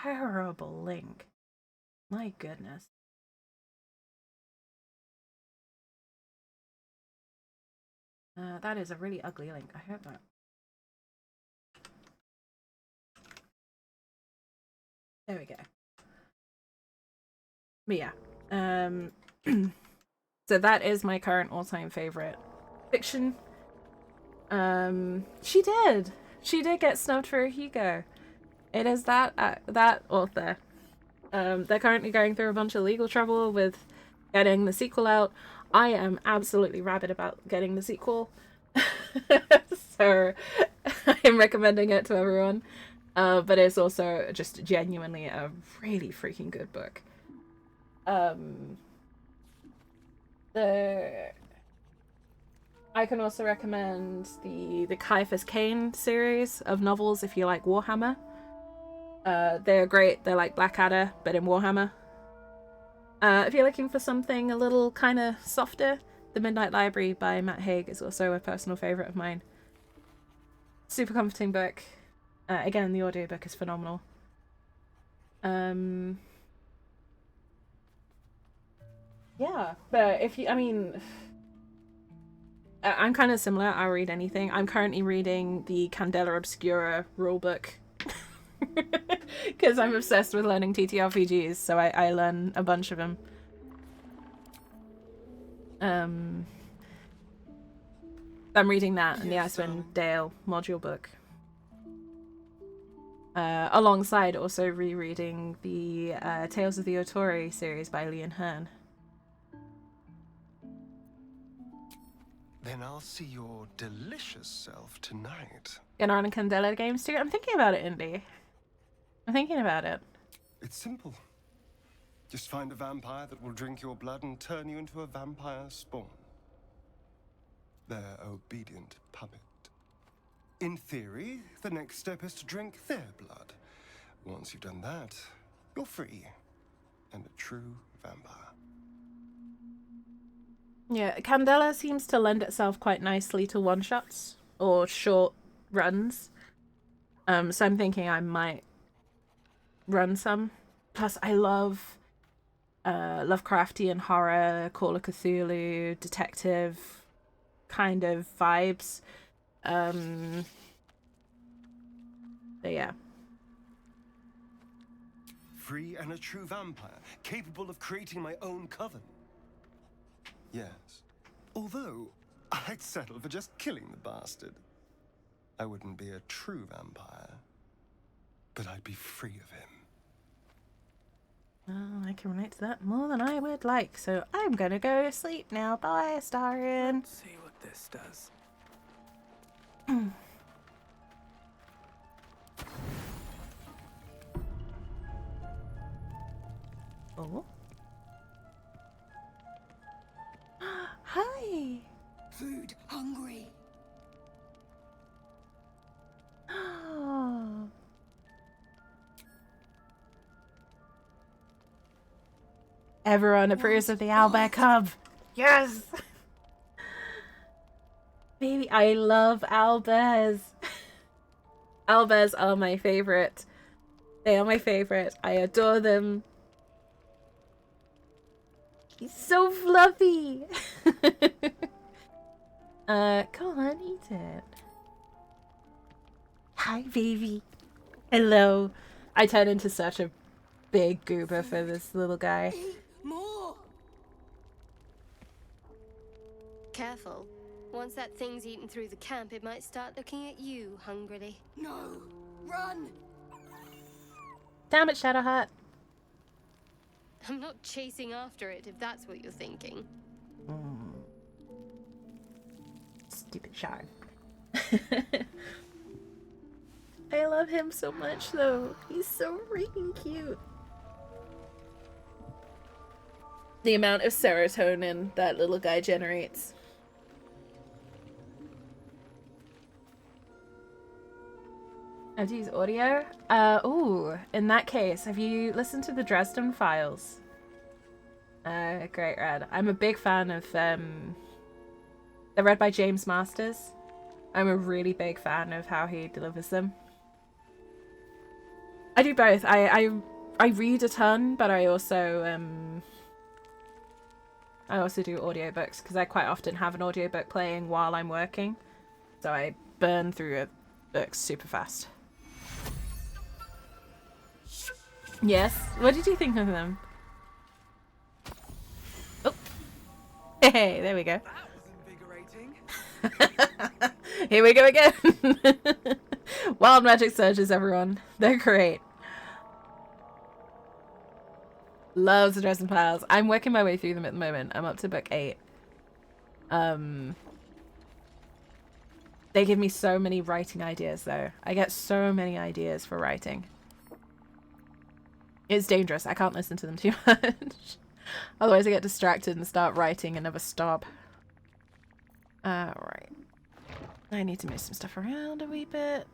terrible link. My goodness. That is a really ugly link. I hope that. There we go. But yeah. So that is my current all-time favorite fiction. She did get snubbed for a Hugo. It is that author. They're currently going through a bunch of legal trouble with getting the sequel out. I am absolutely rabid about getting the sequel. So I'm recommending it to everyone. But it's also just genuinely a really freaking good book. I can also recommend the Caiaphas Cain series of novels if you like Warhammer. They're great. They're like Blackadder, but in Warhammer. If you're looking for something a little kind of softer, The Midnight Library by Matt Haig is also a personal favourite of mine. Super comforting book. Again, the audiobook is phenomenal. Yeah, but if you, I mean, I'm kind of similar. I'll read anything. I'm currently reading the Candela Obscura rulebook because I'm obsessed with learning TTRPGs, so I learn a bunch of them. I'm reading that and the Icewind Dale module book. Alongside also rereading the Tales of the Otori series by Leon Hearn. Then I'll see your delicious self tonight. Gonna run a Candela games too? I'm thinking about it, Indy. I'm thinking about it. It's simple. Just find a vampire that will drink your blood and turn you into a vampire spawn. Their obedient puppet. In theory, the next step is to drink their blood. Once you've done that, you're free. And a true vampire. Yeah, Candela seems to lend itself quite nicely to one-shots or short runs. So I'm thinking I might run some. Plus, I love Lovecraftian horror, Call of Cthulhu, detective kind of vibes. But yeah. Free and a true vampire, capable of creating my own coven. Yes. Although, I'd settle for just killing the bastard. I wouldn't be a true vampire, but I'd be free of him. Oh, I can relate to that more than I would like, so I'm gonna go to sleep now. Bye, Astarion. Let's see what this does. Oh. Hi. Food hungry. Oh. Everyone approves of the owlbear cub. Yes. Baby, I love owlbears. Owlbears are my favorite. They are my favorite. I adore them. He's so fluffy. Come on, eat it. Hi, baby. Hello. I turn into such a big goober for this little guy. More. Careful. Once that thing's eaten through the camp, it might start looking at you hungrily. No. Run. Damn it, Shadowheart. I'm not chasing after it, if that's what you're thinking. Stupid shark. I love him so much, though. He's so freaking cute. The amount of serotonin that little guy generates. I have to use audio? Ooh, in that case, have you listened to the Dresden Files? Great read. I'm a big fan of, they're read by James Masters. I'm a really big fan of how he delivers them. I do both. I read a ton, but I also do audiobooks because I quite often have an audiobook playing while I'm working. So I burn through books super fast. Yes. What did you think of them? Oh. Hey, there we go. That was invigorating. Here we go again. Wild magic surges, everyone. They're great. Loves the Dresden Files. I'm working my way through them at the moment. I'm up to book 8. They give me so many writing ideas, though. I get so many ideas for writing. It's dangerous. I can't listen to them too much. Otherwise I get distracted and start writing and never stop. Right. I need to move some stuff around a wee bit.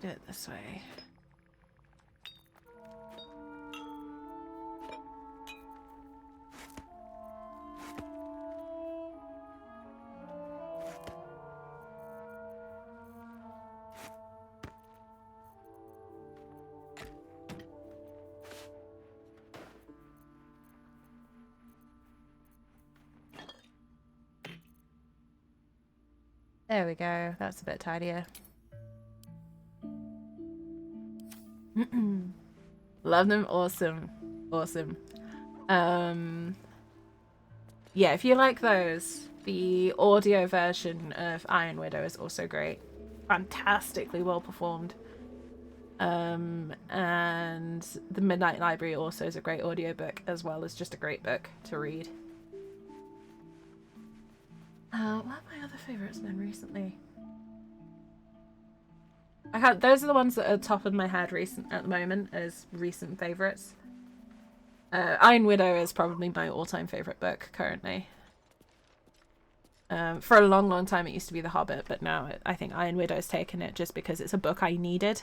Do it this way. There we go. That's a bit tidier. Love them. Awesome. Awesome. Yeah, if you like those, the audio version of Iron Widow is also great. Fantastically well performed. And The Midnight Library also is a great audiobook as well as just a great book to read. What have my other favourites been recently? Those are the ones that are top of my head at the moment as recent favourites. Iron Widow is probably my all-time favourite book currently. For a long, long time it used to be The Hobbit, but now I think Iron Widow's taken it just because it's a book I needed.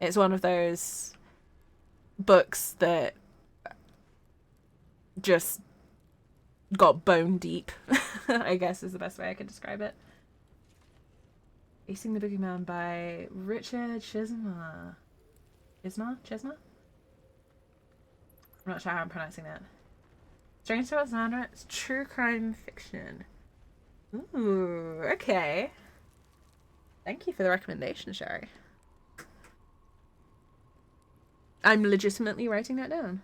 It's one of those books that just got bone deep, I guess is the best way I could describe it. Facing the Boogeyman by Richard Chesma. Chesma? I'm not sure how I'm pronouncing that. Strange Tales Alexandra, it's true crime fiction. Ooh, okay. Thank you for the recommendation, Sherry. I'm legitimately writing that down.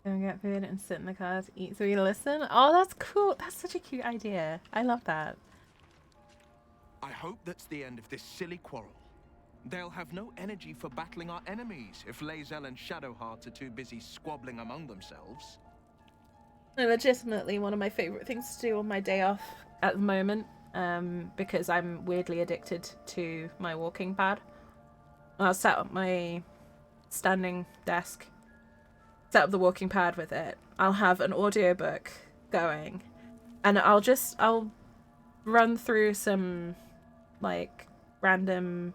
Go and get food and sit in the car to eat so we listen. Oh, that's cool. That's such a cute idea. I love that. I hope that's the end of this silly quarrel. They'll have no energy for battling our enemies if Lae'zel and Shadowheart are too busy squabbling among themselves. They're legitimately one of my favourite things to do on my day off at the moment, because I'm weirdly addicted to my walking pad. I'll set up my standing desk, set up the walking pad with it. I'll have an audiobook going, and I'll run through some like random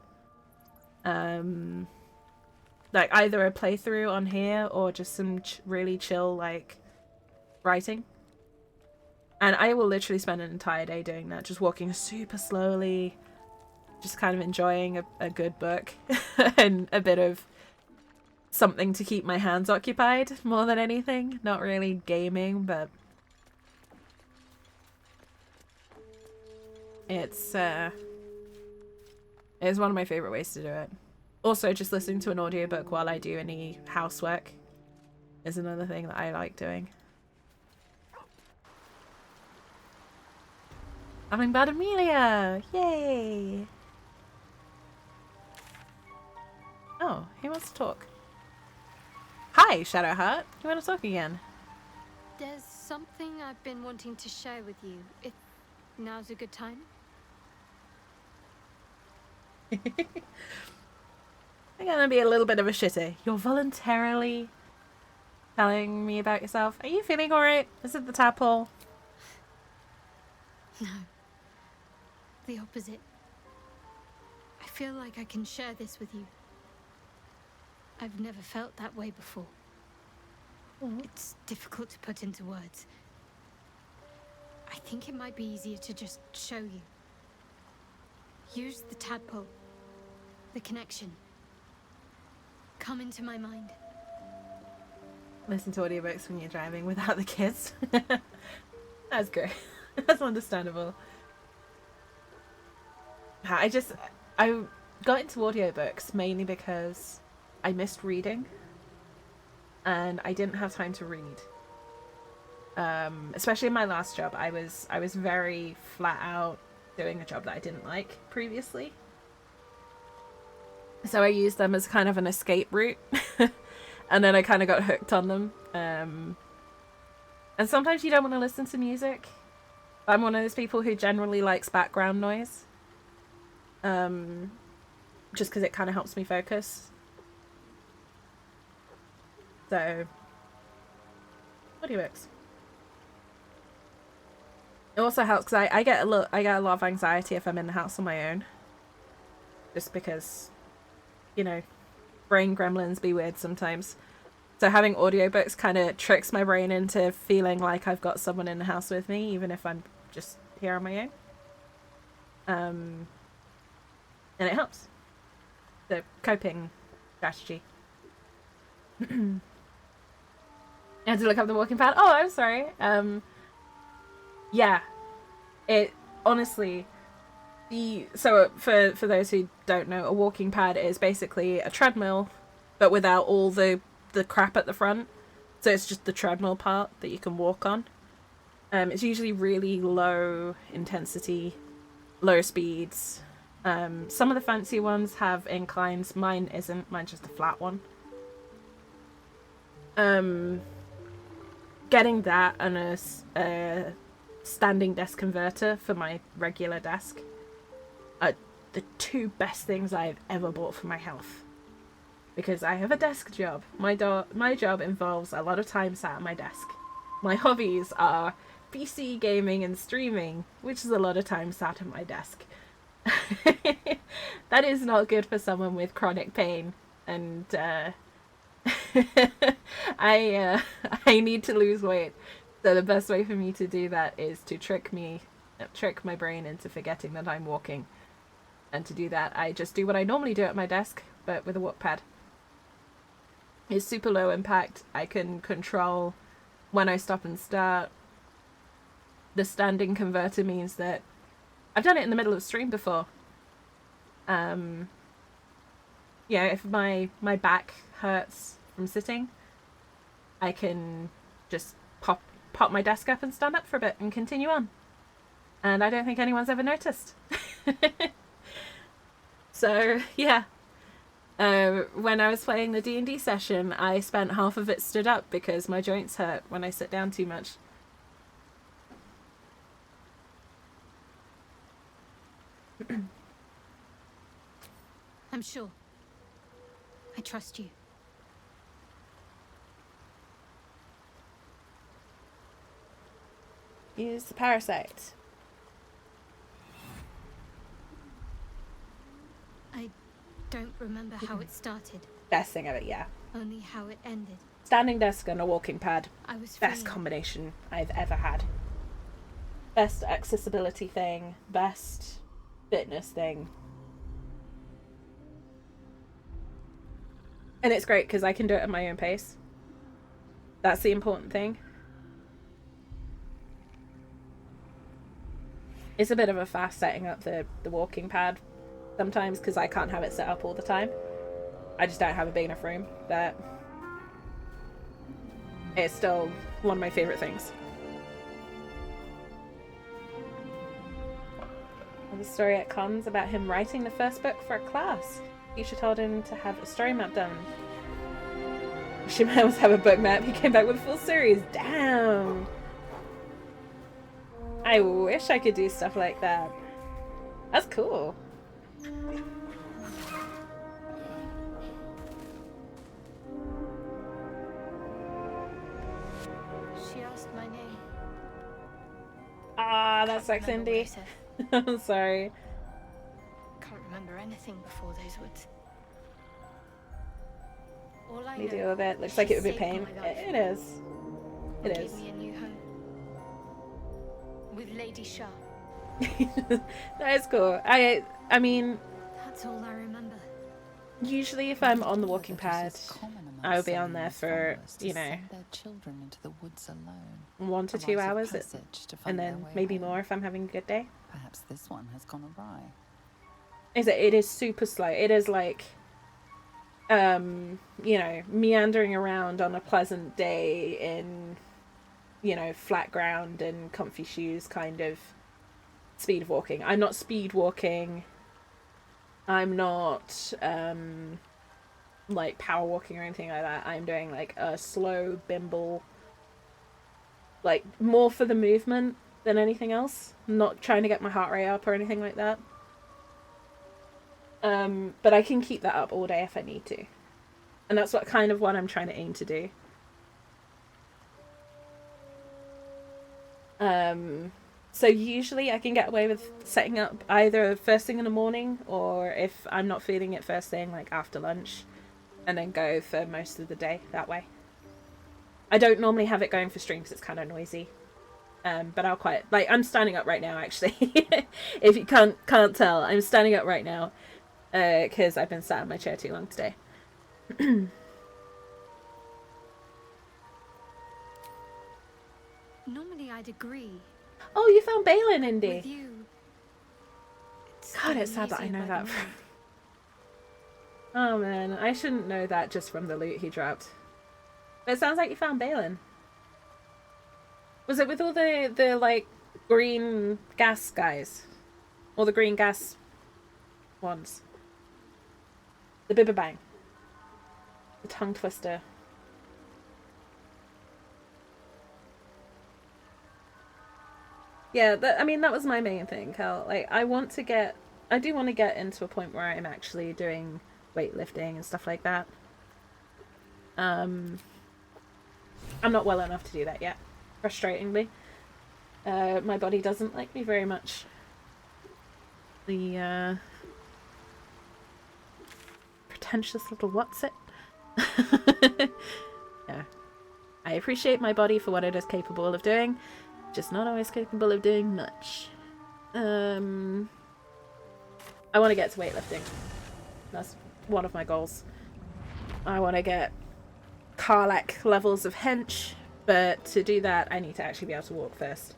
like either a playthrough on here or just some really chill like writing, and I will literally spend an entire day doing that, just walking super slowly, just kind of enjoying a good book and a bit of something to keep my hands occupied more than anything. Not really gaming, but it's one of my favorite ways to do it. Also, just listening to an audiobook while I do any housework is another thing that I like doing. Hummingbird Amelia! Yay! Oh, he wants to talk. Hi, Shadowheart. You want to talk again? There's something I've been wanting to share with you, if now's a good time. I'm gonna be a little bit of a shitter. You're voluntarily telling me about yourself. Are you feeling alright? Is it the tadpole? No. The opposite. I feel like I can share this with you. I've never felt that way before. It's difficult to put into words. I think it might be easier to just show you. Use the tadpole. The connection. Come into my mind. Listen to audiobooks when you're driving without the kids. That's great. That's understandable. I got into audiobooks mainly because I missed reading and I didn't have time to read. Especially in my last job, I was very flat out doing a job that I didn't like previously. So I used them as kind of an escape route. And then I kind of got hooked on them. And sometimes you don't want to listen to music. I'm one of those people who generally likes background noise. Just because it kind of helps me focus. So, audiobooks. It also helps because I get a lot of anxiety if I'm in the house on my own. Just because, you know, brain gremlins be weird sometimes. So having audiobooks kind of tricks my brain into feeling like I've got someone in the house with me, even if I'm just here on my own. And it helps. The coping strategy. I had to look up the walking pad. Oh, I'm sorry. Yeah. It honestly, so for those who don't know, a walking pad is basically a treadmill, but without all the crap at the front. So it's just the treadmill part that you can walk on. It's usually really low intensity, low speeds. Some of the fancy ones have inclines. Mine isn't. Mine's just a flat one. Getting that and a standing desk converter for my regular desk are the two best things I've ever bought for my health. Because I have a desk job. My job involves a lot of time sat at my desk. My hobbies are PC gaming and streaming, which is a lot of time sat at my desk. That is not good for someone with chronic pain, and I need to lose weight. So the best way for me to do that is to trick my brain into forgetting that I'm walking. And to do that, I just do what I normally do at my desk, but with a walk pad. It's super low impact. I can control when I stop and start. The standing converter means that I've done it in the middle of a stream before. Yeah, if my back hurts from sitting, I can just pop my desk up and stand up for a bit and continue on. And I don't think anyone's ever noticed. So, yeah. When I was playing the D&D session, I spent half of it stood up because my joints hurt when I sit down too much. I'm sure. I trust you. Use the parasite. I don't remember how it started. Best thing ever, yeah. Only how it ended. Standing desk and a walking pad. I was Best freeing. combination I've ever had. Best accessibility thing. Best fitness thing. And it's great because I can do it at my own pace. That's the important thing. It's a bit of a fast setting up the walking pad sometimes because I can't have it set up all the time. I just don't have a big enough room, but it's still one of my favourite things. The story at cons about him writing the first book for a class. Teacher told him to have a story map done. She might always have a book map. He came back with a full series. Damn! I wish I could do stuff like that. That's cool. She asked my name. Ah, that sucks, Indy. I'm sorry. Can't remember anything before those words. All I We know, deal with it. Looks she like it would be saved pain. my life It is. It and is. gave me a new home. With Lady Shah. That is cool. I mean, That's all I remember. usually if I'm on the walking pad, I would be on there for, you know, Their children into the woods alone. 1 to A 2 rite of hours, passage to and find their then way maybe home. more if I'm having a good day. Perhaps this one has gone awry. It is super slow. It is like, you know, meandering around on a pleasant day in, you know, flat ground and comfy shoes kind of speed of walking. I'm not speed walking. I'm not, like power walking or anything like that. I'm doing like a slow bimble, like more for the movement than anything else. I'm not trying to get my heart rate up or anything like that. But I can keep that up all day if I need to. And that's what I'm trying to aim to do. So usually I can get away with setting up either first thing in the morning, or if I'm not feeling it first thing, like after lunch, and then go for most of the day that way. I don't normally have it going for stream because it's kind of noisy. But I'll quite, like, I'm standing up right now actually. If you can't tell, I'm standing up right now because I've been sat in my chair too long today. Normally I'd agree. Oh, you found Balin, Indy. With you, God, it's sad that I know that. Oh man, I shouldn't know that just from the loot he dropped. But it sounds like you found Balin. Was it with all the like green gas guys? Or the green gas ones? The Bibberbang. The tongue twister. Yeah, I mean, that was my main thing, Cal. Like, I do want to get into a point where I'm actually doing weightlifting and stuff like that. I'm not well enough to do that yet, frustratingly. My body doesn't like me very much. The, pretentious little what's it? Yeah. I appreciate my body for what it is capable of doing. Just not always capable of doing much. I want to get to weightlifting. That's one of my goals. I want to get Karlach levels of hench, but to do that I need to actually be able to walk first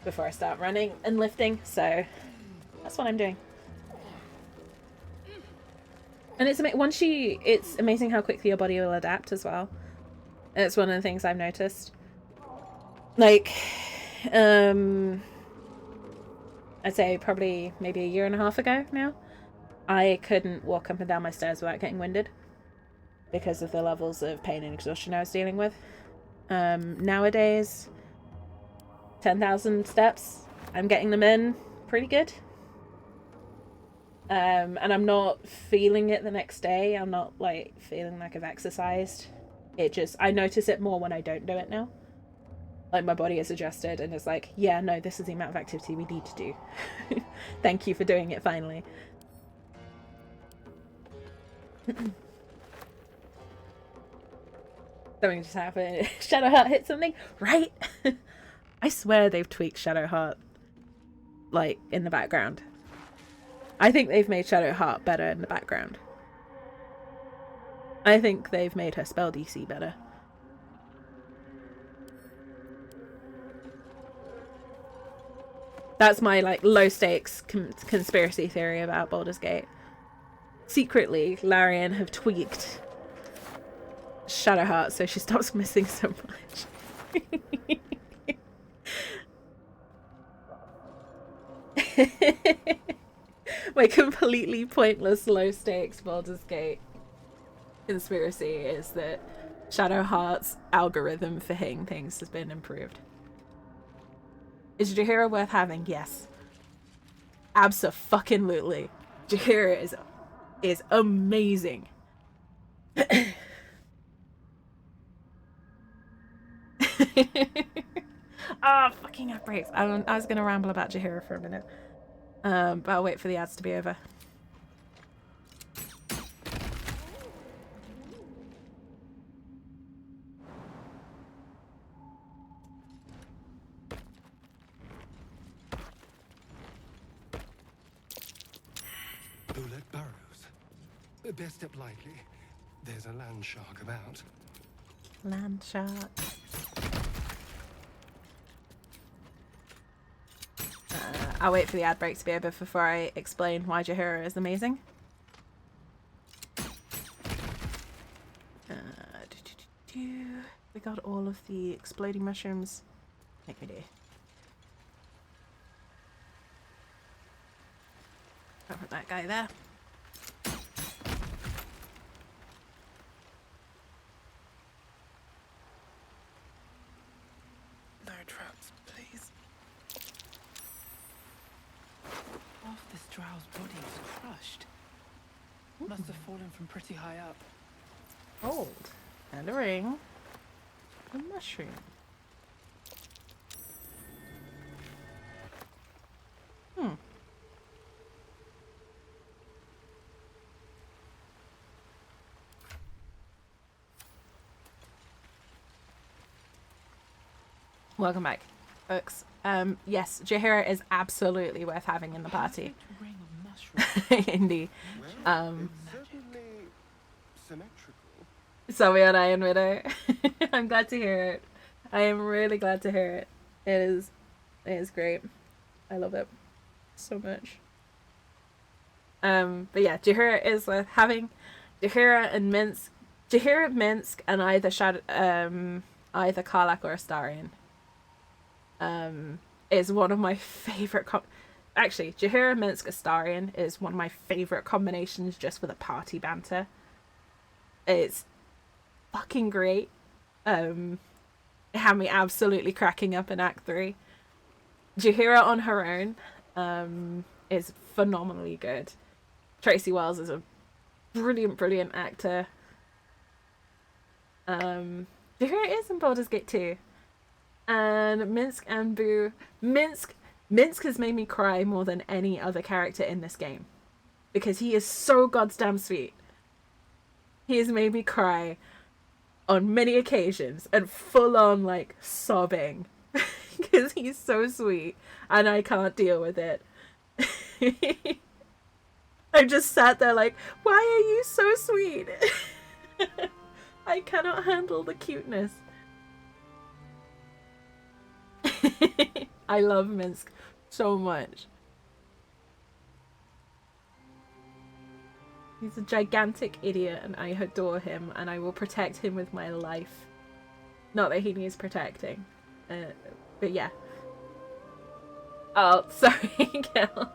before I start running and lifting, so that's what I'm doing. And it's amazing how quickly your body will adapt as well. It's one of the things I've noticed. Like, I'd say probably maybe a year and a half ago now, I couldn't walk up and down my stairs without getting winded because of the levels of pain and exhaustion I was dealing with. Nowadays, 10,000 steps, I'm getting them in pretty good. And I'm not feeling it the next day. I'm not like feeling like I've exercised. It just, I notice it more when I don't do it now. Like my body is adjusted and it's like, yeah, no, this is the amount of activity we need to do. Thank you for doing it finally. Something just happened. Shadowheart hit something, right? I swear they've tweaked Shadowheart, like, in the background. I think they've made Shadowheart better in the background. I think they've made her spell DC better. That's my, like, low-stakes conspiracy theory about Baldur's Gate. Secretly, Larian have tweaked Shadowheart so she stops missing so much. My completely pointless low-stakes Baldur's Gate conspiracy is that Shadowheart's algorithm for hitting things has been improved. Is Jaheira worth having? Yes. Abso-fucking-lutely. Jaheira is amazing. Fucking outbreaks. I was gonna ramble about Jaheira for a minute. But I'll wait for the ads to be over. Bullet burrows. Bear step lightly. There's a land shark about. Land shark. I'll wait for the ad break to be over before I explain why Jaheira is amazing. We got all of the exploding mushrooms. Make me do. I'll put that guy there. No traps, please. Half this drow's body is crushed. Must have fallen from pretty high up. Gold. And a ring. A mushroom. Welcome back, folks. Yes, Jaheira is absolutely worth having in the party. Indeed. Sorry on Iron Widow. I'm glad to hear it. I am really glad to hear it. It is great. I love it so much. But yeah, Jaheira is worth having. Jaheira and Minsk, and either Karlach or Astarion. Is one of my favorite. Actually, Jaheira, Minsk, Astarion is one of my favorite combinations just for the party banter. It's fucking great. It had me absolutely cracking up in Act 3. Jaheira on her own is phenomenally good. Tracy Wells is a brilliant actor. Jaheira is in Baldur's Gate 2. And Minsk and Boo. Minsk has made me cry more than any other character in this game. Because he is so goddamn sweet. He has made me cry on many occasions and full on like sobbing. Because he's so sweet and I can't deal with it. I just sat there like, why are you so sweet? I cannot handle the cuteness. I love Minsk so much. He's a gigantic idiot and I adore him and I will protect him with my life. Not that he needs protecting. But yeah. Oh, sorry, Gil.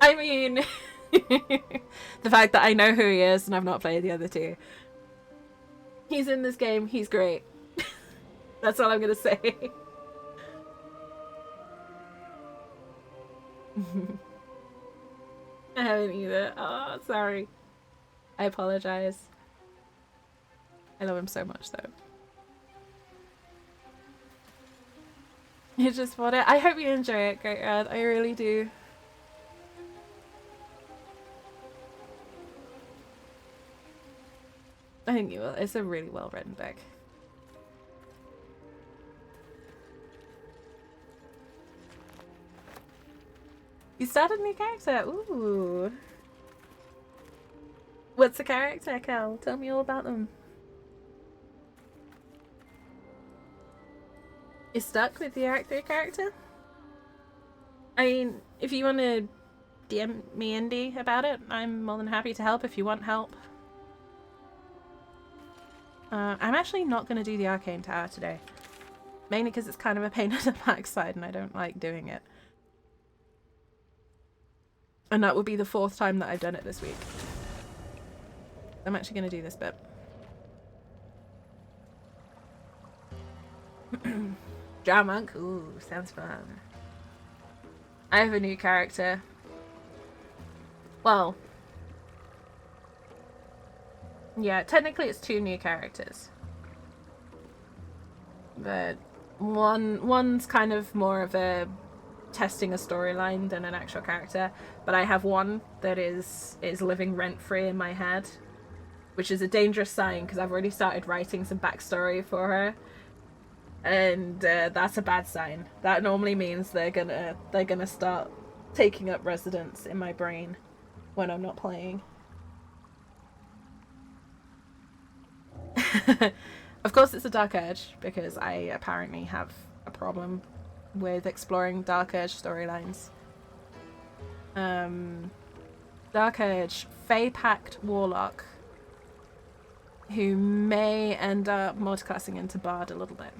I mean, the fact that I know who he is and I've not played the other two. He's in this game, he's great. That's all I'm gonna say. I haven't either. Oh, sorry. I apologize. I love him so much, though. You just bought it. I hope you enjoy it, Great Rad. I really do. I think you will. It's a really well written book. You started a new character. Ooh. What's the character, Cal? Tell me all about them. You stuck with the Act 3 character? I mean, if you want to DM me, Indy, about it, I'm more than happy to help if you want help. I'm actually not going to do the Arcane Tower today. Mainly because it's kind of a pain in the backside and I don't like doing it. And that would be the 4th time that I've done it this week. I'm actually going to do this bit. Drow Monk? Ooh, sounds fun. I have a new character. Well, yeah, technically it's 2 new characters. But one's kind of more of a testing a storyline than an actual character. But I have one that is living rent-free in my head, which is a dangerous sign because I've already started writing some backstory for her. And that's a bad sign. That normally means they're gonna start taking up residence in my brain when I'm not playing. Of course it's a Dark Urge, because I apparently have a problem with exploring Dark Urge storylines. Dark Urge, Fey Pact Warlock, who may end up multiclassing into Bard a little bit.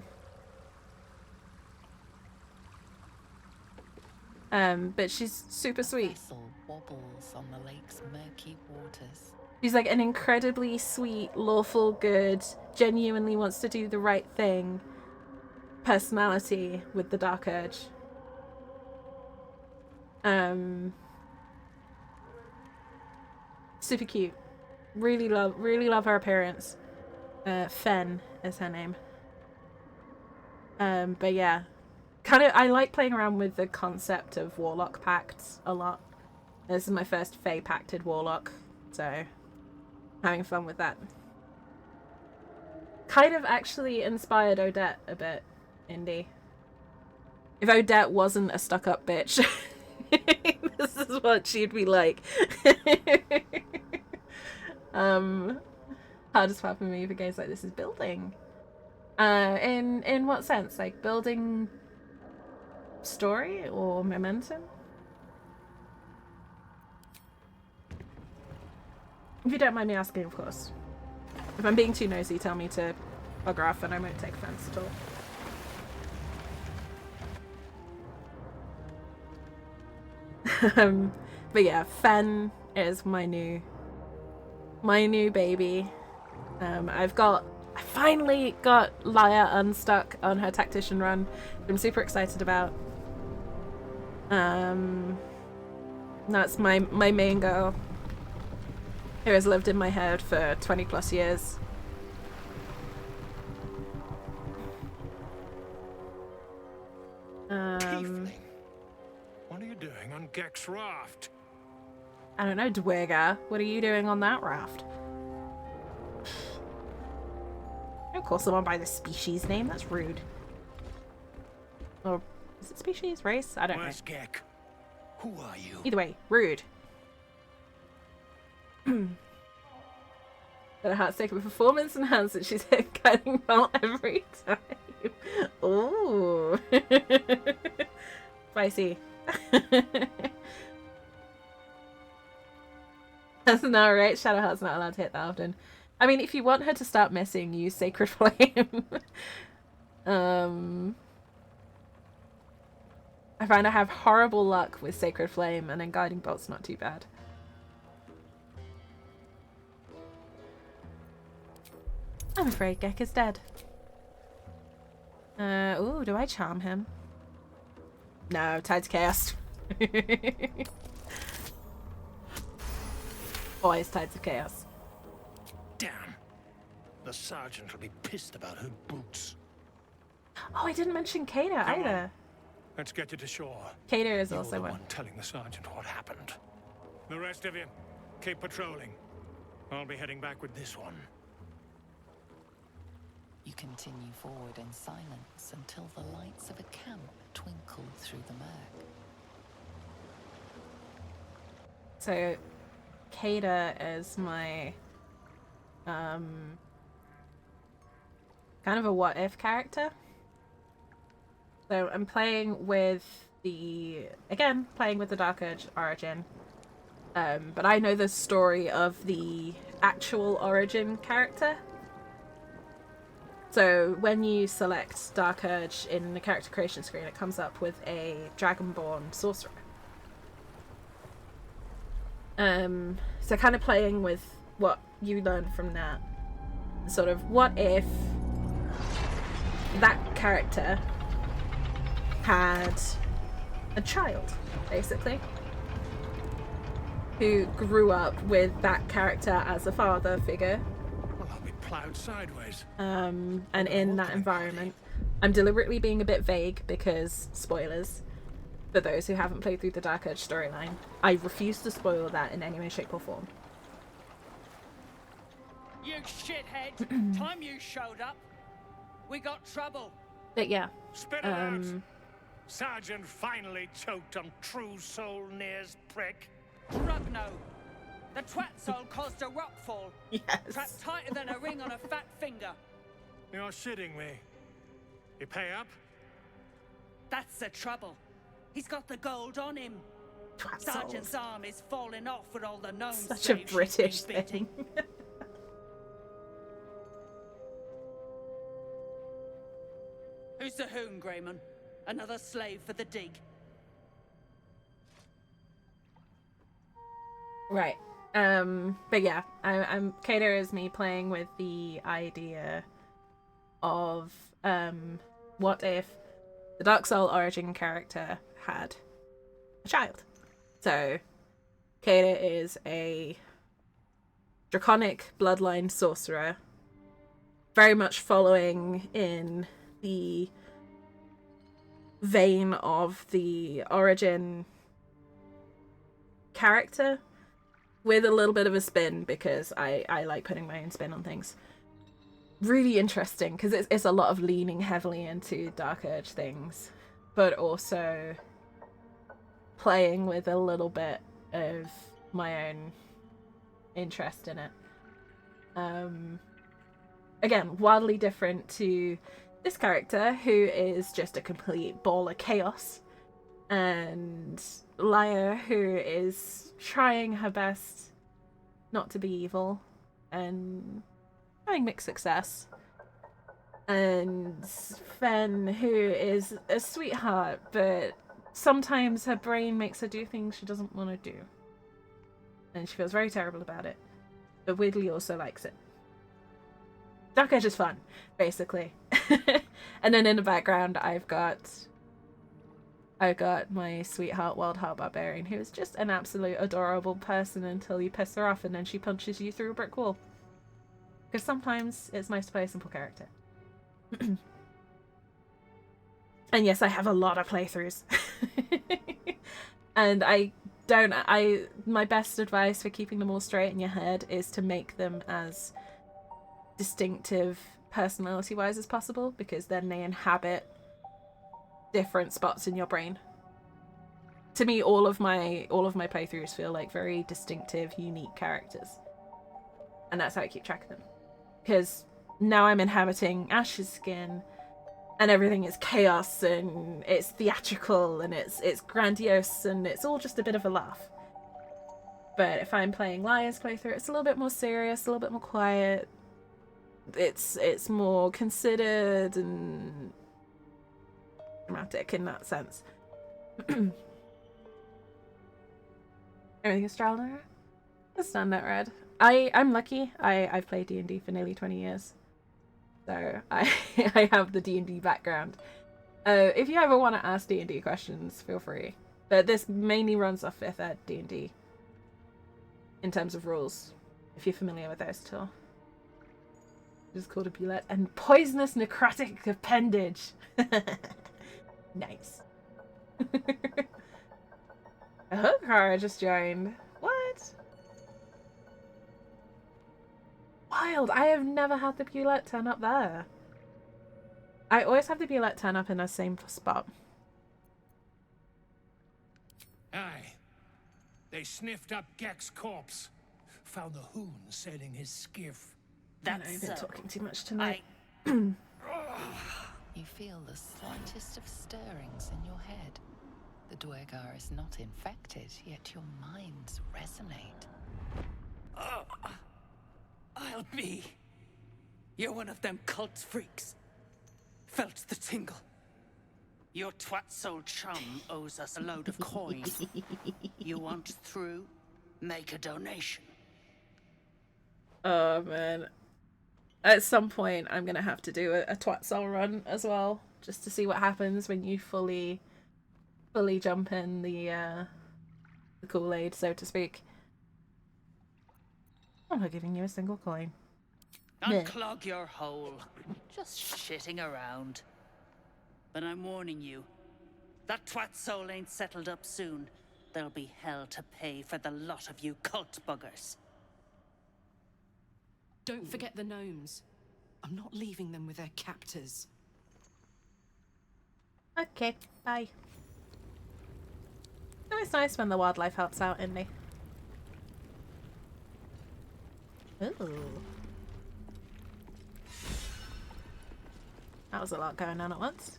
But she's super sweet. Vessel wobbles on the lake's murky waters. She's like an incredibly sweet, lawful good, genuinely wants to do the right thing personality with the Dark Urge. Super cute. Really love her appearance. Fen is her name. But yeah. I like playing around with the concept of Warlock Pacts a lot. This is my first Fey Pacted Warlock, so having fun with that. Kind of actually inspired Odette a bit, Indy. If Odette wasn't a stuck-up bitch, this is what she'd be like. Hardest part for me for games like this is building. In what sense? Like building story or momentum? If you don't mind me asking, of course. If I'm being too nosy, tell me to bugger off and I won't take offense at all. But yeah, Fen is my new baby. I finally got Laya unstuck on her tactician run, which I'm super excited about. That's my main girl, who has lived in my head for 20 plus years. Tiefling, what are you doing on Gek's raft? I don't know, Dwigger. What are you doing on that raft? Don't call someone by the species name, that's rude. Or is it species? Race? I don't know. Where's Gek? Who are you? Either way, rude. Got a heartstake with performance enhancement. She's hit guiding bolt every time. Ooh. Spicy. That's not right. Shadowheart's not allowed to hit that often. I mean, if you want her to start missing, use Sacred Flame. I find I have horrible luck with Sacred Flame, and then Guiding Bolt's not too bad. I'm afraid Gek is dead. Ooh, do I charm him? No, Tides of Chaos. Always Tides of Chaos. Damn. The sergeant will be pissed about her boots. Oh, I didn't mention Kader either. Let's get you to shore. Kader is You're also the one. one telling the sergeant what happened. The rest of you, keep patrolling. I'll be heading back with this one. You continue forward in silence until the lights of a camp twinkle through the murk. So, Kader is my kind of a what if character. So I'm playing with the Dark Urge origin, but I know the story of the actual origin character. So when you select Dark Urge in the character creation screen, it comes up with a Dragonborn sorcerer. So kind of playing with what you learn from that. Sort of, what if that character had a child, basically, who grew up with that character as a father figure. Well, I'll be plowed sideways. And in that environment, I'm deliberately being a bit vague because spoilers for those who haven't played through the Dark Urge storyline. I refuse to spoil that in any way, shape, or form. You shithead! Time you showed up, we got trouble. But yeah, Spit it out. Sergeant finally choked on True Soul Near's prick. Drugno. The twat soul caused a rockfall. Yes. Trapped tighter than a ring on a fat finger. You're shitting me. You pay up? That's the trouble. He's got the gold on him. Twat Sergeant's souls. arm is falling off with all the known Such a slaves she's British been beating. thing. Who's the hoon, Greyman? Another slave for the dig. Right. But yeah, I'm Kader is me playing with the idea of what if the Dark Soul origin character had a child. So Kader is a draconic bloodline sorcerer, very much following in the vein of the origin character, with a little bit of a spin because I like putting my own spin on things. Really interesting because it's a lot of leaning heavily into Dark Urge things, but also playing with a little bit of my own interest in it. Again, wildly different to this character, who is just a complete ball of chaos, and Lyra, who is trying her best not to be evil and having mixed success, and Fen, who is a sweetheart, but sometimes her brain makes her do things she doesn't want to do, and she feels very terrible about it, but weirdly also likes it. Dark Edge is fun, basically. And then in the background, I've got my sweetheart Wild Heart Barbarian, who is just an absolute adorable person until you piss her off and then she punches you through a brick wall. Because sometimes it's nice to play a simple character. And yes, I have a lot of playthroughs. And my best advice for keeping them all straight in your head is to make them as distinctive personality-wise as possible, because then they inhabit different spots in your brain. To me, all of my playthroughs feel like very distinctive, unique characters, and that's how I keep track of them. Because now I'm inhabiting Ash's skin, and everything is chaos, and it's theatrical, and it's grandiose, and it's all just a bit of a laugh. But if I'm playing Liar's playthrough, it's a little bit more serious, a little bit more quiet. It's more considered and dramatic in that sense. Everything is Stralner? Understand that, Red. I'm lucky. I've played D&D for nearly 20 years. So I have the D&D background. If you ever want to ask D&D questions, feel free. But this mainly runs off 5th ed D&D. In terms of rules. If you're familiar with those two. It's called a bullet. And poisonous necrotic appendage. Nice. A hook car just joined. What? Wild. I have never had the bullet turn up there. I always have the bullet turn up in the same spot. Aye. They sniffed up Gek's corpse. Found the Hoon sailing his skiff. I know you've been talking too much tonight. You feel the slightest of stirrings in your head. The Dwergar is not infected, yet your minds resonate. I'll be. You're one of them cult freaks. Felt the tingle. Your twat-soul chum owes us a load of coin. You want through? Make a donation. Oh man. At some point I'm gonna have to do a twat soul run as well, just to see what happens when you fully jump in the Kool-Aid, so to speak. I'm not giving you a single coin. Unclog your hole. Just shitting around. But I'm warning you, that twat soul ain't settled up soon. There'll be hell to pay for the lot of you cult buggers. Don't forget the gnomes. I'm not leaving them with their captors. Okay, bye. It's nice when the wildlife helps out, isn't it? Ooh. That was a lot going on at once.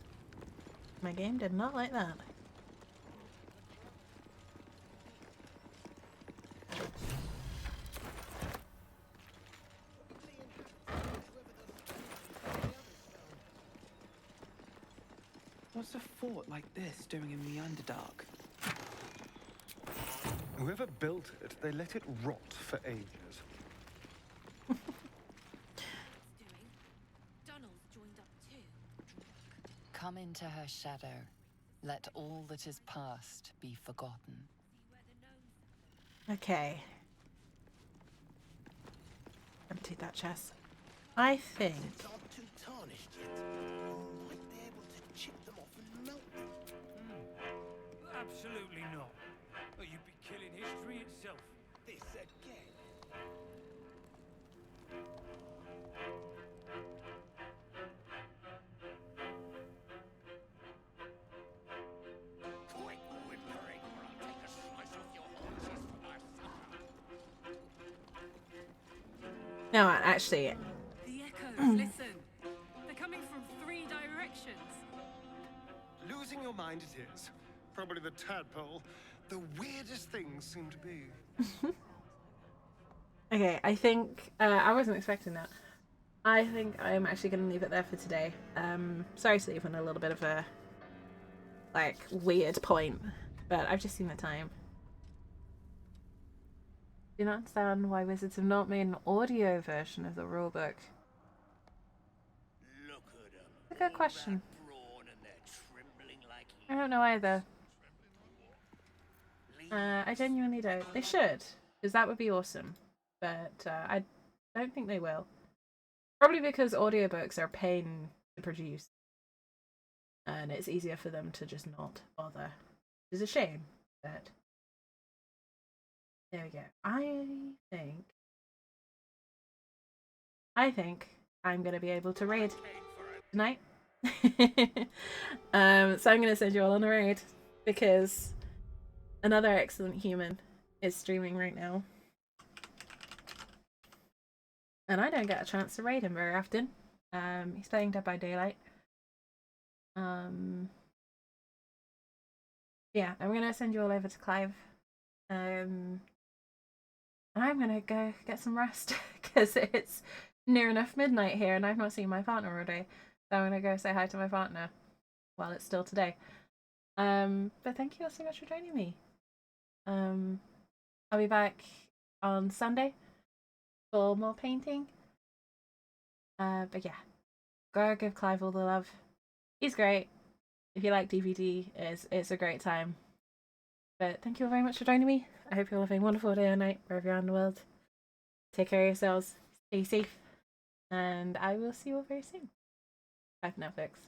My game did not like that. What's a fort like this doing in the Underdark? Whoever built it, they let it rot for ages. Come into her shadow. Let all that is past be forgotten. Okay. Empty that chest. I think. Aren't too tarnished yet. Might be able to chip them off and melt them. Absolutely not. Or you'd be killing history itself. This again. Quit whimpering or I'll take a slice off your haunches for my supper. No, actually. The echoes, listen. They're coming from 3 directions. Losing your mind it is. Probably the tadpole. The weirdest things seem to be. Okay, I think I wasn't expecting that. I think I'm actually going to leave it there for today. Sorry to leave on a little bit of a weird point, but I've just seen the time. Do not understand why Wizards have not made an audio version of the rulebook. It's a good question. I don't know either. I genuinely don't. They should, because that would be awesome. But I don't think they will. Probably because audiobooks are a pain to produce. And it's easier for them to just not bother. It's a shame, but there we go. I think I'm going to be able to raid tonight. So I'm going to send you all on a raid because another excellent human is streaming right now. And I don't get a chance to raid him very often. He's playing Dead by Daylight. Yeah, I'm going to send you all over to Clive. And I'm gonna go get some rest because it's near enough midnight here and I've not seen my partner all day. So I'm gonna go say hi to my partner while it's still today. But thank you all so much for joining me. I'll be back on Sunday for more painting. But yeah, go give Clive all the love. He's great. If you like DVD, it's a great time. But thank you all very much for joining me. I hope you're having a wonderful day or night wherever you are in the world. Take care of yourselves. Stay safe. And I will see you all very soon. Bye for now, folks.